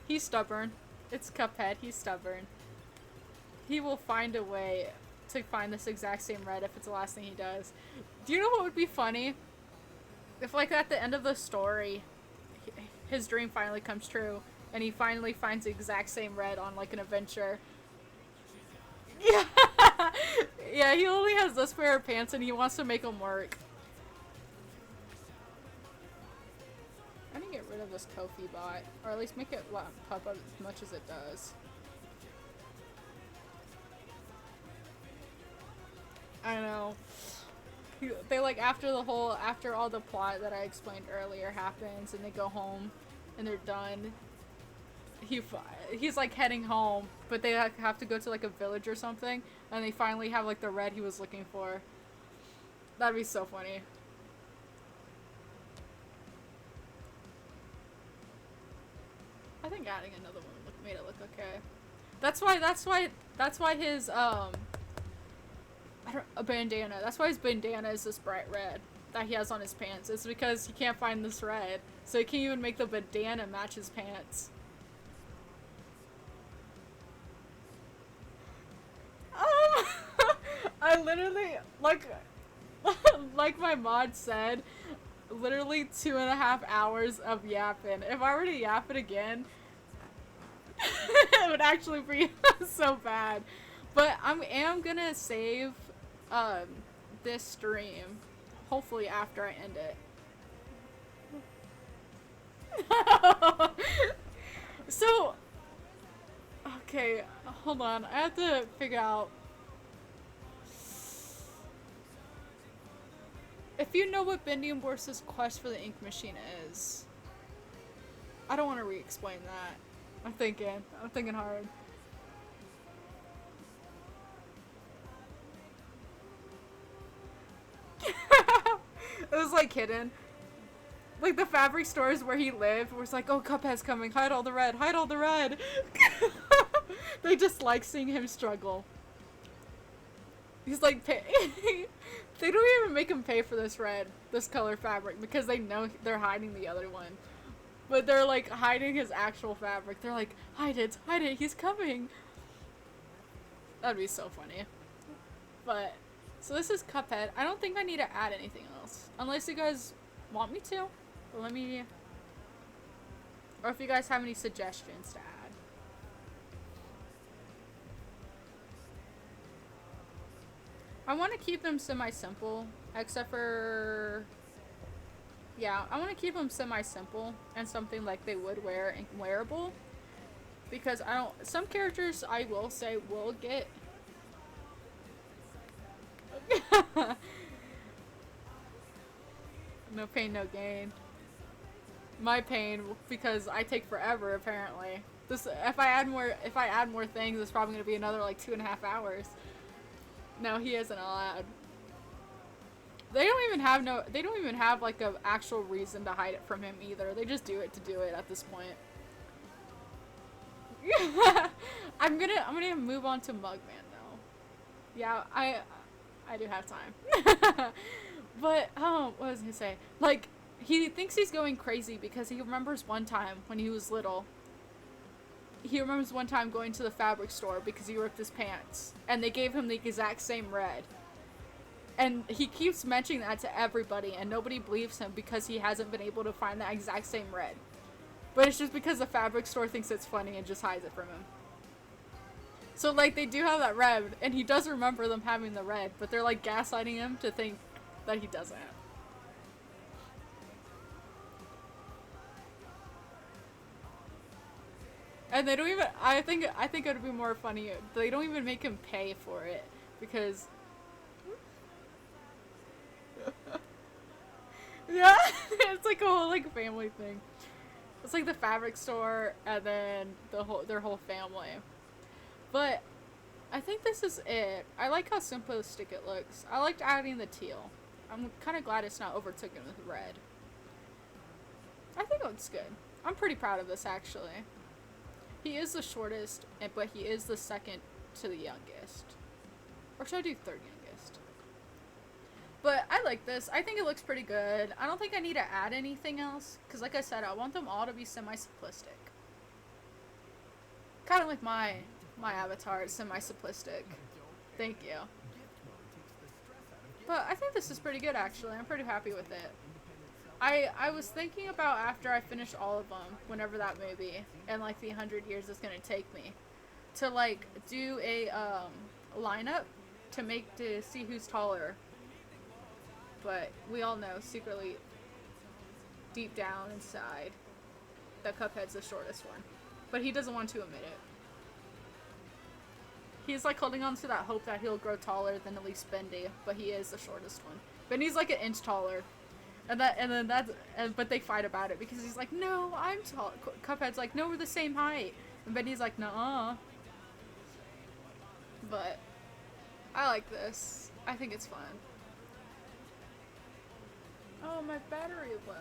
He's stubborn. It's Cuphead. He's stubborn. He will find a way to find this exact same red if it's the last thing he does. Do you know what would be funny? If like at the end of the story, his dream finally comes true and he finally finds the exact same red on like an adventure. Yeah. Yeah, he only has this pair of pants and he wants to make them work. I need to get rid of this Kofi bot, or at least make it pop up as much as it does. I know. They like after all the plot that I explained earlier happens and they go home and they're done. He's like heading home, but they have to go to like a village or something and they finally have like the red he was looking for. That'd be so funny. I think adding another one made it look okay. That's why his a bandana. That's why his bandana is this bright red that he has on his pants. It's because he can't find this red. So he can't even make the bandana match his pants. I literally, like my mod said, literally 2.5 hours of yapping. If I were to yap it again, it would actually be so bad. But I am gonna save this stream, hopefully after I end it. So, okay, hold on. I have to figure out. If you know what Bendy & Boris's quest for the ink machine is, I don't want to re-explain that. I'm thinking hard. It was like hidden. Like the fabric stores where he lived was like, oh, Cuphead's coming, hide all the red, hide all the red. They just like seeing him struggle. He's like, they don't even make him pay for this color fabric because they know they're hiding the other one. But they're like hiding his actual fabric. They're like, hide it, he's coming. That'd be so funny. But, so this is Cuphead. I don't think I need to add anything else. Unless you guys want me to. But let me, or if you guys have any suggestions to add. I want to keep them semi-simple, except for, yeah, I want to keep them semi-simple and something like they would wear and wearable, because some characters I will say will get, no pain, no gain. My pain, because I take forever apparently. If I add more things, it's probably gonna be another like 2.5 hours. No, he isn't allowed. They don't even have like a actual reason to hide it from him either. They just do it to do it at this point. I'm gonna move on to Mugman though. Yeah, I do have time. But what was I gonna say? Like, he thinks he's going crazy because he remembers one time when he was little. He remembers one time going to the fabric store because he ripped his pants and they gave him the exact same red. And he keeps mentioning that to everybody and nobody believes him because he hasn't been able to find that exact same red. But it's just because the fabric store thinks it's funny and just hides it from him. So, like, they do have that red, and he does remember them having the red, but they're, like, gaslighting him to think that he doesn't. And they don't even, I think it would be more funny, they don't even make him pay for it, because... Yeah, it's like a whole, like, family thing. It's like the fabric store, and then their whole family. But I think this is it. I like how simplistic it looks. I liked adding the teal. I'm kind of glad it's not overtaken with red. I think it looks good. I'm pretty proud of this, actually. He is the shortest, but he is the second to the youngest. Or should I do third youngest? But I like this. I think it looks pretty good. I don't think I need to add anything else. Because like I said, I want them all to be semi-simplistic. Kind of like my avatar is semi-simplistic. Thank you. But I think this is pretty good, actually. I'm pretty happy with it. I was thinking about after I finish all of them, whenever that may be, and like the 100 years it's going to take me, to like do a lineup to see who's taller. But we all know secretly, deep down inside, that Cuphead's the shortest one. But he doesn't want to admit it. He's like holding on to that hope that he'll grow taller than at least Bendy, but he is the shortest one. Bendy's like an inch taller. But they fight about it because he's like, no, I'm tall. Cuphead's like, no, we're the same height. And Bendy's like, nuh-uh. But I like this. I think it's fun. Oh, my battery is low.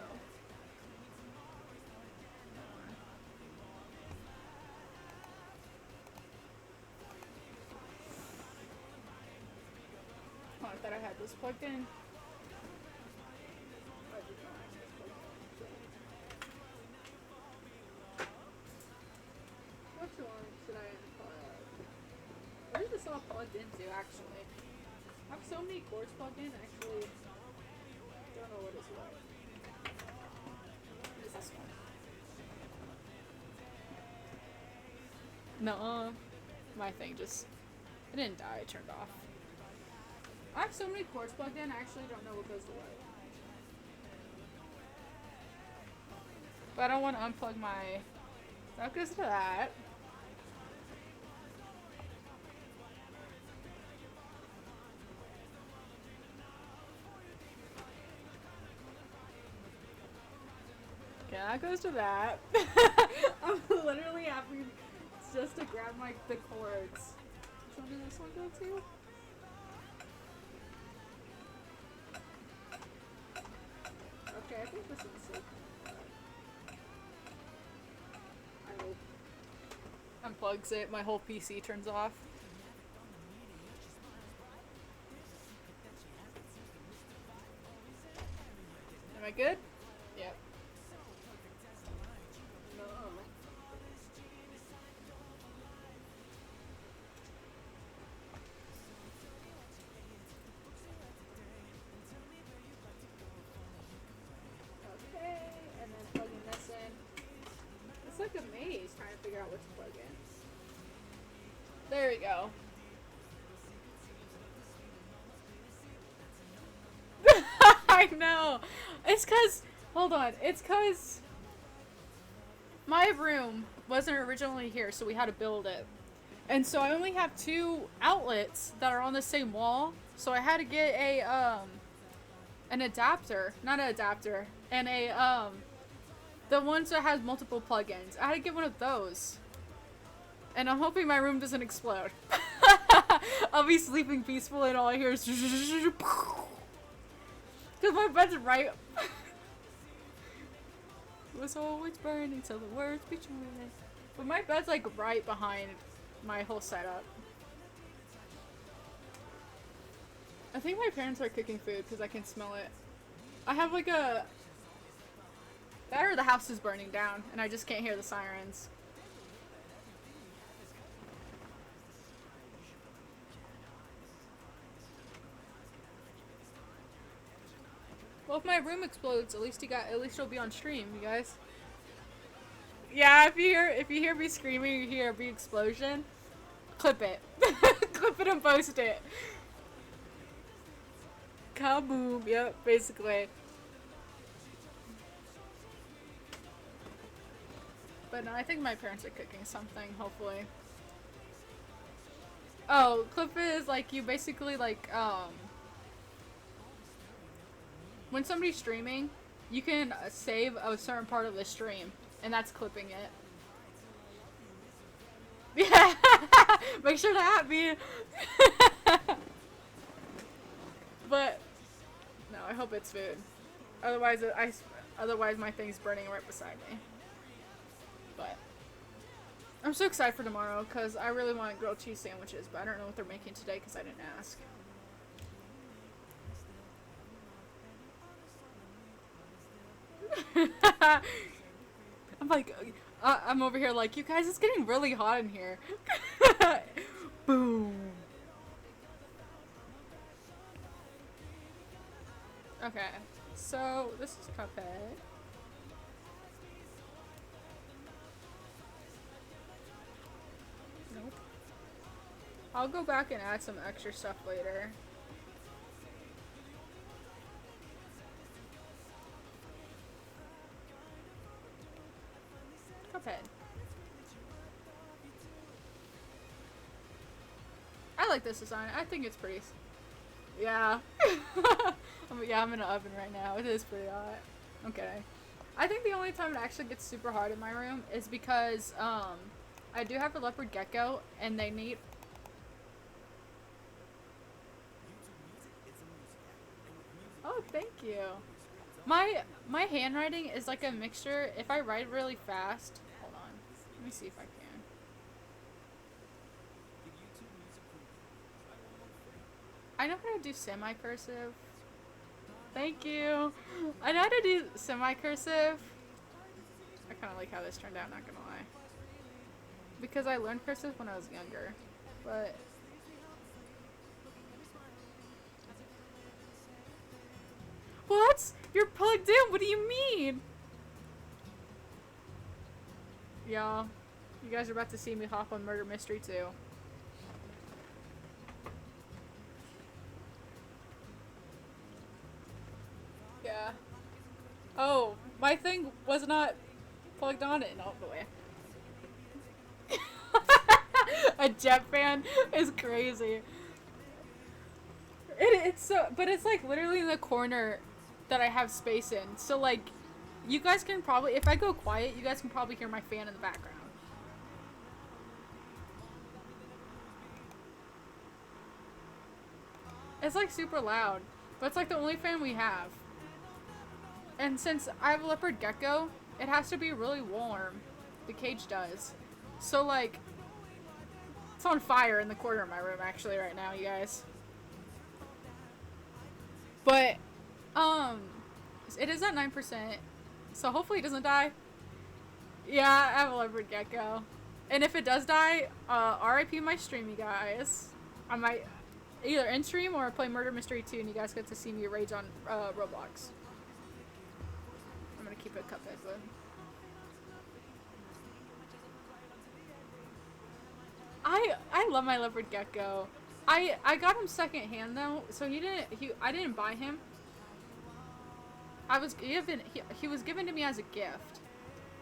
Oh, I thought I had this plugged in. Which one should I unplug? What is this all plugged into, actually? I have so many cords plugged in, actually. Don't know what is what. What is this one? Nuh-uh. My thing just... It didn't die, it turned off. I have so many cords plugged in, I actually don't know what goes to what. But I don't want to unplug my... That goes to that. Okay, that goes to that. I'm literally having just to grab the cords. Which one does this one go to? Okay, I think this one's safe. I hope. Unplugs it, my whole PC turns off. Am I good? Yep. No. Okay, and then plugging this in. It's like a maze trying to figure out what to plug in. There we go. I know. It's cause, hold on. It's cause my room wasn't originally here, so we had to build it. And so I only have 2 outlets that are on the same wall. So I had to get an adapter, not an adapter, and the ones that has multiple plugins. I had to get one of those. And I'm hoping my room doesn't explode. I'll be sleeping peacefully and all I hear is Cause my bed's right. It was always burning till the words between. But my bed's like right behind my whole setup. I think my parents are cooking food because I can smell it. I have like a... That or the house is burning down and I just can't hear the sirens. Well, if my room explodes, at least it'll be on stream, you guys. Yeah, if you hear me screaming, you hear a big explosion, clip it. Clip it and post it. Kaboom, yep, basically. But no, I think my parents are cooking something, hopefully. Oh, clip it is like you basically like, when somebody's streaming, you can save a certain part of the stream, and that's clipping it. Yeah, make sure to at me. But no, I hope it's food. Otherwise, otherwise my thing's burning right beside me. But I'm so excited for tomorrow because I really want grilled cheese sandwiches, but I don't know what they're making today because I didn't ask. I'm like, I'm over here like, you guys, it's getting really hot in here. Boom. Okay, so this is Cuphead. Nope. I'll go back and add some extra stuff later. Cuphead. I like this design. I think it's pretty. Yeah. Yeah, I'm in an oven right now. It is pretty hot. Okay. I think the only time it actually gets super hot in my room is because I do have a leopard gecko and they need. Oh, thank you. My handwriting is like a mixture. If I write really fast, hold on. Let me see if I can. I know how to do semi-cursive. Thank you. I know how to do semi-cursive. I kind of like how this turned out, not gonna lie. Because I learned cursive when I was younger. But what? You're plugged in? What do you mean? Y'all, you guys are about to see me hop on Murder Mystery 2. Yeah. Oh, my thing was not plugged on it all the way. A jet fan is crazy. It's so, but it's like literally in the corner that I have space in. So like, you guys can probably, if I go quiet, you guys can probably hear my fan in the background. It's like super loud, but it's like the only fan we have. And since I have a leopard gecko, it has to be really warm. The cage does. So like, it's on fire in the corner of my room actually right now, you guys. But, it is at 9%, so hopefully it doesn't die. Yeah, I have a leopard gecko. And if it does die, RIP my stream, you guys. I might either end stream or play Murder Mystery 2 and you guys get to see me rage on, Roblox. I'm gonna keep it Cuphead, but... I love my leopard gecko. I got him second hand though, so I didn't buy him. He was given to me as a gift.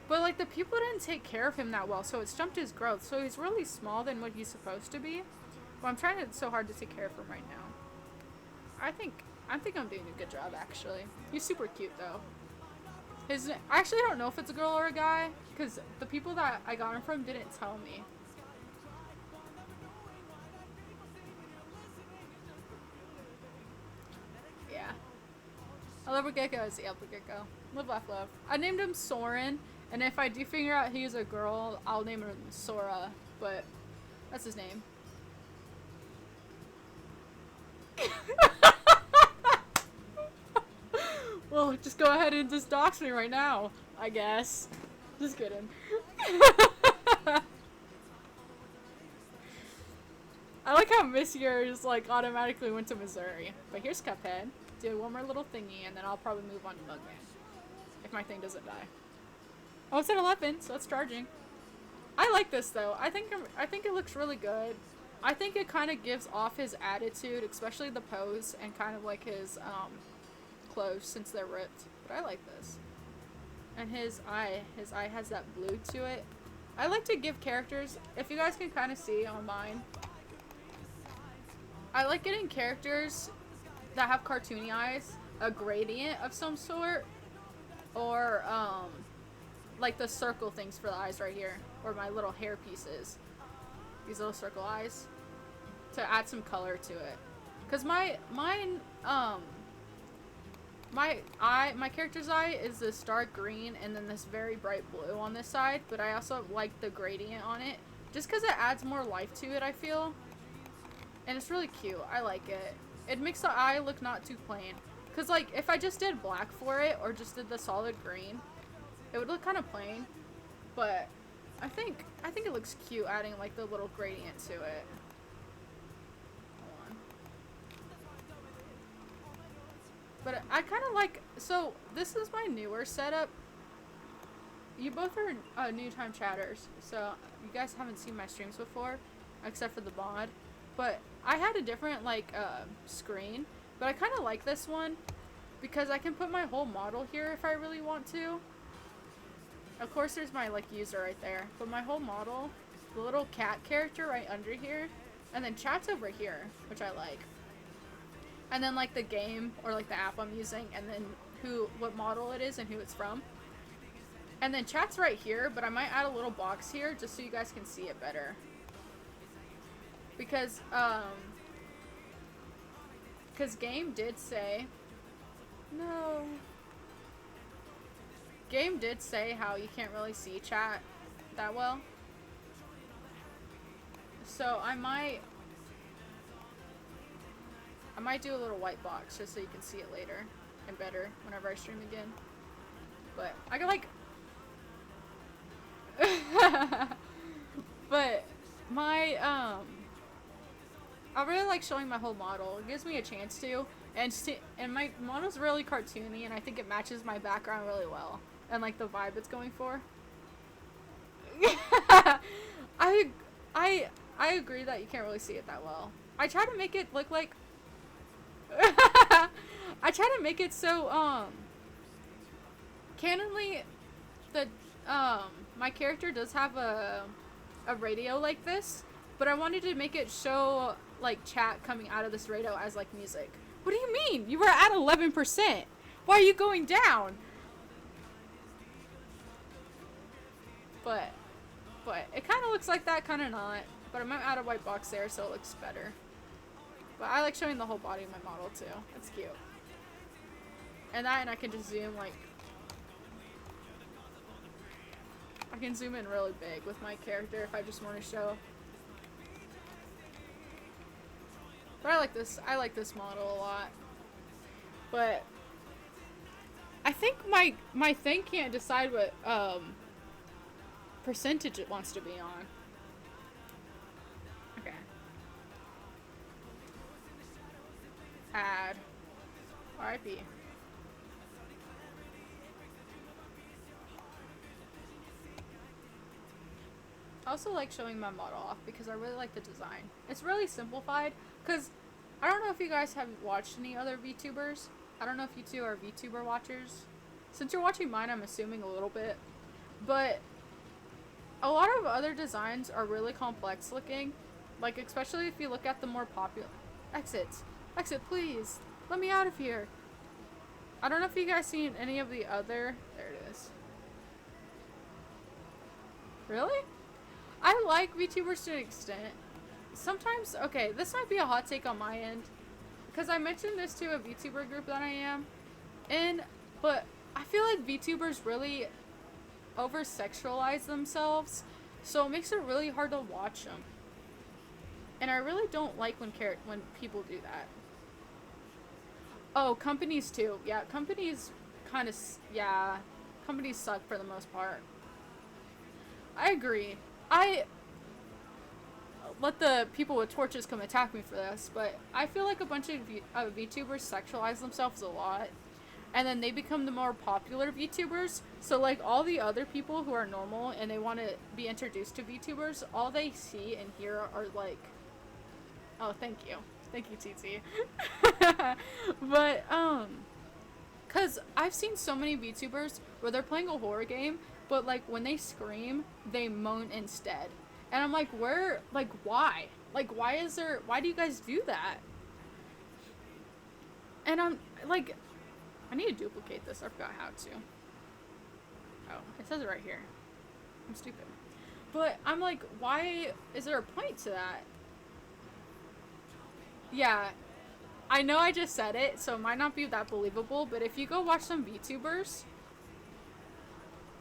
But like the people didn't take care of him that well, so it stumped his growth. So he's really small than what he's supposed to be. But I'm trying so hard to take care of him right now. I think I'm doing a good job actually. He's super cute though. I actually don't know if it's a girl or a guy, because the people that I got him from didn't tell me. Yeah. I love a gecko. Is the apple gecko. Live, laugh, love. I named him Soren, and if I do figure out he's a girl, I'll name her Sora, but that's his name. Well, just go ahead and just dox me right now, I guess. Just kidding. I like how Miss Year's like automatically went to Missouri. But here's Cuphead. Do one more little thingy, and then I'll probably move on to Mugman. If my thing doesn't die. Oh, it's at 11, so it's charging. I like this though. I think it looks really good. I think it kind of gives off his attitude, especially the pose and kind of like his clothes since they're ripped. But I like this. And his eye has that blue to it. I like to give characters, if you guys can kind of see on mine, I like getting characters that have cartoony eyes, a gradient of some sort, or like the circle things for the eyes right here, or my little hair pieces, these little circle eyes, to add some color to it. Cause my character's eye is this dark green and then this very bright blue on this side, but I also like the gradient on it, just cause it adds more life to it, I feel. And it's really cute. I like it. It makes the eye look not too plain. Cause like if I just did black for it or just did the solid green, it would look kind of plain. But I think it looks cute adding like the little gradient to it. Hold on. But I kind of like, so this is my newer setup. You both are new time chatters, so you guys haven't seen my streams before, except for the mod. But I had a different like screen, but I kind of like this one because I can put my whole model here if I really want to. Of course there's my like user right there, but my whole model, the little cat character right under here, and then chat's over here, which I like. And then like the game or like the app I'm using, and then what model it is and who it's from. And then chat's right here, but I might add a little box here just so you guys can see it better. Because game did say, no. Game did say how you can't really see chat that well. So I might do a little white box just so you can see it later and better whenever I stream again. But I got like but my I really like showing my whole model. It gives me a chance to, and my model's really cartoony, and I think it matches my background really well, and like the vibe it's going for. I agree that you can't really see it that well. I try to make it look like I try to make it so canonly the my character does have a radio like this, but I wanted to make it show like chat coming out of this radio as like music. What do you mean? You were at 11%. Why are you going down? But it kind of looks like that, kind of not. But I might add a white box there so it looks better. But I like showing the whole body of my model too. It's cute. And I can just zoom like, I can zoom in really big with my character if I just want to show. But I like this model a lot. But I think my thing can't decide what percentage it wants to be on. Okay. Add. RIP. I also like showing my model off because I really like the design. It's really simplified because I don't know if you guys have watched any other VTubers. I don't know if you two are VTuber watchers. Since you're watching mine, I'm assuming a little bit. But a lot of other designs are really complex looking. Like, especially if you look at the more popular... Exit, please. Let me out of here. I don't know if you guys seen any of the other... There it is. Really? I like VTubers to an extent. Sometimes, okay, this might be a hot take on my end, because I mentioned this to a VTuber group that I am, And, but I feel like VTubers really over-sexualize themselves, so it makes it really hard to watch them. And I really don't like when people do that. Oh, companies too. Yeah, companies kind of, yeah, companies suck for the most part. I agree. I let the people with torches come attack me for this, but I feel like a bunch of VTubers sexualize themselves a lot, and then they become the more popular VTubers. So like all the other people who are normal and they want to be introduced to VTubers, all they see and hear are like, oh, thank you, TT. But cause I've seen so many VTubers where they're playing a horror game, but like when they scream, they moan instead. And I'm like, where, like, why? Like, why do you guys do that? And I'm, like, I need to duplicate this. I forgot how to. Oh, it says it right here. I'm stupid. But I'm like, why is there a point to that? Yeah. I know I just said it, so it might not be that believable, but if you go watch some VTubers,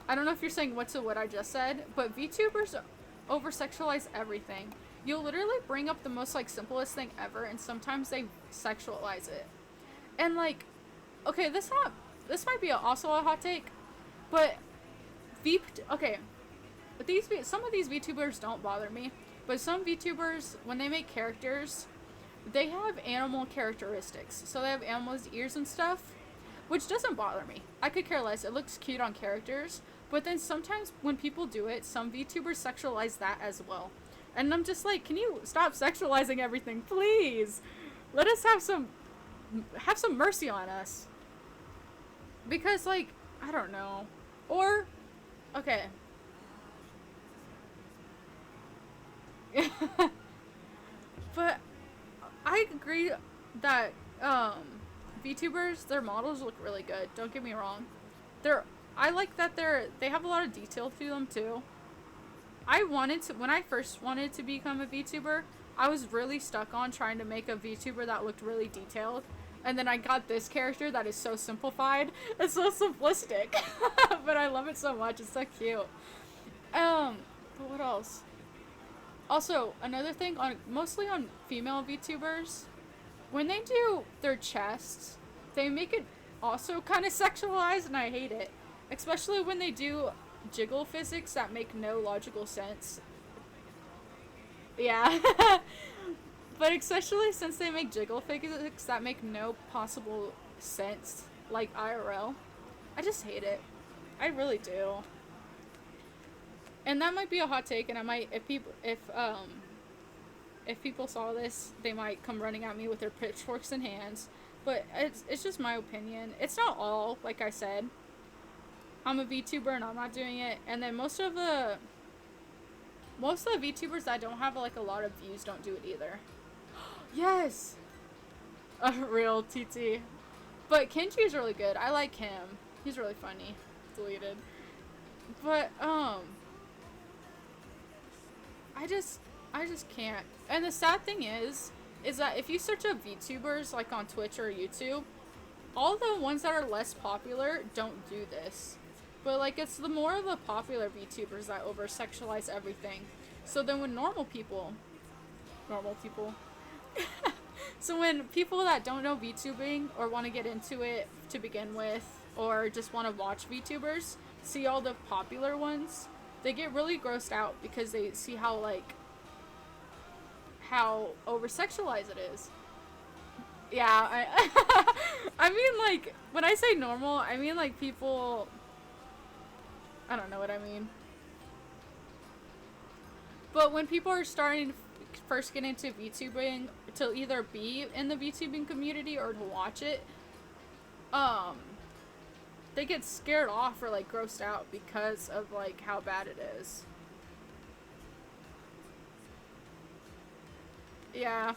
I don't know if you're saying what I just said, but VTubers over-sexualize everything. You'll literally bring up the most, like, simplest thing ever, and sometimes they sexualize it. And, like, okay, this might be also a hot take, but some of these VTubers don't bother me, but some VTubers, when they make characters, they have animal characteristics. So they have animals' ears and stuff, which doesn't bother me. I could care less. It looks cute on characters. But then sometimes when people do it, some VTubers sexualize that as well. And I'm just like, can you stop sexualizing everything, please? Let us have some mercy on us. Because, like, I don't know. Or, okay. But I agree that VTubers, their models look really good. Don't get me wrong. I like that they have a lot of detail to them too. When I first wanted to become a VTuber, I was really stuck on trying to make a VTuber that looked really detailed. And then I got this character that is so simplified. It's so simplistic. But I love it so much. It's so cute. But what else? Also, another thing, mostly on female VTubers, when they do their chests, they make it also kind of sexualized, and I hate it. Especially when they do jiggle physics that make no logical sense. Yeah. But especially since they make jiggle physics that make no possible sense, like IRL. I just hate it. I really do. And that might be a hot take, and I might, if people saw this, they might come running at me with their pitchforks in hands. But it's just my opinion. It's not all, like I said. I'm a VTuber and I'm not doing it. And then most of the VTubers that don't have like a lot of views don't do it either. Yes! A real TT. But Kenji is really good. I like him. He's really funny. Deleted. But, I just can't. And the sad thing is that if you search up VTubers, like on Twitch or YouTube, all the ones that are less popular don't do this. But, like, it's the more of the popular VTubers that over-sexualize everything. So then when normal people, so when people that don't know VTubing or want to get into it to begin with, or just want to watch VTubers, see all the popular ones, they get really grossed out because they see how over-sexualized it is. Yeah, I mean, like, when I say normal, I mean, like, people, I don't know what I mean. But when people are starting to first get into VTubing, to either be in the VTubing community or to watch it, they get scared off or, like, grossed out because of, like, how bad it is. Yeah.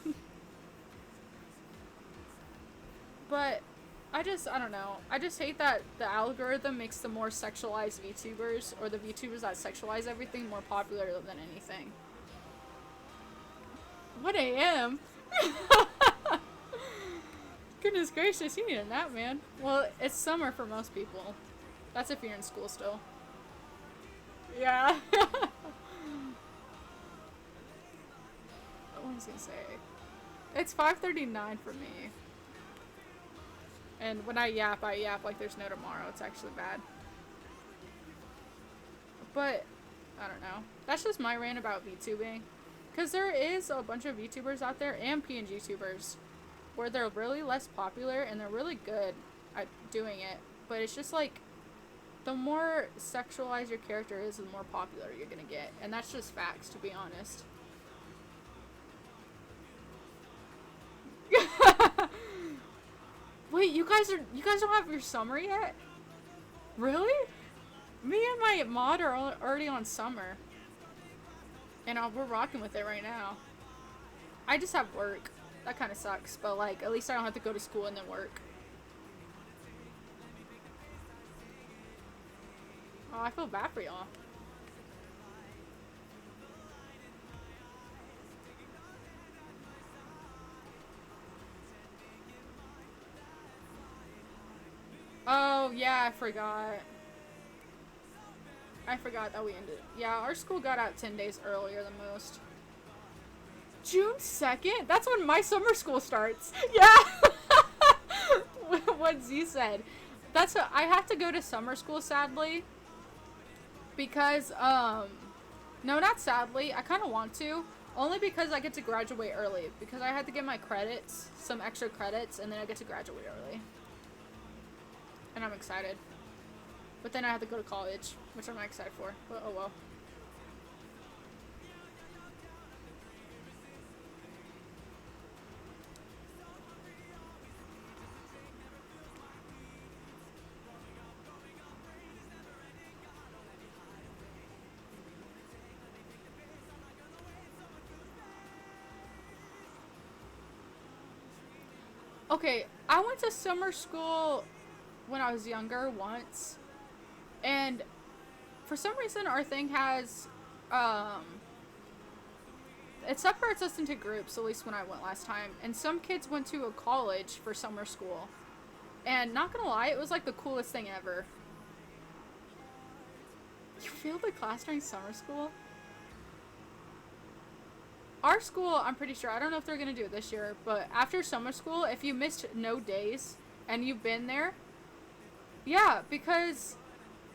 But I don't know. I just hate that the algorithm makes the more sexualized VTubers, or the VTubers that sexualize everything, more popular than anything. What AM? Goodness gracious, you need a nap, man. Well, it's summer for most people. That's if you're in school still. Yeah. What was I gonna say? It's 5:39 for me. And when I yap like there's no tomorrow. It's actually bad. But, I don't know. That's just my rant about VTubing. Because there is a bunch of VTubers out there and PNG tubers where they're really less popular and they're really good at doing it. But it's just like, the more sexualized your character is, the more popular you're gonna get. And that's just facts, to be honest. Wait, you guys don't have your summer yet? Really? Me and my mod are already on summer. And we're rocking with it right now. I just have work. That kind of sucks, but like, at least I don't have to go to school and then work. Oh, I feel bad for y'all. Oh, yeah, I forgot. I forgot that we ended. Yeah, our school got out 10 days earlier than most. June 2nd? That's when my summer school starts. Yeah! What Z said. I have to go to summer school, sadly. Because, no, not sadly. I kind of want to. Only because I get to graduate early. Because I had to get my credits, some extra credits, and then I get to graduate early. And I'm excited. But then I have to go to college, which I'm not excited for. But oh well. Okay, I went to summer school when I was younger once. And for some reason our thing has, it separates us into groups, at least when I went last time. And some kids went to a college for summer school. And not gonna lie, it was like the coolest thing ever. You failed the class during summer school? Our school, I'm pretty sure, I don't know if they're gonna do it this year, but after summer school, if you missed no days and you've been there, yeah, because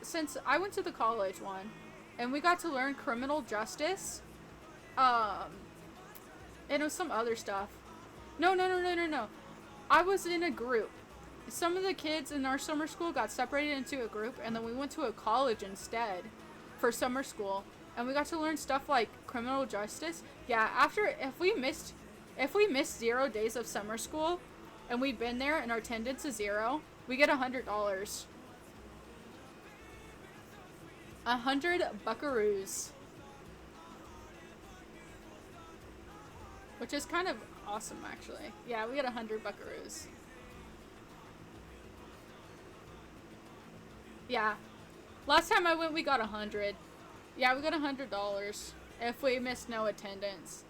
since I went to the college one, and we got to learn criminal justice, and it was some other stuff. No. I was in a group. Some of the kids in our summer school got separated into a group, and then we went to a college instead for summer school, and we got to learn stuff like criminal justice. Yeah, if we missed 0 days of summer school, and we'd been there and our attendance is 0, we get $100. 100 buckaroos. Which is kind of awesome, actually. Yeah, we get 100 buckaroos. Yeah. Last time I went, we got 100. Yeah, we got $100 if we missed no attendance.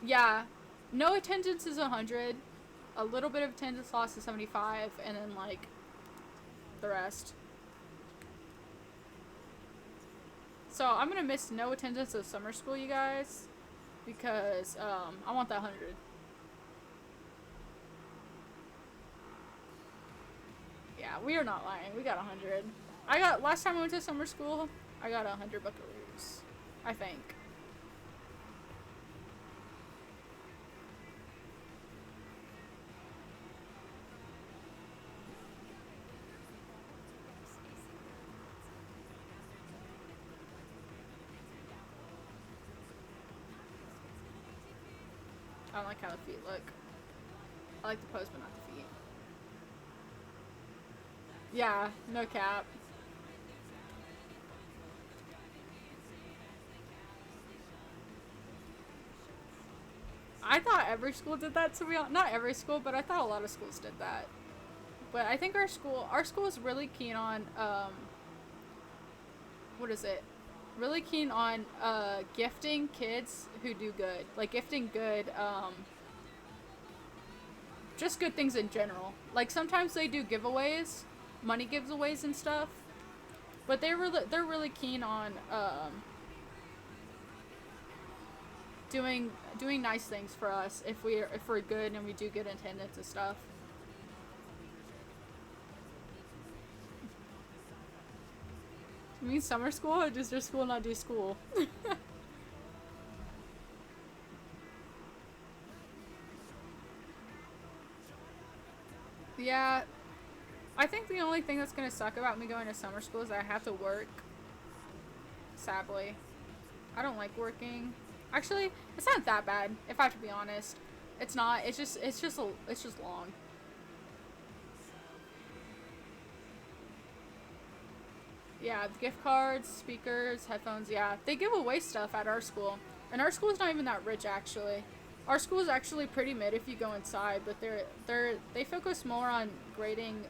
Yeah. No attendance is 100. A little bit of attendance loss is 75, and then, like, the rest. So, I'm gonna miss no attendance of summer school, you guys, because, I want that 100. Yeah, we are not lying. We got 100. Last time I went to summer school, I got 100 buckaroos. I think. I don't like how the feet look. I like the pose, but not the feet. Yeah, no cap. I thought every school did that, to be honest. Not every school, but I thought a lot of schools did that. But I think our school is really keen on, what is it? Really keen on, gifting kids who do good. Like, gifting good, just good things in general. Like sometimes they do giveaways, money giveaways and stuff, but they're really keen on doing nice things for us if we're good and we do good attendance and stuff. You mean summer school, or does their school not do school? Yeah, I think the only thing that's gonna suck about me going to summer school is that I have to work. Sadly, I don't like working. Actually, it's not that bad if I have to be honest. It's not. It's just long. Yeah, the gift cards, speakers, headphones. Yeah, they give away stuff at our school, and our school is not even that rich actually. Our school is actually pretty mid if you go inside, but they focus more on grading,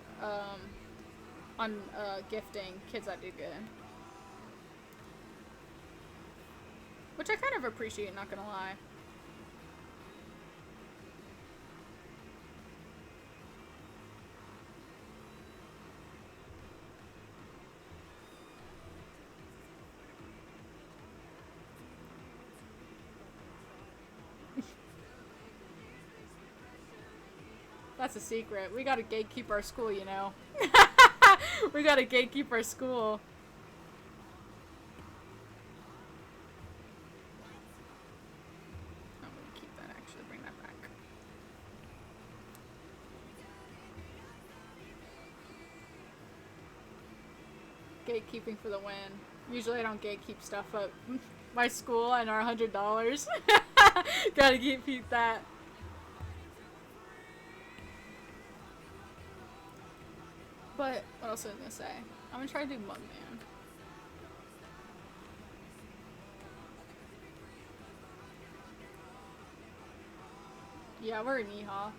on gifting kids that do good, which I kind of appreciate. Not gonna lie. That's a secret. We gotta gatekeep our school, you know. We gotta gatekeep our school. I'm gonna keep that, actually. Bring that back. Gatekeeping for the win. Usually I don't gatekeep stuff at my school and our $100. Gotta gatekeep that. But, what else was I gonna say? I'm gonna try to do Mugman. Yeah, we're in Yeehaw.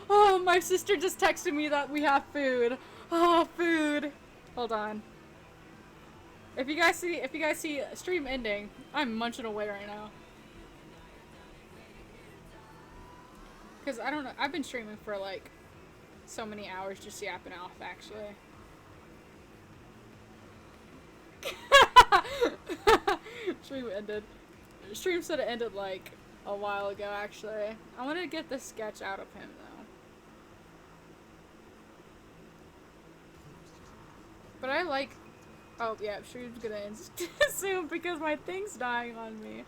Oh, my sister just texted me that we have food. Oh, food. Hold on. If you guys see stream ending, I'm munching away right now. Cause I don't know, I've been streaming for like so many hours just yapping off, actually. Stream ended. Stream said it ended like a while ago, actually. I want to get this sketch out of him, though. But I like... Oh, yeah, stream's gonna end soon because my thing's dying on me.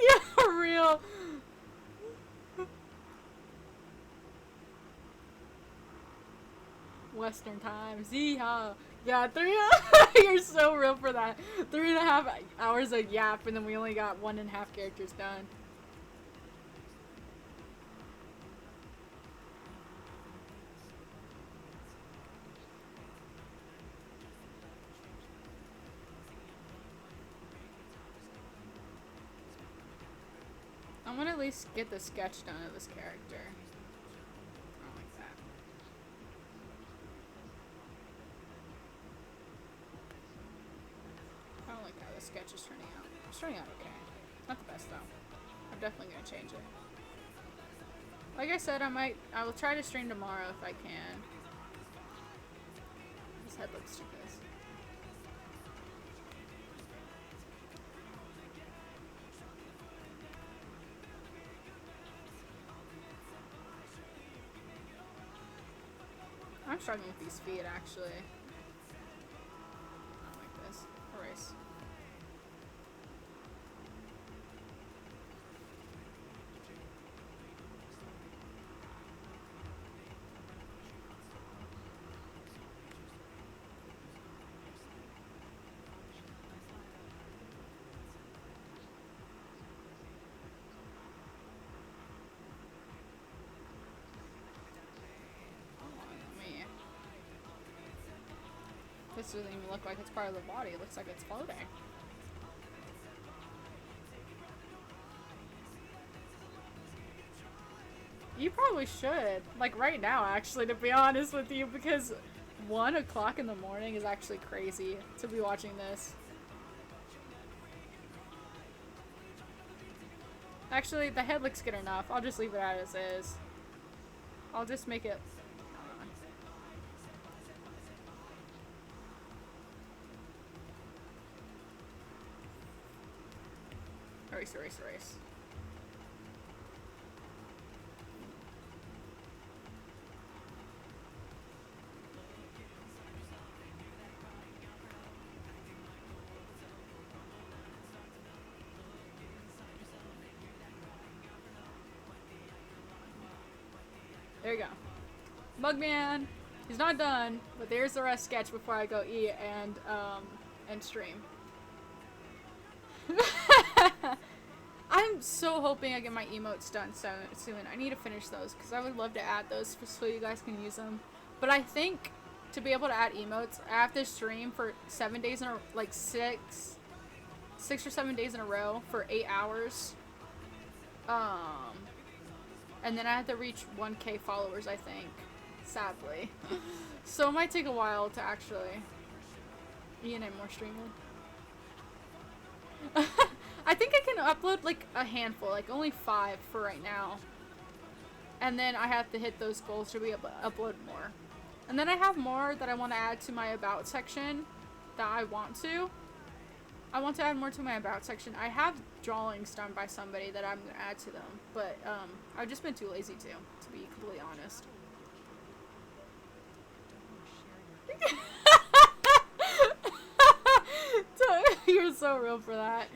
Yeah, for real. Western times. Yeehaw. Yeah, you're so real for that. 3.5 hours of yap, and then we only got 1.5 characters done. I'm gonna at least get the sketch done of this character. I don't like that. I don't like how the sketch is turning out. It's turning out okay. Not the best though. I'm definitely gonna change it. Like I said, I will try to stream tomorrow if I can. This head looks stupid. I'm struggling with these feet, actually. I don't like this. Erase. This doesn't even look like it's part of the body. It looks like it's floating. You probably should. Like right now, actually, to be honest with you, because 1 o'clock in the morning is actually crazy to be watching this. Actually, the head looks good enough. I'll just leave it as is. I'll just make it... Erase, erase, erase. There you go. Mugman! He's not done, but there's the rest sketch before I go eat and stream. I'm so hoping I get my emotes done soon. I need to finish those because I would love to add those so you guys can use them. But I think to be able to add emotes, I have to stream for 7 days in a like 6 or 7 days in a row for 8 hours. And then I have to reach 1K followers, I think. Sadly. So it might take a while to actually Ian and more streaming. I think I can upload like a handful, like only 5 for right now. And then I have to hit those goals to be able to upload more. And then I have more that I want to add to my about section that I want to. I want to add more to my about section. I have drawings done by somebody that I'm going to add to them. But I've just been too lazy to be completely honest. You're so real for that.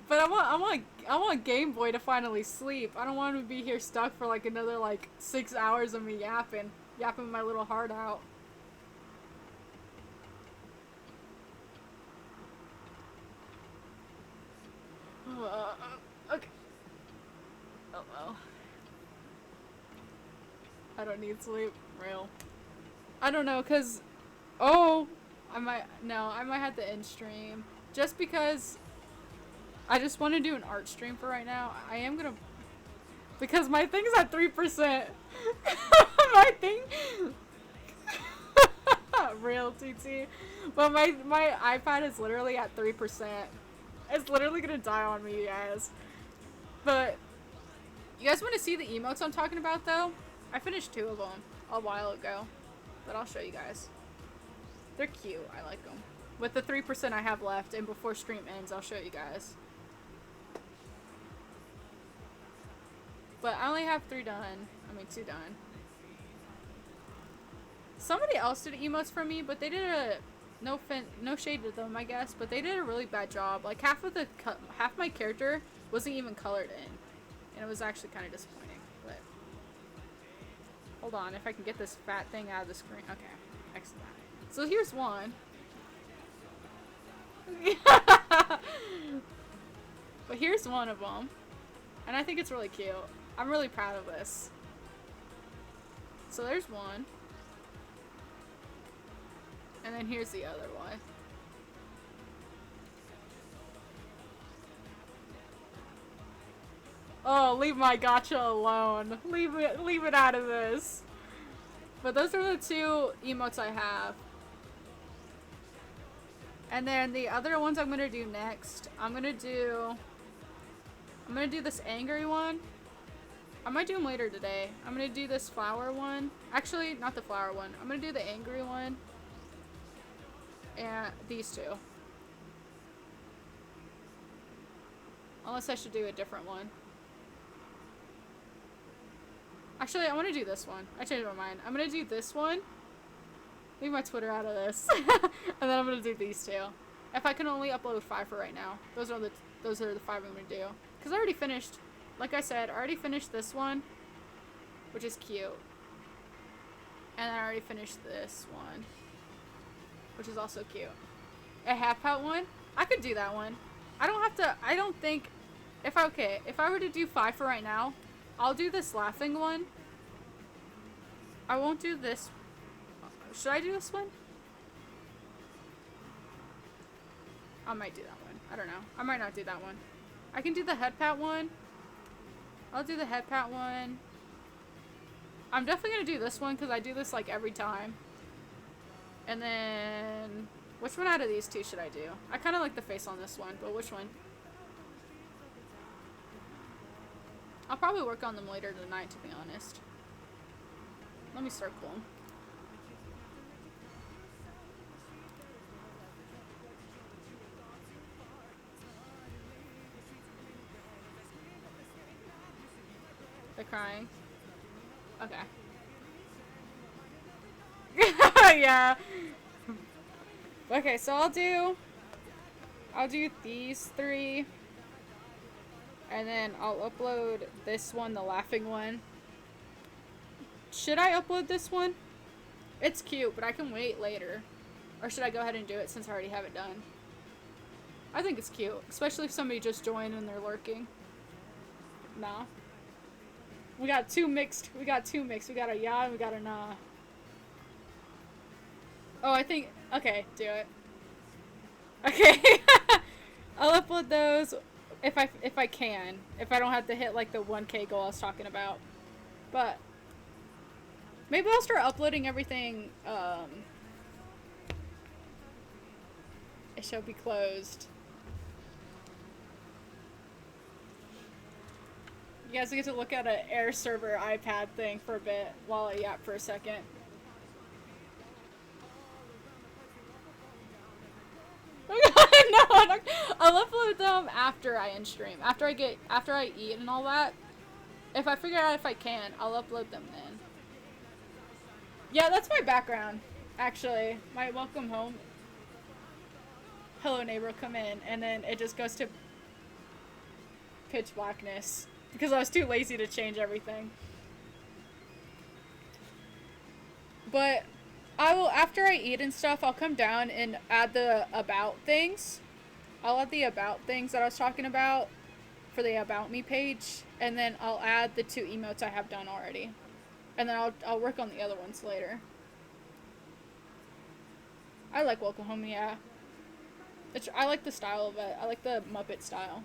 But I want Game Boy to finally sleep. I don't want him to be here stuck for like another like 6 hours of me yapping my little heart out. Okay. Oh well. I don't need sleep. Real. I don't know, cause I might have to end stream just because I just want to do an art stream for right now. I am gonna because my thing's at 3%. My thing. Real TT, but my iPad is literally at 3%. It's literally gonna die on me, you guys. But you guys want to see the emotes I'm talking about though? I finished 2 of them a while ago, but I'll show you guys. They're cute. I like them. With the 3% I have left, and before stream ends, I'll show you guys. But I only have 2 done. Somebody else did emotes for me, but they did a no shade to them, I guess, but they did a really bad job. Like half my character wasn't even colored in, and it was actually kind of disappointing. But hold on, if I can get this fat thing out of the screen. Okay, excellent. So here's one. But here's one of them, and I think it's really cute. I'm really proud of this. So there's one. And then here's the other one. Oh, leave my gacha alone. Leave it out of this. But those are the 2 emotes I have. And then the other ones I'm gonna do next. I'm gonna do this angry one. I might do them later today. I'm gonna do this flower one. Actually, not the flower one. I'm gonna do the angry one. And these 2. Unless I should do a different one. Actually, I want to do this one. I changed my mind. I'm going to do this one. Leave my Twitter out of this. And then I'm going to do these 2. If I can only upload 5 for right now. Those are the 5 I'm going to do. Because I already finished, like I said, I already finished this one. Which is cute. And I already finished this one. Which is also cute. A half out one? I could do that one. I don't have to, I don't think, if I were to do 5 for right now, I'll do this laughing one. I won't do this. Should I do this one? I might do that one. I don't know. I might not do that one. I can do the head pat one. I'll do the head pat one. I'm definitely going to do this one because I do this like every time. And then, which one out of these 2 should I do? I kind of like the face on this one, but which one? I'll probably work on them later tonight, to be honest. Let me circle them. They're crying. Okay. Yeah. Okay, so I'll do these 3. And then I'll upload this one, the laughing one. Should I upload this one? It's cute, but I can wait later. Or should I go ahead and do it since I already have it done? I think it's cute, especially if somebody just joined and they're lurking. Nah. We got 2 mixed. We got a yeah and we got a nah. Oh, I think... Okay, do it. Okay. I'll upload those if I can. If I don't have to hit like the 1K goal I was talking about. But maybe I'll start uploading everything. It shall be closed. You guys get to look at an air server iPad thing for a bit while I yap for a second. No, I'll upload them after I end stream. After I eat and all that. If I figure out if I can, I'll upload them then. Yeah, that's my background, actually. My welcome home. Hello neighbor, come in. And then it just goes to pitch blackness. Because I was too lazy to change everything. But I will, after I eat and stuff, I'll come down and add the about things. I'll add the about things that I was talking about for the about me page. And then I'll add the 2 emotes I have done already. And then I'll work on the other ones later. I like welcome home, yeah. I like the style of it. I like the Muppet style.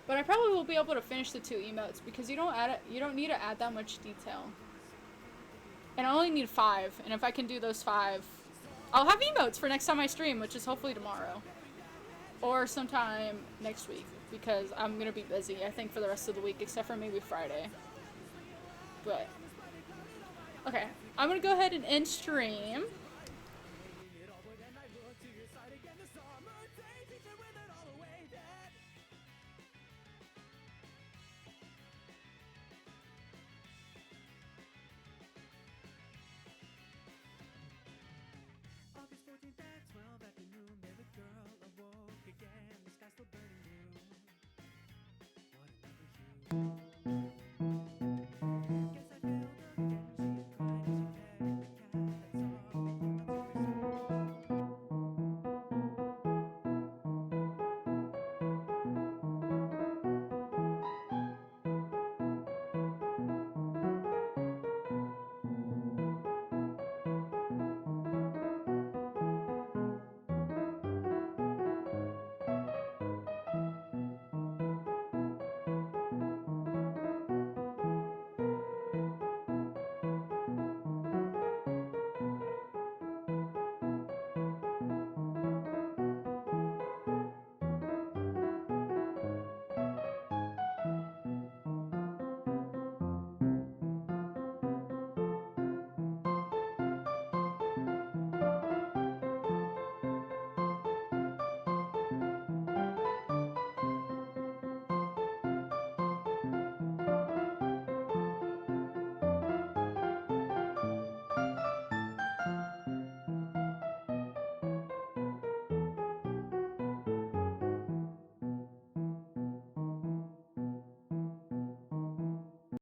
But I probably will be able to finish the 2 emotes because you don't need to add that much detail. And I only need 5, and if I can do those 5, I'll have emotes for next time I stream, which is hopefully tomorrow. Or sometime next week, because I'm gonna be busy, I think, for the rest of the week, except for maybe Friday. But, okay, I'm gonna go ahead and end stream.